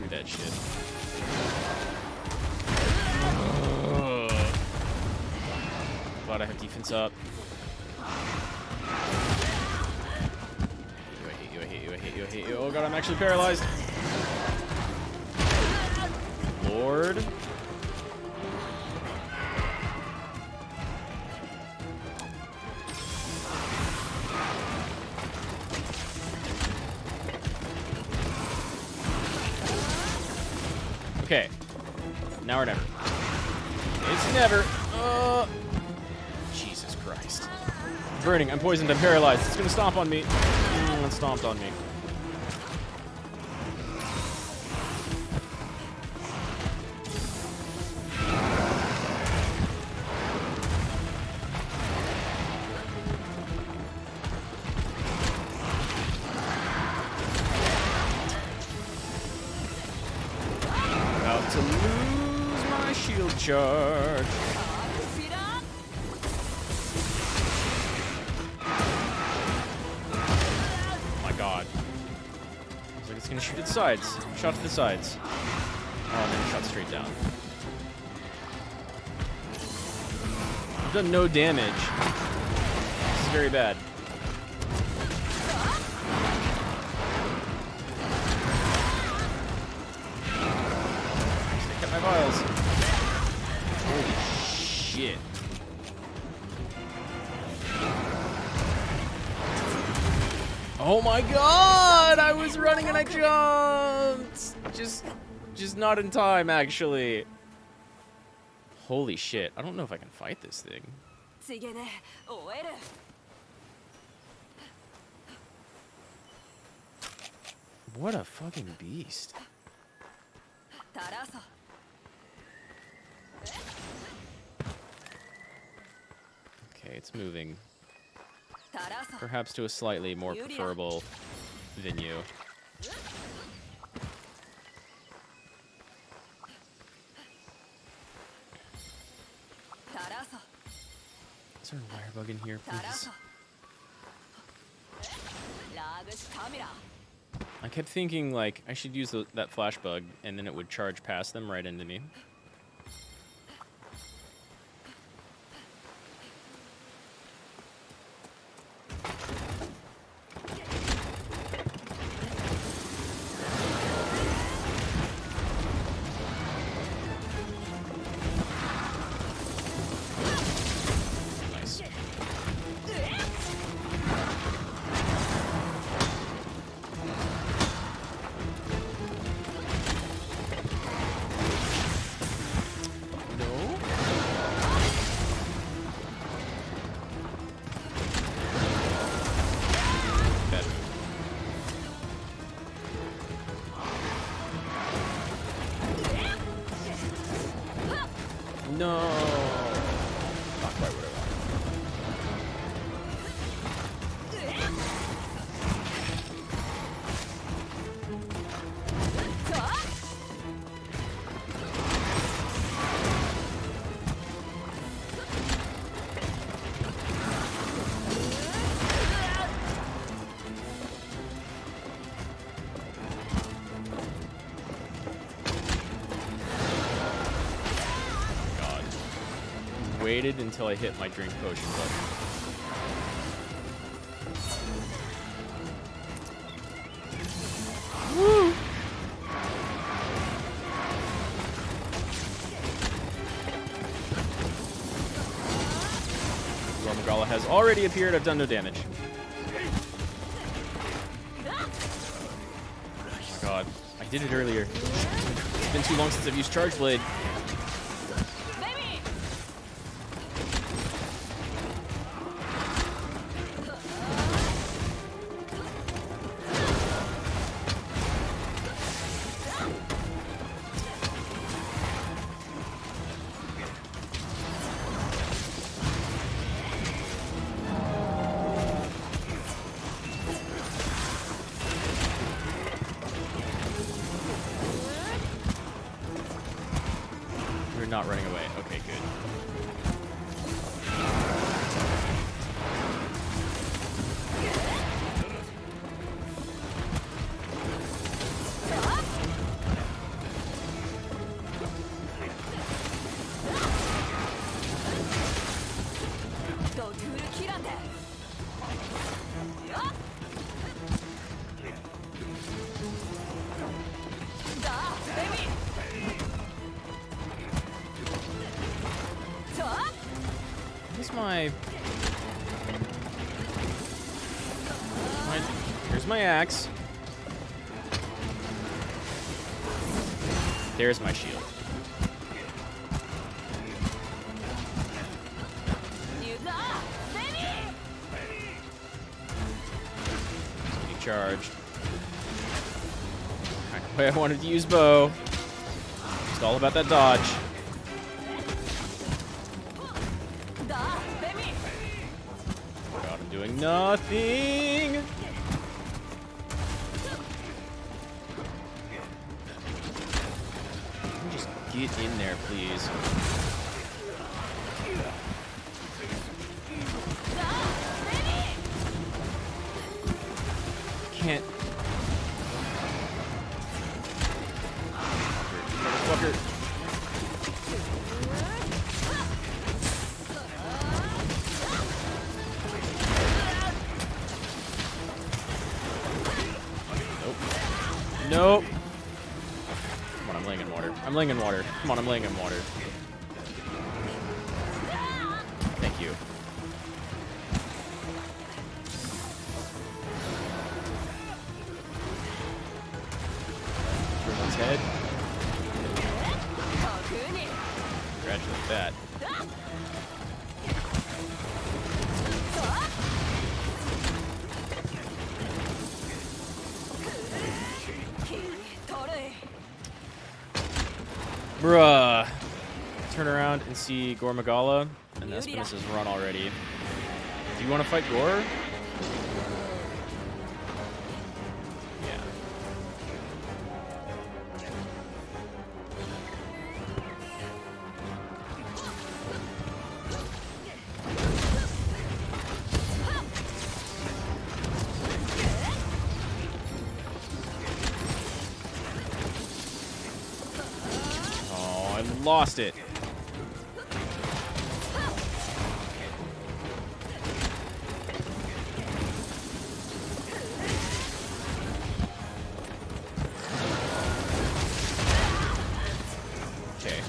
That shit. Glad I have defense up. I hate you. Oh god, I'm actually paralyzed. Lord. Okay, now or never. It's never. Jesus Christ. I'm burning, I'm poisoned, I'm paralyzed. It's gonna stomp on me. It stomped on me. To lose my shield charge. Oh my god. Looks like it's gonna shoot at the sides. Shot to the sides. Oh, and then shot straight down. I've done no damage. This is very bad. My vials. Holy shit. Oh my god! I was running and I jumped! Just not in time, actually. Holy shit. I don't know if I can fight this thing. What a fucking beast. Okay, it's moving. Perhaps to a slightly more preferable venue. Is there a wire bug in here, please? I kept thinking, like, I should use that flash bug, and then it would charge past them right into me. No! Not quite what I waited until I hit my drink potion button. Woo! Magala has already appeared. I've done no damage. Oh my god. I did it earlier. It's been too long since I've used Charge Blade. Not running away. Okay, good. Here's my axe. There's my shield. Getting charged. Kind of way I wanted to use bow. It's all about that dodge. God, I'm doing nothing. Just get in there, please. Can't. Motherfucker. Nope. Come on, I'm laying in water. I'm laying in water. Come on, I'm laying in water. Thank you. Everyone's head. Congratulate that. Bruh. Turn around and see Gore Magala, and Espinus has run already. Do you want to fight Gore? Yeah. lost it. Okay.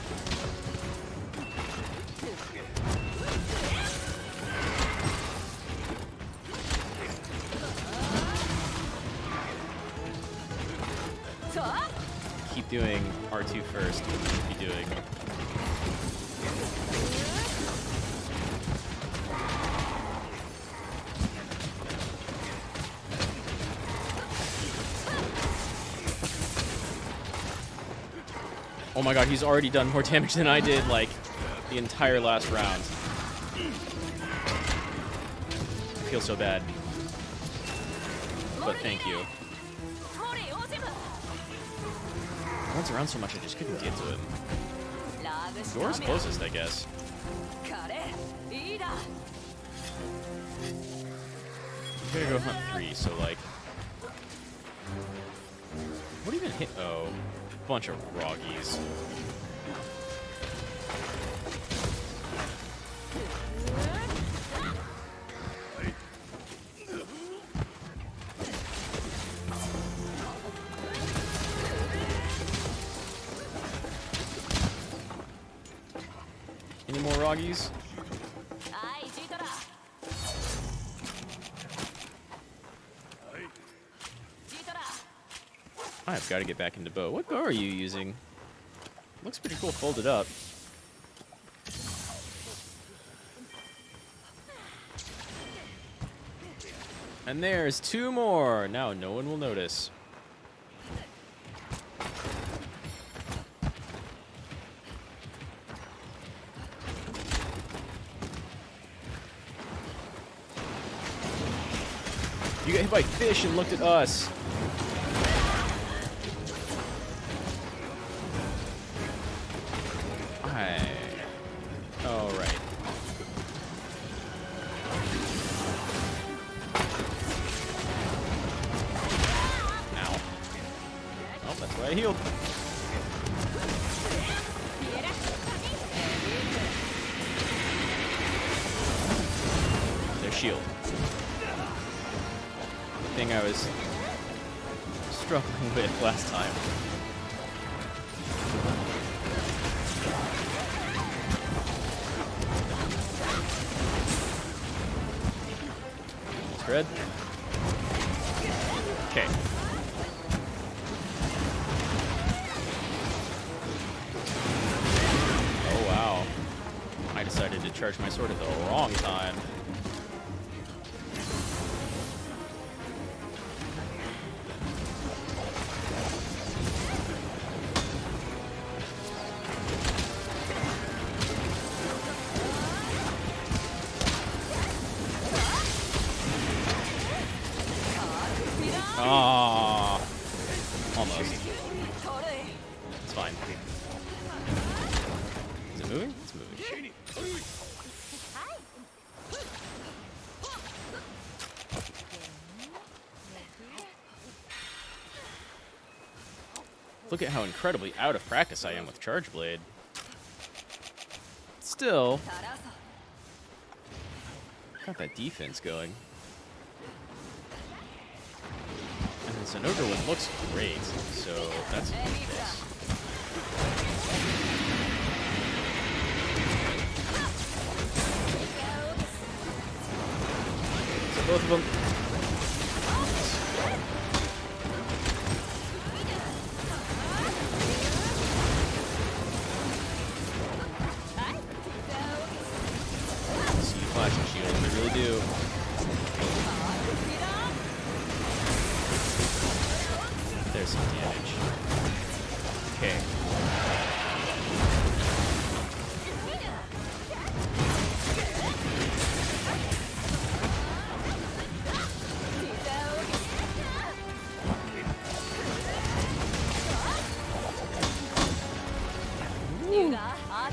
Keep doing R2 first. Keep doing. Oh my god, he's already done more damage than I did, like, the entire last round. I feel so bad. But thank you. He runs around so much, I just couldn't get to him. Door's closest, I guess. I'm gonna go hunt 3, so, like... What even hit? Oh, bunch of Roggies. Any more Roggies? I've got to get back into bow. What bow are you using? Looks pretty cool folded up. And there's 2 more. Now no one will notice. You got hit by fish and looked at us. Oh, right. Ow. Oh, that's why I healed. Their shield. The thing I was struggling with last time. Red. Okay. Oh wow. I decided to charge my sword at the wrong time. Ah, almost. It's fine. Is it moving? It's moving. Look at how incredibly out of practice I am with Charge Blade. Still, got that defense going. And then Sanoga looks great, so that's nice. So both of them. See flashing shield, they really do. There's some damage. Okay.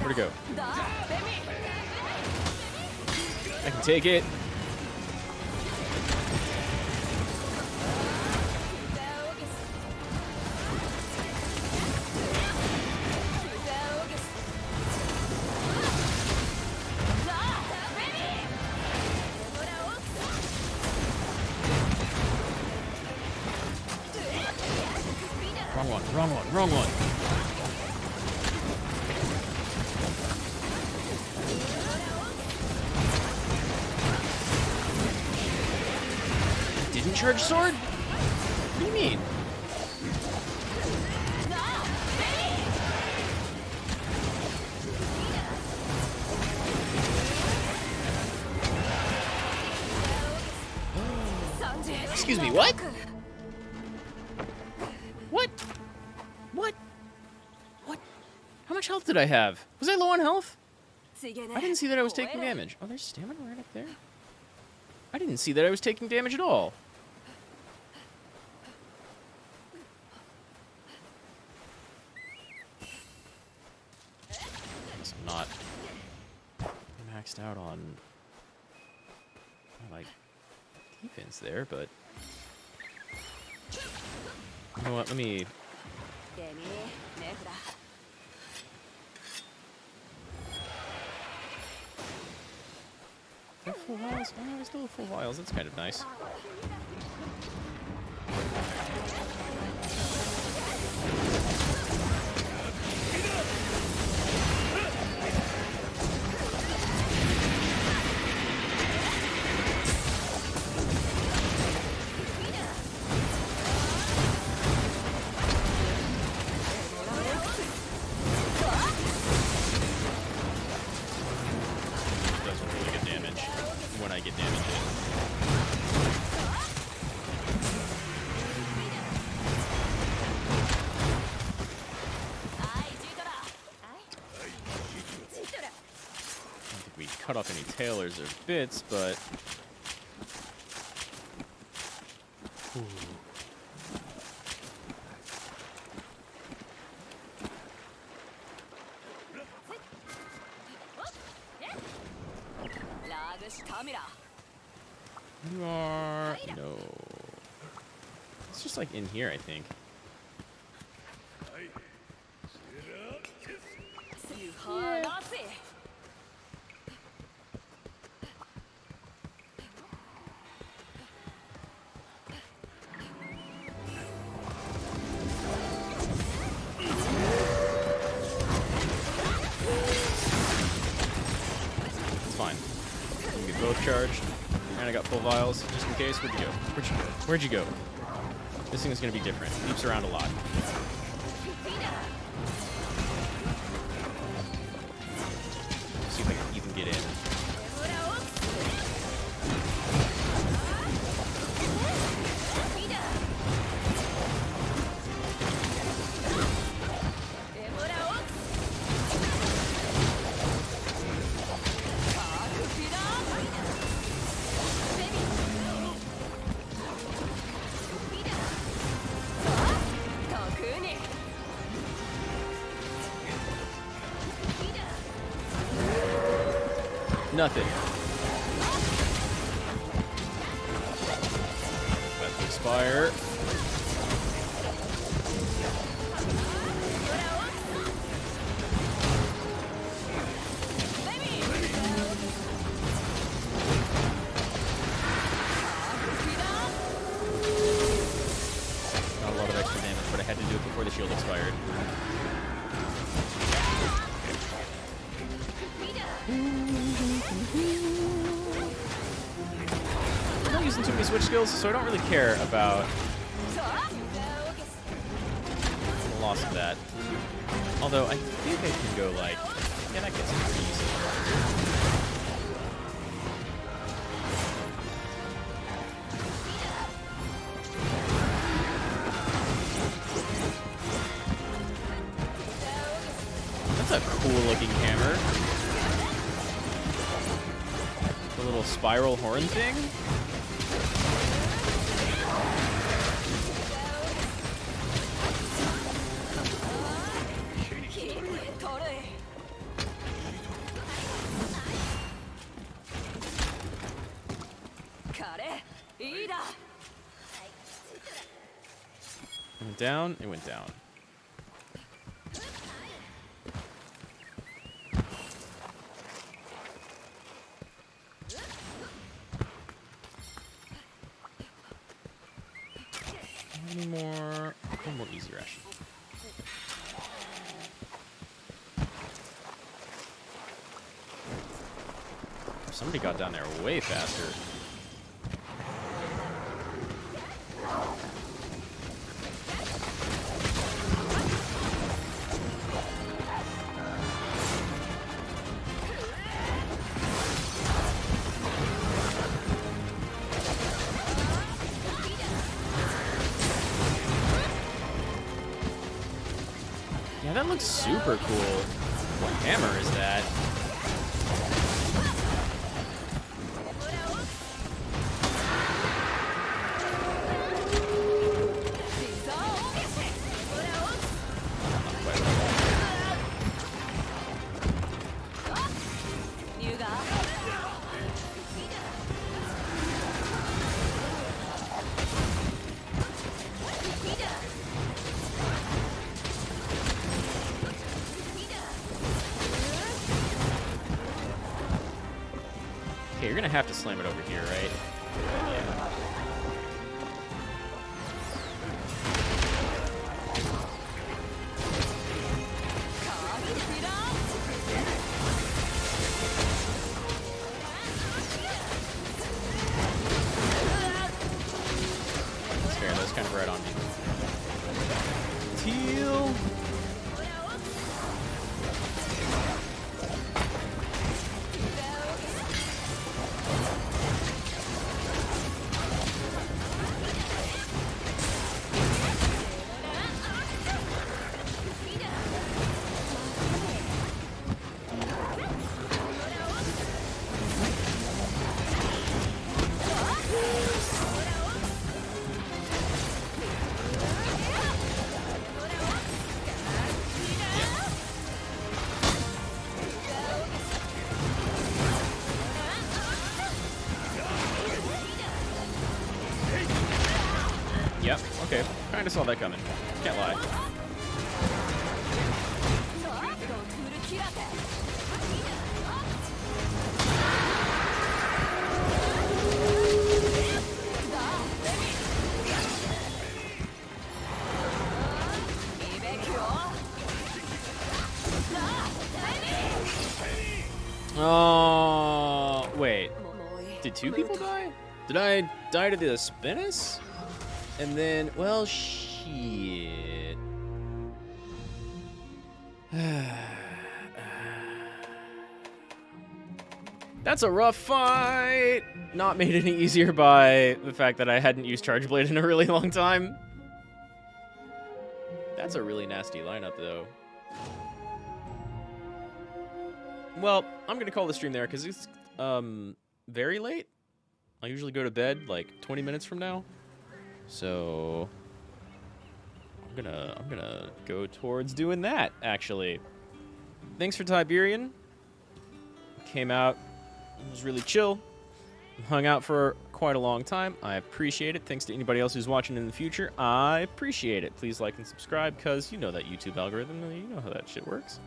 Where'd it go? I can take it. Wrong one, wrong one. Didn't charge sword? What do you mean? Excuse me, what? What? What? What? How much health did I have? Was I low on health? I didn't see that I was taking damage. Oh, there's stamina right up there? I didn't see that I was taking damage at all. Guess I'm not maxed out on like defense there, but you know what? Let me. Full vials? Oh no, I still have full vials. That's kind of nice. Cut off any tailors or bits, but ooh. You are no. It's just like in here, I think. Yeah. Both charged, and I got full vials just in case. Where'd you go? Where'd you go? This thing is gonna be different. It leaps around a lot. See if I can even get in. Nothing. About to expire. Not a lot of extra damage, but I had to do it before the shield expired. I'm not using too many switch skills, so I don't really care about the loss of that. Although I think I can go like, yeah, that gets pretty easy. That's a cool looking hammer. The little spiral horn thing. It went down, it went down. One more easy ration. Somebody got down there way faster. Yeah, that looks super cool. What hammer is that? Okay, you're gonna have to slam it over here, right? Yeah. That's fair, that was kind of right on me. Teal! Yep, okay. Kinda saw that coming. Can't lie. Oh, wait. Did two people die? Did I die to the Spinnis? And then, well, shit. That's a rough fight. Not made any easier by the fact that I hadn't used Charge Blade in a really long time. That's a really nasty lineup, though. Well, I'm going to call the stream there because it's very late. I usually go to bed like 20 minutes from now. So I'm gonna go towards doing that, actually. Thanks for Tiberian. Came out, it was really chill. Hung out for quite a long time. I appreciate it. Thanks to anybody else who's watching in the future. I appreciate it. Please like and subscribe, because you know that YouTube algorithm, you know how that shit works.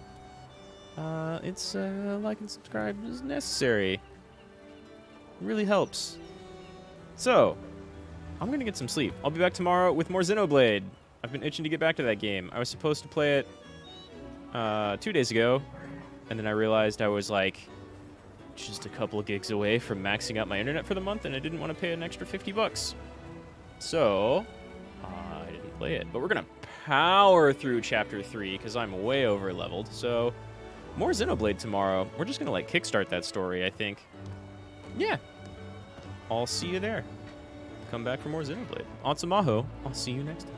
It's like and subscribe is necessary. It really helps. So I'm going to get some sleep. I'll be back tomorrow with more Xenoblade. I've been itching to get back to that game. I was supposed to play it 2 days ago, and then I realized I was like just a couple of gigs away from maxing out my internet for the month, and I didn't want to pay an extra $50. So I didn't play it. But we're going to power through Chapter 3 because I'm way over leveled. So more Xenoblade tomorrow. We're just going to like kickstart that story, I think. Yeah. I'll see you there. Come back for more Xenoblade. On Mahou. I'll see you next time.